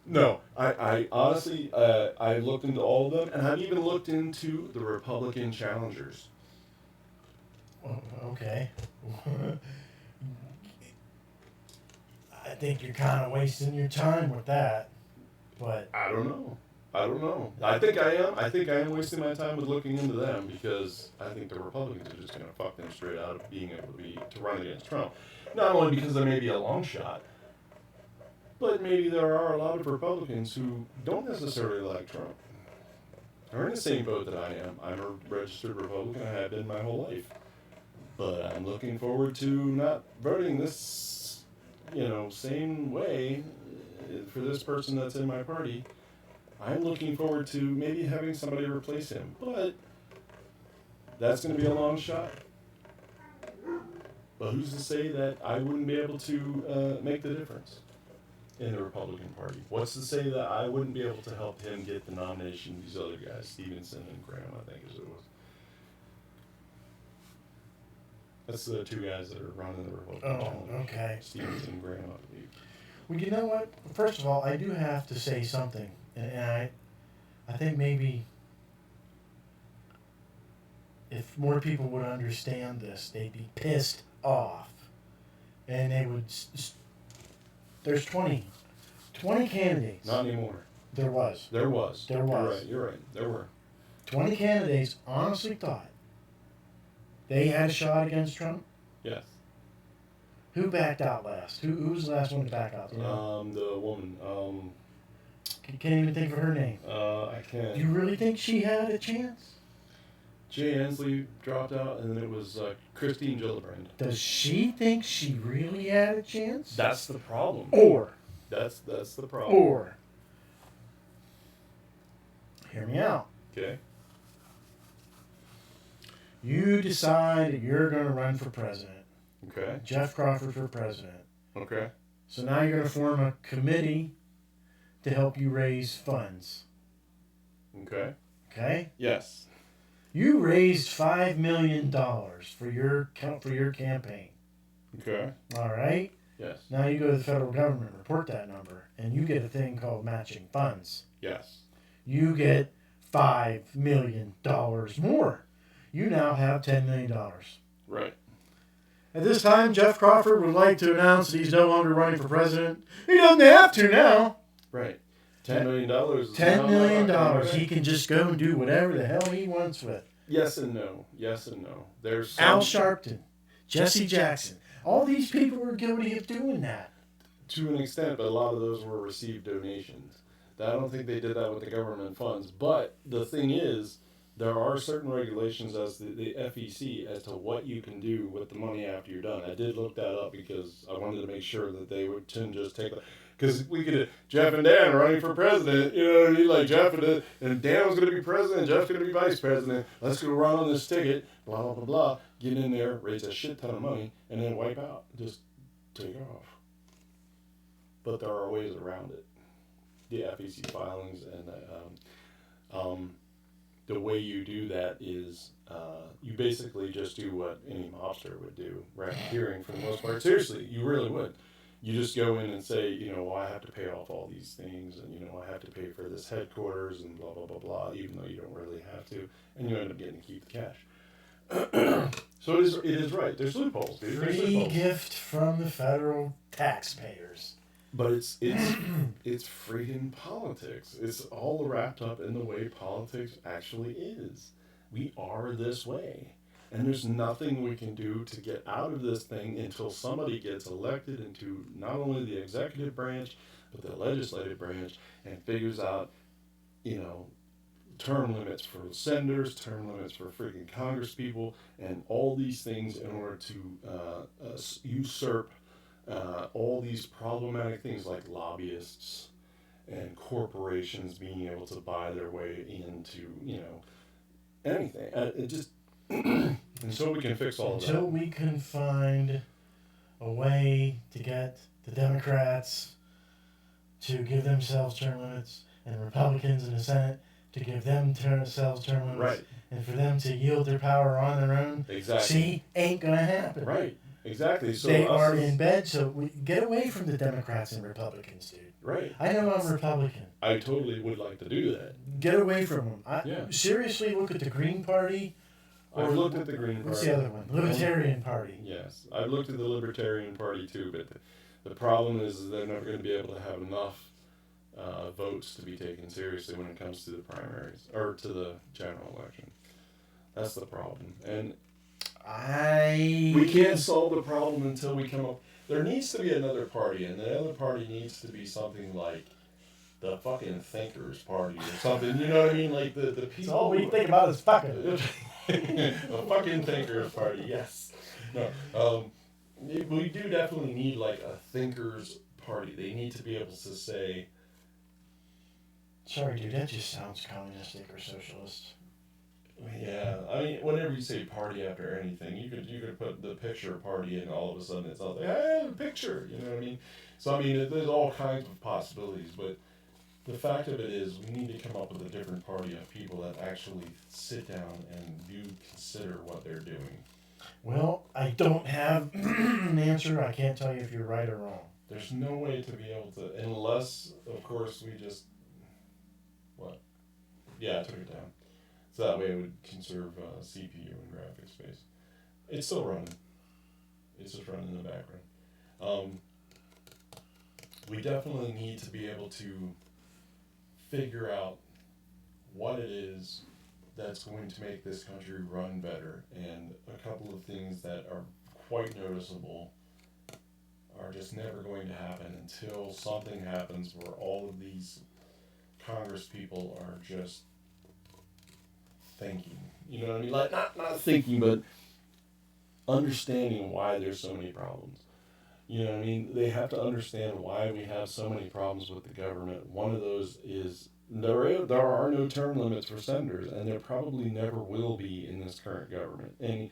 no. I honestly, I looked into all of them, and I've even looked into the Republican challengers. Okay. I think you're kind of wasting your time with that, but I don't know. I think I am. I think I am wasting my time with looking into them because I think the Republicans are just going to fuck them straight out of being able to run against Trump. Not only because they may be a long shot, but maybe there are a lot of Republicans who don't necessarily like Trump. Are in the same boat that I am. I'm a registered Republican. I have been my whole life. But I'm looking forward to not voting this, same way for this person that's in my party. I'm looking forward to maybe having somebody replace him. But that's going to be a long shot. But who's to say that I wouldn't be able to make the difference in the Republican Party? What's to say that I wouldn't be able to help him get the nomination, these other guys, Stevenson and Graham, I think is who it was. That's the two guys that are running the Republican challenge. Okay. Stevenson and Graham, I believe. Well, you know what? First of all, I do have to say something, and I think maybe if more people would understand this, they'd be pissed off, and they would. There's 20 candidates. Not anymore. There was. There was. There was. You're right. There were. 20 candidates honestly thought they had a shot against Trump. Yes. Who backed out last? Who was the last one to back out? You know? The woman. Can't even think of her name. I can't. Do you really think she had a chance? Jay Inslee dropped out, and then it was Christine Gillibrand. Does she think she really had a chance? That's the problem. Or That's the problem. Or, hear me out. Okay. You decide that you're going to run for president. Okay. Jeff Crawford for president. Okay. So now you're going to form a committee to help you raise funds. Okay. Okay? Yes. You raised $5 million for your campaign. Okay. All right? Yes. Now you go to the federal government, report that number, and you get a thing called matching funds. Yes. You get $5 million more. You now have $10 million. Right. At this time, Jeff Crawford would like to announce that he's no longer running for president. He doesn't have to now. Right. $10 million. $10 million. He can just go and do whatever the hell he wants with. Yes and no. Yes and no. There's some, Al Sharpton, Jesse Jackson. All these people are guilty of doing that. to an extent, but a lot of those were received donations. I don't think they did that with the government funds. But the thing is, there are certain regulations as the FEC as to what you can do with the money after you're done. I did look that up because I wanted to make sure that they would tend to just take it. Because we could, Jeff and Dan running for president, you know what I mean? Like Jeff and Dan was going to be president, Jeff's going to be vice president. Let's go run on this ticket, blah, blah, blah, blah. Get in there, raise a shit ton of money, and then wipe out. Just take off. But there are ways around it. The FEC filings and the way you do that is you basically just do what any mobster would do, racketeering for the most part. Seriously, you really would. You just go in and say, you know, well, I have to pay off all these things, and, you know, I have to pay for this headquarters and blah, blah, blah, blah, even though you don't really have to, and you end up getting to keep the cash. So it is right. There's loopholes, dude. There's Free loopholes. gift from the federal taxpayers. But it's freaking politics. It's all wrapped up in the way politics actually is. We are this way. And there's nothing we can do to get out of this thing until somebody gets elected into not only the executive branch, but the legislative branch, and figures out, you know, term limits for senators, term limits for freaking Congress people, and all these things in order to usurp all these problematic things like lobbyists and corporations being able to buy their way into, you know, anything. It just until we can fix all of that. Until we can find a way to get the Democrats to give themselves term limits and Republicans in the Senate to give themselves term limits, Right. and for them to yield their power on their own. Exactly. See, ain't gonna happen. Right. Exactly. So They us are as- in bed, so we get away from the Democrats and Republicans, dude. Right. I know I'm Republican. I totally would like to do that. Get away from them. Yeah. Seriously, look at the Green Party. I've looked at the Green Party. What's the other one? Libertarian Party. Yes, I've looked at the Libertarian Party too, but the problem is they're never going to be able to have enough votes to be taken seriously when it comes to the primaries or to the general election. That's the problem, and we can't solve the problem until we come up. There needs to be another party, and the other party needs to be something like the fucking Thinkers Party or something. You know what I mean? Like the people. That's all we think about is fucking. A fucking Thinkers Party, yes. No, we do definitely need like a Thinkers Party. They need to be able to say, Sorry, dude, that just sounds communistic or socialist. yeah. I mean, whenever you say party after anything, you could put the picture party, and all of a sudden it's all like, hey, the picture. You know what I mean? So I mean, there's all kinds of possibilities, but the fact of it is, we need to come up with a different party of people that actually sit down and do consider what they're doing. Well, I don't have an answer. I can't tell you if you're right or wrong. There's no way to be able to, unless, of course, we just, what? Yeah, I took it down. So that way it would conserve CPU and graphics space. It's still running. It's just running in the background. We definitely need to be able to figure out what it is that's going to make this country run better, and a couple of things that are quite noticeable are just never going to happen until something happens where all of these Congress people are just thinking. You know what I mean? Like not thinking, but understanding why there's so many problems. You know what I mean? They have to understand why we have so many problems with the government. One of those is there are no term limits for senators, and there probably never will be in this current government. And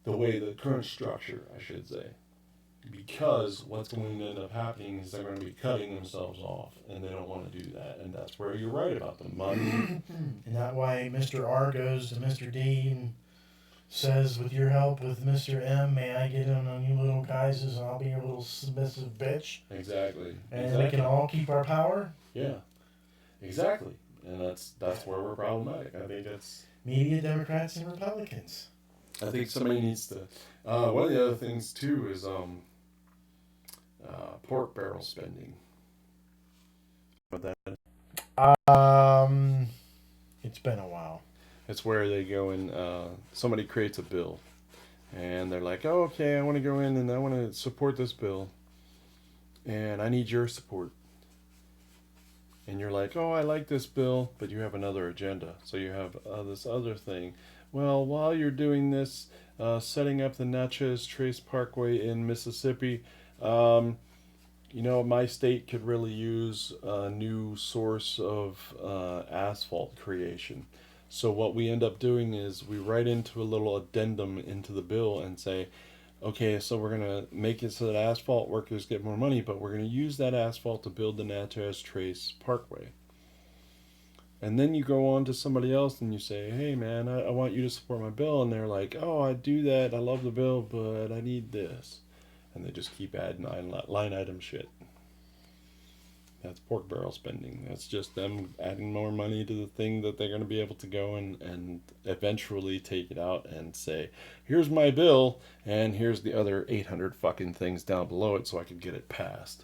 the way the current structure, I should say. Because what's going to end up happening is they're going to be cutting themselves off, and they don't want to do that. And that's where you're right about the money. And that why Mr. R goes to Mr. D and says, with your help with Mr. M, may I get in on you little guys, and I'll be your little submissive bitch. Exactly. And we can all keep our power. Yeah. Exactly. And that's where we're problematic. I think that's... Media Democrats and Republicans. I think somebody needs to... one of the other things, too, is pork barrel spending. What that is? It's been a while. It's where they go and somebody creates a bill, and they're like, oh, okay, I want to go in and I want to support this bill, and I need your support. And you're like, oh, I like this bill, but you have another agenda. So you have this other thing. Well, while you're doing this, setting up the Natchez Trace Parkway in Mississippi, my state could really use a new source of asphalt creation. So what we end up doing is we write into a little addendum into the bill and say, okay, so we're going to make it so that asphalt workers get more money, but we're going to use that asphalt to build the Natchez Trace Parkway. And then you go on to somebody else and you say, hey man, I want you to support my bill. And they're like, oh, I do that. I love the bill, but I need this. And they just keep adding line item shit. That's pork barrel spending. That's just them adding more money to the thing that they're going to be able to go and eventually take it out and say, here's my bill, and here's the other 800 fucking things down below it so I could get it passed.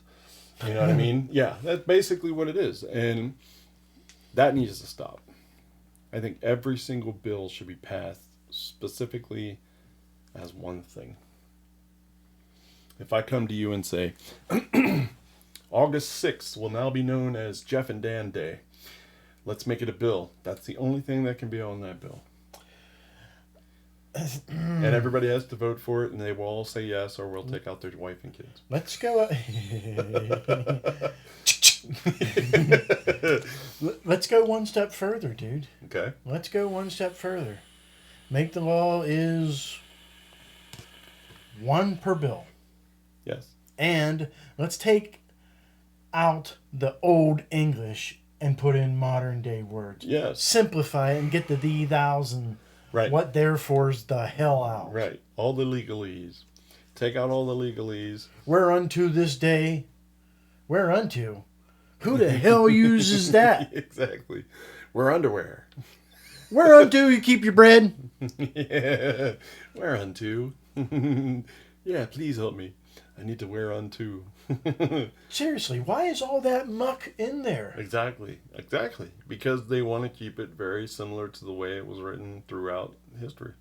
You know what I mean? Yeah, that's basically what it is. And that needs to stop. I think every single bill should be passed specifically as one thing. If I come to you and say, August 6th will now be known as Jeff and Dan Day. Let's make it a bill. That's the only thing that can be on that bill. And everybody has to vote for it, and they will all say yes, or we'll take out their wife and kids. Let's go. Let's go one step further, dude. Okay. Let's go one step further. Make the law is 1 per bill. Yes. And let's take out the old English and put in modern day words. Yes. Simplify it and get the thee, thous, and Right. what therefore's the hell out. Right. All the legalese. Take out all the legalese. Whereunto this day. Whereunto? Who the hell uses that? Exactly. Wear underwear. Whereunto you keep your bread? Yeah. Wear unto. Yeah, please help me. I need to wear unto. Seriously, why is all that muck in there? Exactly. Exactly. Because they want to keep it very similar to the way it was written throughout history.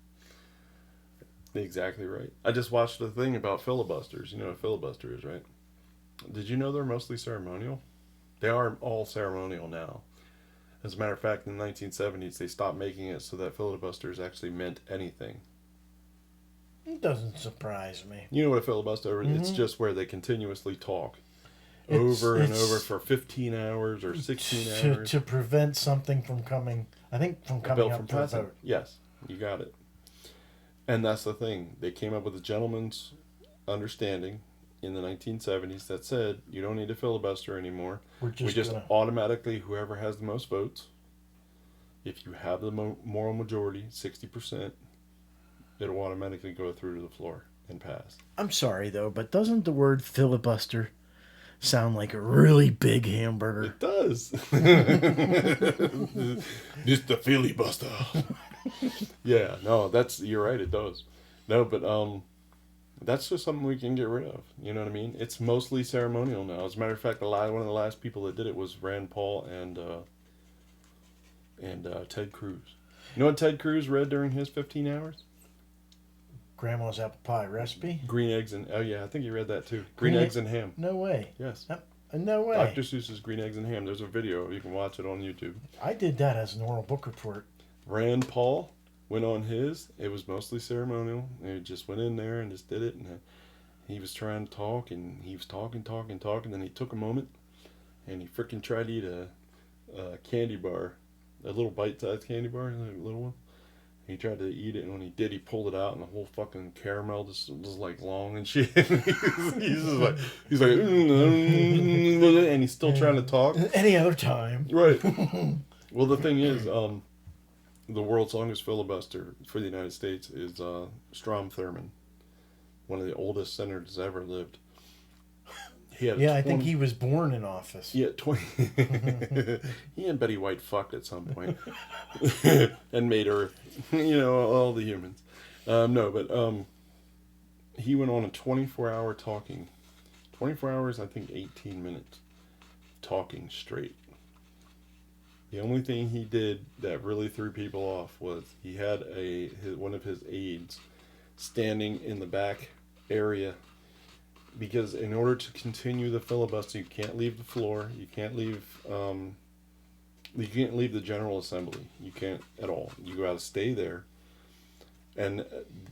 Exactly right. I just watched a thing about filibusters. You know what a filibuster is, right? Did you know they're mostly ceremonial? They are all ceremonial now. As a matter of fact, in the 1970s, they stopped making it so that filibusters actually meant anything. It doesn't surprise me. You know what a filibuster is? It's just where they continuously talk over and It's- over for 15 hours or 16 To, hours. to prevent something from coming, I think from A coming bill up from for a passing. vote. Yes, you got it. And that's the thing. They came up with a gentleman's understanding in the 1970s that said you don't need a filibuster anymore. We're We just gonna, automatically, whoever has the most votes, if you have the moral majority, 60%, it'll automatically go through to the floor and pass. I'm sorry though, but doesn't the word filibuster sound like a really big hamburger? It does. Just the filibuster. Yeah, no, you're right, it does. No, but that's just something we can get rid of. You know what I mean? It's mostly ceremonial now. As a matter of fact, one of the last people that did it was Rand Paul and Ted Cruz. You know what Ted Cruz read during his 15 hours? Grandma's apple pie recipe? Green eggs and I think he read that too. Green Green eggs and ham. No way. Yes. No way. Dr. Seuss's Green Eggs and Ham. There's a video. You can watch it on YouTube. I did that as an oral book report. Rand Paul went on his. It was mostly ceremonial. He just went in there and just did it. And he was trying to talk, and he was talking. Then he took a moment, and he freaking tried to eat a candy bar, a little bite-sized candy bar, a little one. He tried to eat it, and when he did, he pulled it out, and the whole fucking caramel just was like long and shit. he's like, and he's still trying to talk. Any other time. Right. Well, the thing is, the world's longest filibuster for the United States is Strom Thurmond, one of the oldest senators ever lived. He had Yeah, I think he was born in office. Yeah, 20. He and Betty White fucked at some point and made Earth. All the humans. No, but he went on a 24-hour talking. 24 hours, I think 18 minutes. Talking straight. The only thing he did that really threw people off was he had one of his aides standing in the back area. Because in order to continue the filibuster, you can't leave the floor. You can't leave the General Assembly. You can't at all. You got to stay there. And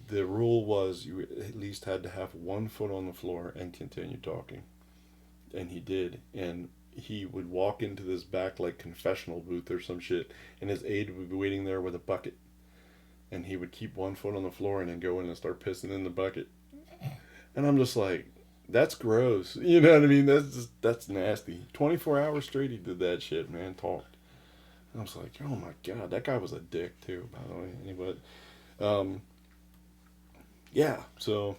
the rule was you at least had to have 1 foot on the floor and continue talking. And he did. And he would walk into this back like confessional booth or some shit, and his aide would be waiting there with a bucket. And he would keep 1 foot on the floor and then go in and start pissing in the bucket. And I'm just like, that's gross. You know what I mean? That's nasty. 24 hours straight he did that shit, man. Talked. And I was like, oh my God, that guy was a dick too, by the way. Anyway, yeah, so,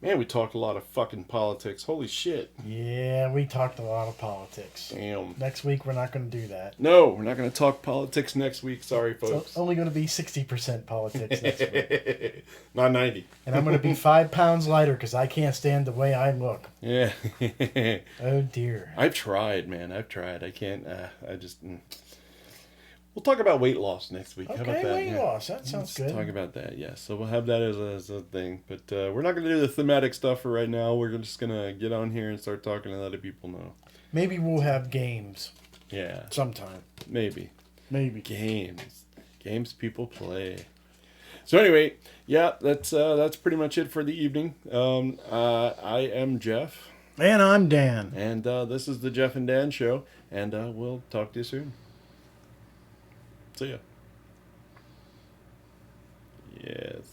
man, we talked a lot of fucking politics. Holy shit. Yeah, we talked a lot of politics. Damn. Next week, we're not going to do that. No, we're not going to talk politics next week. Sorry, folks. It's only going to be 60% politics next week. Not 90. And I'm going to be 5 pounds lighter because I can't stand the way I look. Yeah. Oh, dear. I've tried, man. I can't. I just... We'll talk about weight loss next week. How about Okay, that? weight Yeah. loss. That sounds Let's good. talk about that, yes. So we'll have that as a thing. But we're not going to do the thematic stuff for right now. We're just going to get on here and start talking and let other people know. Maybe we'll have games Yeah, sometime. maybe. Maybe. Games people play. So anyway, yeah, that's pretty much it for the evening. I am Jeff, And I'm Dan. and this is the Jeff and Dan Show, and we'll talk to you soon. See ya. Yes.